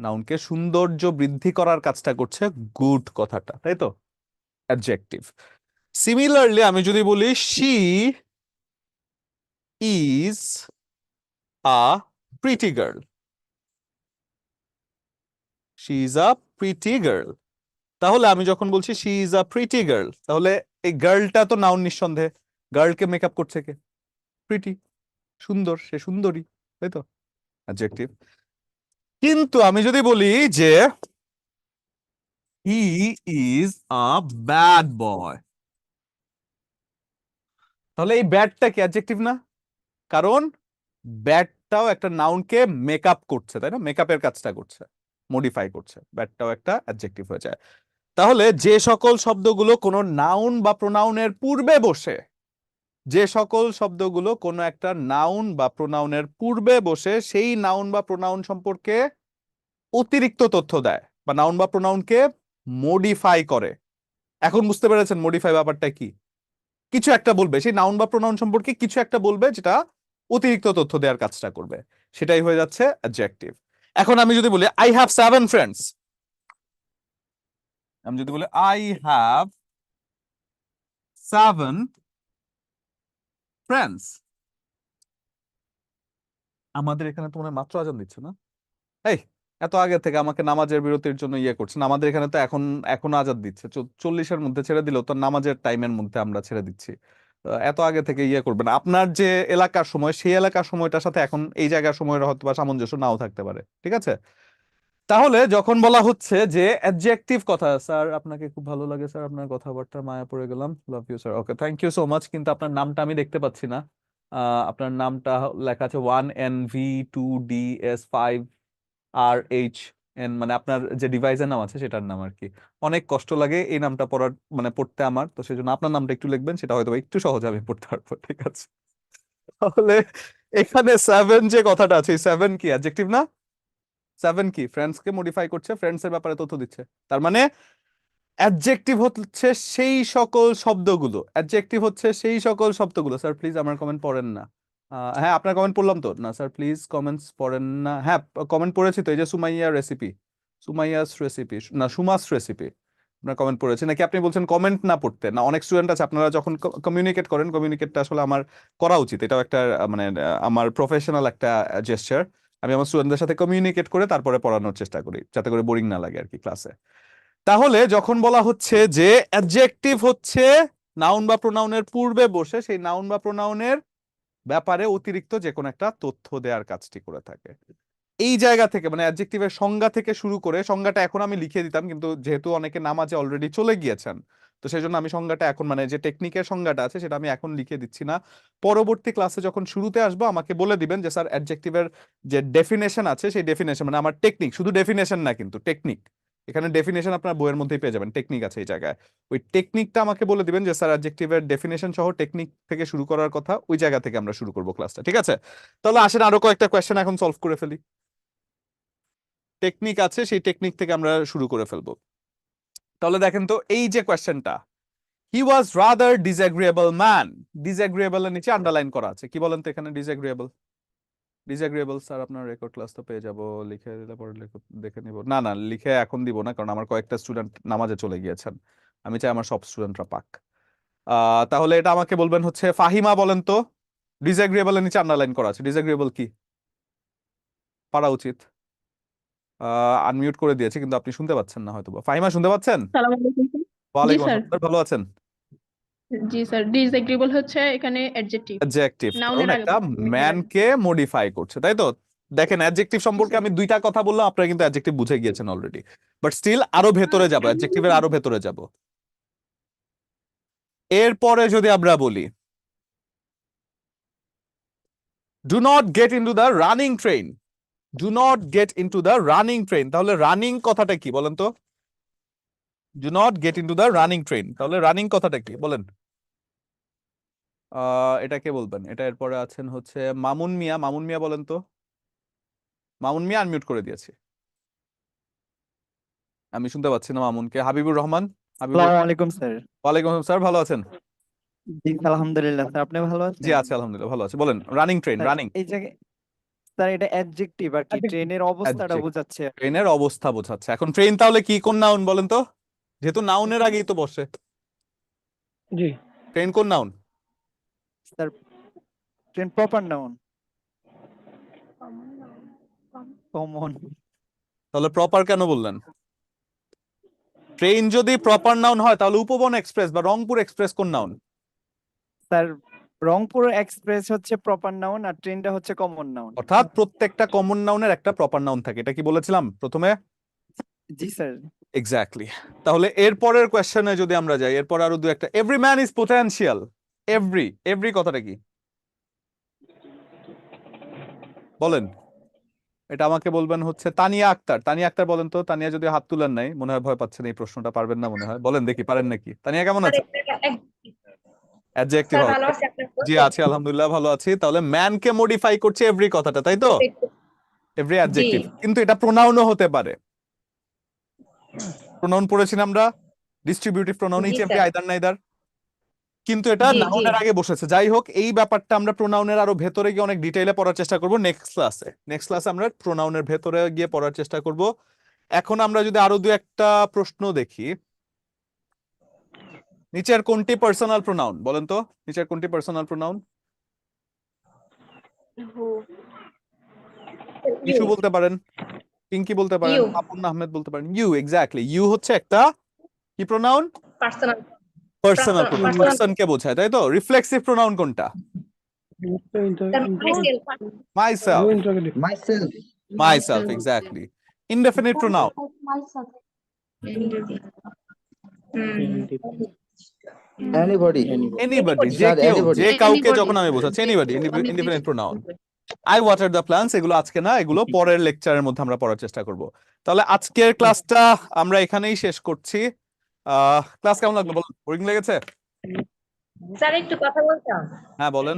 নাউনকে সৌন্দর্য বৃদ্ধি করার কাজটা করছে গুড কথাটা, তাই তো? অ্যাডজেক্টিভ। সিমিলারলি আমি যদি বলি she is a pretty girl, she is a pretty girl, তাহলে আমি যখন বলছি she is a pretty girl, তাহলে এই গার্লটা তো নাউন নিঃসন্দেহে, গার্লকে মেকআপ করছে কে? প্রিটি, সুন্দর, সে সুন্দরী, তাই তো, অ্যাডজেক্টিভ। কিন্তু আমি যদি বলি যে হি ইজ আ ব্যাড বয়, তাহলে এই ব্যাডটা কি অ্যাডজেক্টিভ না? কারণ ব্যাডটাও একটা নাউনকে মেকআপ করছে, তাই না, মেকআপের কাজটা করছে, মডিফাই করছে, ব্যাডটাও একটা অ্যাডজেক্টিভ হয়ে যায়। তাহলে যে সকল শব্দগুলো কোনো নাউন বা প্রোনাউনের পূর্বে বসে, যে সকল শব্দগুলো কোনো একটা নাউন বা প্রোনাউনের পূর্বে বসে সেই নাউন বা প্রোনাউন সম্পর্কে অতিরিক্ত তথ্য দেয় বা নাউন বা প্রোনাউনকে মডিফাই করে। এখন বুঝতে পেরেছেন মডিফাই ব্যাপারটা কি? কিছু একটা বলবে, সেই নাউন বা প্রোনাউন সম্পর্কে কিছু একটা বলবে যেটা অতিরিক্ত তথ্য দেওয়ার কাজটা করবে, সেটাই হয়ে যাচ্ছে অ্যাডজেক্টিভ। এখন আমি যদি বলি আই হ্যাভ 7 ফ্রেন্ডস, আমি যদি বলি আই হ্যাভ 7 ফ্রেন্ডস, আমাদের এখানে তো মনে হয় মাত্র আজান দিচ্ছে না? এই, এত আগে থেকে আমাকে নামাজের বিরতির জন্য ইয়ে করছেন, আমাদের এখানে তো এখন আজান দিচ্ছে, 40-এর মধ্যে ছেড়ে দিলেও তো নামাজের টাইমের মধ্যে আমরা ছেড়ে দিচ্ছি। এত আগে থেকে ইয়ে করবেন, আপনার যে এলাকার সময় সেই এলাকার সময়টার সাথে এখন এই জায়গার সময়ের হয়তো বা সামঞ্জস্য নাও থাকতে পারে, ঠিক আছে? তাহলে যখন বলা হচ্ছে যে অ্যাডজেক্টিভ কথা, স্যার আপনাকে খুব ভালো লাগে স্যার, আপনার কথাবার্তা মায়া পড়ে গেলাম, love you sir, okay thank you so much, কিন্তু আপনার নামটা আমি দেখতে পাচ্ছি না। আপনার নামটা লেখা আছে 1NV2DS5RH N, মানে আপনার যে ডিভাইসের নাম আছে সেটার নাম আর কি। অনেক কষ্ট লাগে এই নামটা পড়ার, মানে পড়তে আমার, তো সেজন্য আপনার নামটা একটু লিখবেন, সেটা হয়তো বা একটু সহজে আমি পড়তে পারবো, ঠিক আছে? তাহলে এখানে 7 যে কথাটা আছে, 7 কি অ্যাডজেক্টিভ না? 7 কি ফ্রেন্ডস কে মডিফাই করছে, ফ্রেন্ডস এর ব্যাপারে তথ্য দিচ্ছে, তার মানে অ্যাডজেক্টিভ হচ্ছে সেই সকল শব্দগুলো, অ্যাডজেক্টিভ হচ্ছে সেই সকল শব্দগুলো। স্যার প্লিজ আমার কমেন্ট পড়েন না। হ্যাঁ আপনার কমেন্ট পড়লাম তো না স্যার, প্লিজ কমেন্টস পড়েন না। হ্যাঁ কমেন্ট পড়েছি তো, এই যে সুমাইয়ার রেসিপি, সুমাইয়াস রেসিপি না সুমাস রেসিপি, আপনার কমেন্ট পড়েছি নাকি? আপনি বলছেন কমেন্ট না পড়তে? না, অনেক স্টুডেন্ট আছে আপনারা যখন কমিউনিকেট করেন, কমিউনিকেটটা আসলে আমার করা উচিত, এটাও একটা মানে আমার প্রফেশনাল একটা জেস্চার। আমি আমার স্টুডেন্টদের সাথে কমিউনিকেট করে তারপরে পড়ানোর চেষ্টা করি, যাতে করে বোরিং না লাগে আর কি ক্লাসে। তাহলে যখন বলা হচ্ছে যে অ্যাডজেক্টিভ হচ্ছে নাউন বা প্রোনাউনের পূর্বে বসে সেই নাউন বা প্রোনাউনের ব্যাপারে অতিরিক্ত যে কোনো একটা তথ্য দেওয়ার কাজটি করে থাকে, এই জায়গা থেকে মানে অ্যাডজেক্টিভের সংজ্ঞা থেকে শুরু করে, সংজ্ঞাটা এখন আমি লিখে দিতাম কিন্তু যেহেতু অনেকে নামাজে অলরেডি চলে গিয়েছেন, তো সেই জন্য আমি সংজ্ঞাটা এখন মানে যে টেকনিকের সংজ্ঞাটা আছে সেটা আমি এখন লিখে দিচ্ছি না। পরবর্তী ক্লাসে যখন শুরুতে আসবো আমাকে বলে দিবেন যে স্যার অ্যাডজেক্টিভের যে ডেফিনেশন আছে সেই ডেফিনেশন, মানে আমার টেকনিক, শুধু ডেফিনেশন না কিন্তু টেকনিক, এখানে ডেফিনেশন আপনার বইয়ের মধ্যেই পেয়ে যাবেন, টেকনিক আছে এই জায়গায়, ওই টেকনিকটা আমাকে বলে দিবেন যে স্যার অ্যাডজেক্টিভের ডেফিনেশন সহ টেকনিক থেকে শুরু করার কথা, ওই জায়গা থেকে আমরা শুরু করবো ক্লাসটা, ঠিক আছে? তাহলে আসেন আরো কয়েকটা কোয়েশ্চেন এখন সলভ করে ফেলি। টেকনিক আছে, সেই টেকনিক থেকে আমরা শুরু করে ফেলবো। তাহলে দেখেন তো এই যে কোয়েশ্চেনটা, হি ওয়াজ রাদার ডিসএগ্রিয়েবল ম্যান, ডিসএগ্রিয়েবল এর নিচে আন্ডারলাইন করা আছে, কি বলেন তো এখানে ডিসএগ্রিয়েবল? ডিসএগ্রিয়েবল স্যার আপনার রেকর্ড ক্লাস তো পেয়ে যাবো, লিখে দিলে পরে দেখে নিব। না না, লিখে এখন দিব না, কারণ আমার কয়েকটা স্টুডেন্ট নামাজে চলে গিয়েছেন, আমি চাই আমার সব স্টুডেন্টরা পাক। তাহলে এটা আমাকে বলবেন হচ্ছে ফাহিমা, বলেন তো ডিসএগ্রিয়েবল এর নিচে আন্ডারলাইন করা আছে, ডিসএগ্রিয়েবল কি পারা উচিত? আনমিউট করে দিয়েছি কিন্তু আপনি শুনতে পাচ্ছেন না হয়তো। ফাহিমা শুনতে পাচ্ছেন? সালাম আলাইকুম স্যার। জি ওয়ালাইকুম স্যার। আসসালাম স্যার, ভালো আছেন? জি স্যার, ডিসএগ্রিবল হচ্ছে এখানে অ্যাডজেক্টিভ, অ্যাডজেক্টিভ, কারণ নাউনের আগে একটা ম্যানকে মডিফাই করছে, তাই তো? দেখেন অ্যাডজেক্টিভ সম্পর্কে আমি দুইটা কথা বললাম, আপনারা কিন্তু অ্যাডজেক্টিভ বুঝে গিয়েছেন অলরেডি, বাট স্টিল আরো ভেতরে যাব, অ্যাডজেক্টিভের আরো ভেতরে যাব। এরপরে যদি আমরা বলি do not get into the running train, do not get into the running train, তাহলে রানিং কথাটা কি বলেন তো? Do not get into the running train, তাহলে রানিং কথাটা কি বলেন? এটা কে বলবেন? এটা এরপরে আছেন হচ্ছে মামুন মিয়া, মামুন মিয়া বলেন তো। মামুন মিয়া আনমিউট করে দিয়েছি, আমি শুনতে পাচ্ছি না মামুনকে। হাবিবুর রহমান, হাবিবুর, আসসালামু আলাইকুম স্যার। ওয়ালাইকুম আসসালাম স্যার, ভালো আছেন? জি আলহামদুলিল্লাহ স্যার, আপনি ভালো জি আছেন? আছে আলহামদুলিল্লাহ, ভালো আছে। বলেন রানিং ট্রেন, স্যার রানিং এই জায়গায় স্যার এটা অ্যাডজেক্টিভ আর কি, ট্রেনের অবস্থাটা বোঝাচ্ছে। ট্রেনের অবস্থা বোঝাচ্ছে। এখন ট্রেন তাহলে কি, কোন নাউন বলেন তো? যেহেতু নাউনের আগেই তো বসে, জি ট্রেন কোন noun? Sir, train proper noun, common. তাহলে প্রপার কেন বললেন? ট্রেন যদি প্রপার নাউন হয় তাহলে উপবন এক্সপ্রেস বা রংপুর এক্সপ্রেস কোন নাউন? স্যার রংপুর এক্সপ্রেস হচ্ছে প্রপার নাউন আর ট্রেনটা হচ্ছে কমন নাউন। অর্থাৎ প্রত্যেকটা কমন নাউনের একটা প্রপার নাউন থাকে, এটা কি বলেছিলাম প্রথমে? জি স্যার। এক্স্যাক্টলি। তাহলে এরপরের কোয়েশ্চেনে যদি আমরা যাই, এরপর আরো দু একটা। Every man is potential. Every কথাটা কি বলেন? এটা আমাকে বলবেন হচ্ছে তানিয়া আক্তার। তানিয়া আক্তার বলেন তো। তানিয়া যদি হাত তুলেন নাই, মনে হয় ভয় পাচ্ছেন, এই প্রশ্নটা পারবেন না মনে হয়। বলেন দেখি পারেন নাকি। তানিয়া কেমন আছে? অ্যাডজেক্টিভ স্যার হবে। ভালো আছে আপনার জি আছি, আলহামদুলিল্লাহ ভালো আছি। তাহলে ম্যানকে মডিফাই করছে এভরি কথাটা, তাই তো? এভরি জি অ্যাডজেক্টিভ, কিন্তু এটা প্রোনাউনও হতে পারে। প্রোনাউন পড়েছি না আমরা, ডিস্ট্রিবিউটিভ প্রোনাউন, জি each every sir either neither, কিন্তু এটা জি জি নাউনের আগে বসেছে। যাই হোক, এই ব্যাপারটা আমরা প্রোনাউনের আরো ভেতরে গিয়ে অনেক ডিটেইলে পড়ার চেষ্টা করব নেক্সট ক্লাসে। নেক্সট ক্লাসে আমরা প্রোনাউনের ভেতরে গিয়ে পড়ার চেষ্টা করব। এখন আমরা যদি আরো দু একটা প্রশ্ন দেখি। নিচের কোনটি পার্সোনাল প্রোনাউন বলেন তো? নিচের কোনটি পার্সোনাল প্রোনাউন? হু ইস্যু বলতে পারেন, পিঙ্কি বলতে পারেন, ইউ পাপন আহমেদ বলতে পারেন। You, exactly. ইউ হচ্ছে একটা কি pronoun? Personal personal pronoun, personal পার্সনকে বোঝায়, তাই তো? রিফ্লেক্সিভ প্রোনাউন কোনটা? Myself. Myself. Myself, exactly. Indefinite pronoun? myself. Anybody. Anybody, যে Sir, কেউ, anybody. যে কাউকে Anybody. যখন আমি বোঝাচ্ছি, এনিবডি, আমি indefinite pronoun. I water the plants, এগুলো আজকে না, এগুলো পরের লেকচারের মধ্যে আমরা পড়ার চেষ্টা করব। তাহলে আজকের ক্লাসটা আমরা এখানেই শেষ করছি। ক্লাস কেমন লাগলো বলুন? বোরিং লেগেছে? স্যার একটু কথা বলতাম। হ্যাঁ বলেন।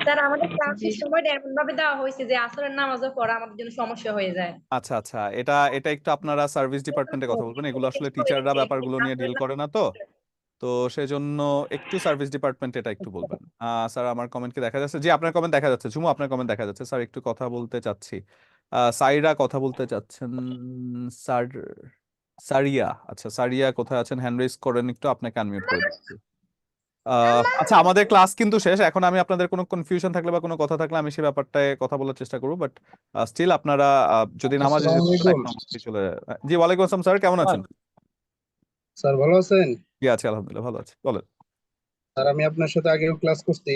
স্যার আমাদের ক্লাসের সময়টা এমন ভাবে দেওয়া হয়েছে যে আসরের নামাজও পড়া আমাদের জন্য সমস্যা হয়ে যায়। আচ্ছা আচ্ছা, এটা একটু আপনারা সার্ভিস ডিপার্টমেন্টে কথা বলবেন। এগুলো আসলে টিচাররা ব্যাপারগুলো নিয়ে ডিল করে না, তো তো সেজন্য একটু সার্ভিস ডিপার্টমেন্ট এটা একটু বলবেন। স্যার আমার কমেন্ট কি দেখা যাচ্ছে? জি আপনার কমেন্ট দেখা যাচ্ছে। ঝুমু আপনার কমেন্ট দেখা যাচ্ছে। স্যার একটু কথা বলতে চাচ্ছি। সাইরা কথা বলতে চাচ্ছেন। স্যার সারিয়া, আচ্ছা সারিয়া কোথায় আছেন? হ্যান্ড রেজ করেন একটু, আপনাকে আনমিউট করে দিচ্ছি। আচ্ছা আমাদের ক্লাস কিন্তু শেষ এখন। আমি আপনাদের কোনো কনফিউশন থাকলে বা কোনো কথা থাকলে আমি সেই ব্যাপারটায় কথা বলার চেষ্টা করবো, বাট স্টিল আপনারা যদি নামাজে যেতে চান, এক নম্বরে চলে জি ওয়ালাইকুম আসসালাম স্যার, কেমন আছেন? স্যার ভালো আছেন? জি আছি আলহামদুলিল্লাহ, ভালো আছি। বলেন। স্যার আমি আপনার সাথে আগেও ক্লাস করছি।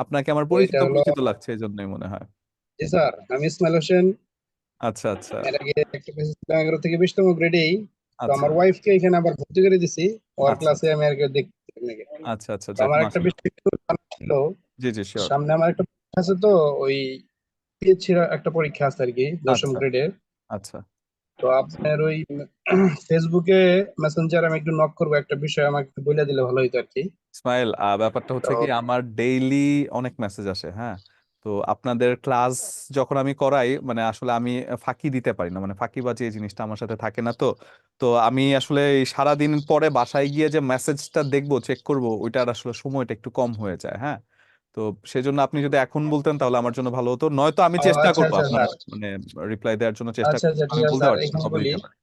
আপনাকে আমার তো এটা পরিচিত হলো পরিচিত লাগছে, এই জন্যই মনে হয়। জি স্যার, আমি ইসমাইল হোসেন। আচ্ছা আচ্ছা এর আগে একটা ক্লাস 11 থেকে 20তম গ্রেডেই। তো আচ্ছা আমার ওয়াইফকে এখানে আবার ভর্তি করে দিছি। ওর আচ্ছা ক্লাসে আমি আর কি দেখছি আপনাকে। আচ্ছা আচ্ছা, তো যাক আমার একটা মাশাআল্লাহ। বিষয় একটু জানার ছিল। জি জি শিওর। সামনে আমার একটা পরীক্ষা আছে, তো ওই পিএইচসি একটা পরীক্ষা আছে আর কি 10ম আচ্ছা গ্রেডের। আচ্ছা তো আপনার ওই ফেসবুকে মেসেঞ্জার আমি একটু নক করবো, একটা বিষয় আমাকে একটু বলে দিলে ভালো হতো আর কি। ইসমাইল, ব্যাপারটা হচ্ছে তো কি, আমার ডেইলি অনেক মেসেজ আসে। হ্যাঁ, তো আপনাদের ক্লাস যখন আমি করাই, মানে আসলে আমি ফাঁকি দিতে পারি না, মানে ফাঁকিবাজি এই জিনিসটা আমার সাথে থাকে না। তো তো আমি আসলে এই সারাদিন পরে বাসায় গিয়ে যে মেসেজটা দেখবো, চেক করব, ওইটার আসলে সময়টা একটু কম হয়ে যায়। হ্যাঁ, তো সেজন্য আপনি যদি এখন বলতেন তাহলে আমার জন্য ভালো হতো। নয়তো আমি ও, চেষ্টা আচ্ছা করবো আচ্ছা আপনার স্যার। মানে রিপ্লাই দেওয়ার জন্য চেষ্টা আচ্ছা করবো। আচ্ছা আমি ঠিক আছে বলতে স্যার, পারছি না, এখানে কবে বলি। দিতে পারি।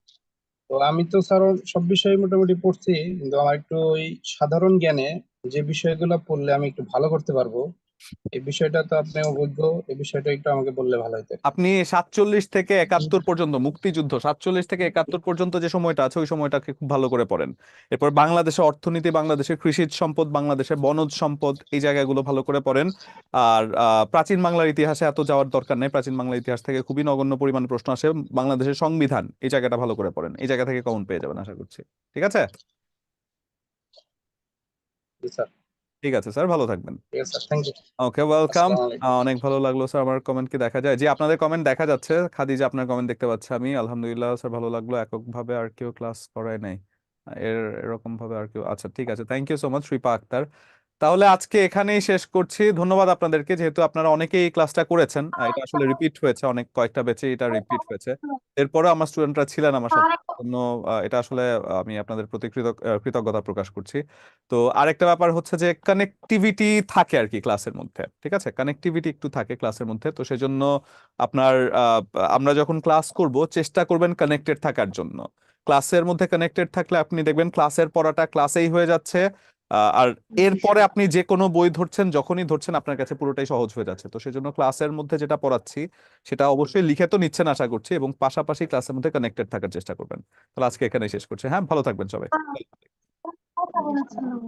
তো আমি তো স্যার সব বিষয়ে মোটামুটি পড়ছি, কিন্তু আমার একটু ওই সাধারণ জ্ঞানে যে বিষয়গুলো পড়লে আমি একটু ভালো করতে পারবো, এই বিষয়টা তো আপনি অভিজ্ঞ, এই বিষয়টা একটু আমাকে বললে ভালো হতো। আপনি 47 থেকে 71 পর্যন্ত, মুক্তিযুদ্ধ 47 থেকে 71 পর্যন্ত যে সময়টা আছে, ওই সময়টাকে খুব ভালো করে পড়েন। এরপর বাংলাদেশের অর্থনীতি, বাংলাদেশের কৃষিজ সম্পদ, বাংলাদেশের বনজ সম্পদ, এই জায়গাগুলো ভালো করে পড়েন। আর প্রাচীন বাংলার ইতিহাসে এত যাওয়ার দরকার নেই। প্রাচীন বাংলার ইতিহাস থেকে খুবই নগণ্য পরিমাণে প্রশ্ন আসে। বাংলাদেশের সংবিধান, এই জায়গাটা ভালো করে পড়েন। এই জায়গা থেকে কমন পেয়ে যাবেন আশা করছি। ঠিক আছে? জি স্যার। ঠিক আছে স্যার, ভালো থাকবেন। ঠিক আছে sir, thank you. Okay, welcome. আসসালামু আলাইকুম। অনেক ভালো লাগলো স্যার। আমার কমেন্ট কি দেখা যায়? জি আপনাদের কমেন্ট দেখা যাচ্ছে। খাদিজা আপনার কমেন্ট দেখতে পাচ্ছি আমি, আলহামদুলিল্লাহ স্যার ভালো লাগলো। এককভাবে আর কেউ ক্লাস করায় নাই এরকম ভাবে আর কেউ? আচ্ছা ঠিক আছে, thank you so much Shripa Akter. তাহলে আজকে এখানেই শেষ করছি। ধন্যবাদ আপনাদেরকে, যেহেতু আপনারা অনেকেই এই ক্লাসটা করেছেন। এটা আসলে রিপিট হয়েছে, অনেক কয়েকটা ব্যাচে এটা রিপিট হয়েছে। এরপরও আমার স্টুডেন্টরা ছিলেন আমার সাথে, জন্য এটা আসলে আমি আপনাদের প্রতি কৃতজ্ঞতা প্রকাশ করছি। তো আরেকটা ব্যাপার হচ্ছে যে কানেক্টিভিটি থাকে আর কি ক্লাসের মধ্যে। ঠিক আছে, কানেক্টিভিটি একটু থাকে ক্লাসের মধ্যে। তো সেজন্য আপনার আমরা যখন ক্লাস করব চেষ্টা করবেন কানেক্টেড থাকার জন্য। ক্লাসের মধ্যে কানেক্টেড থাকলে আপনি দেখবেন ক্লাসের পড়াটা ক্লাসেই হয়ে যাচ্ছে, আর জি এরপরে স্যার আপনি যে কোনো বই ধরছেন, যখনই ধরছেন আপনার কাছে পুরোটাই সহজ হয়ে যাচ্ছে। তো সেজন্য ক্লাসের মধ্যে যেটা পড়াচ্ছি সেটা অবশ্যই লিখে তো নিচ্ছেন আশা করছি, এবং পাশাপাশি ক্লাসের মধ্যে কানেক্টেড থাকার চেষ্টা করবেন। তাহলে আজকে এখানেই শেষ করছি। হ্যাঁ, ভালো থাকবেন সবাই। কথা জি স্যার বলেছিলাম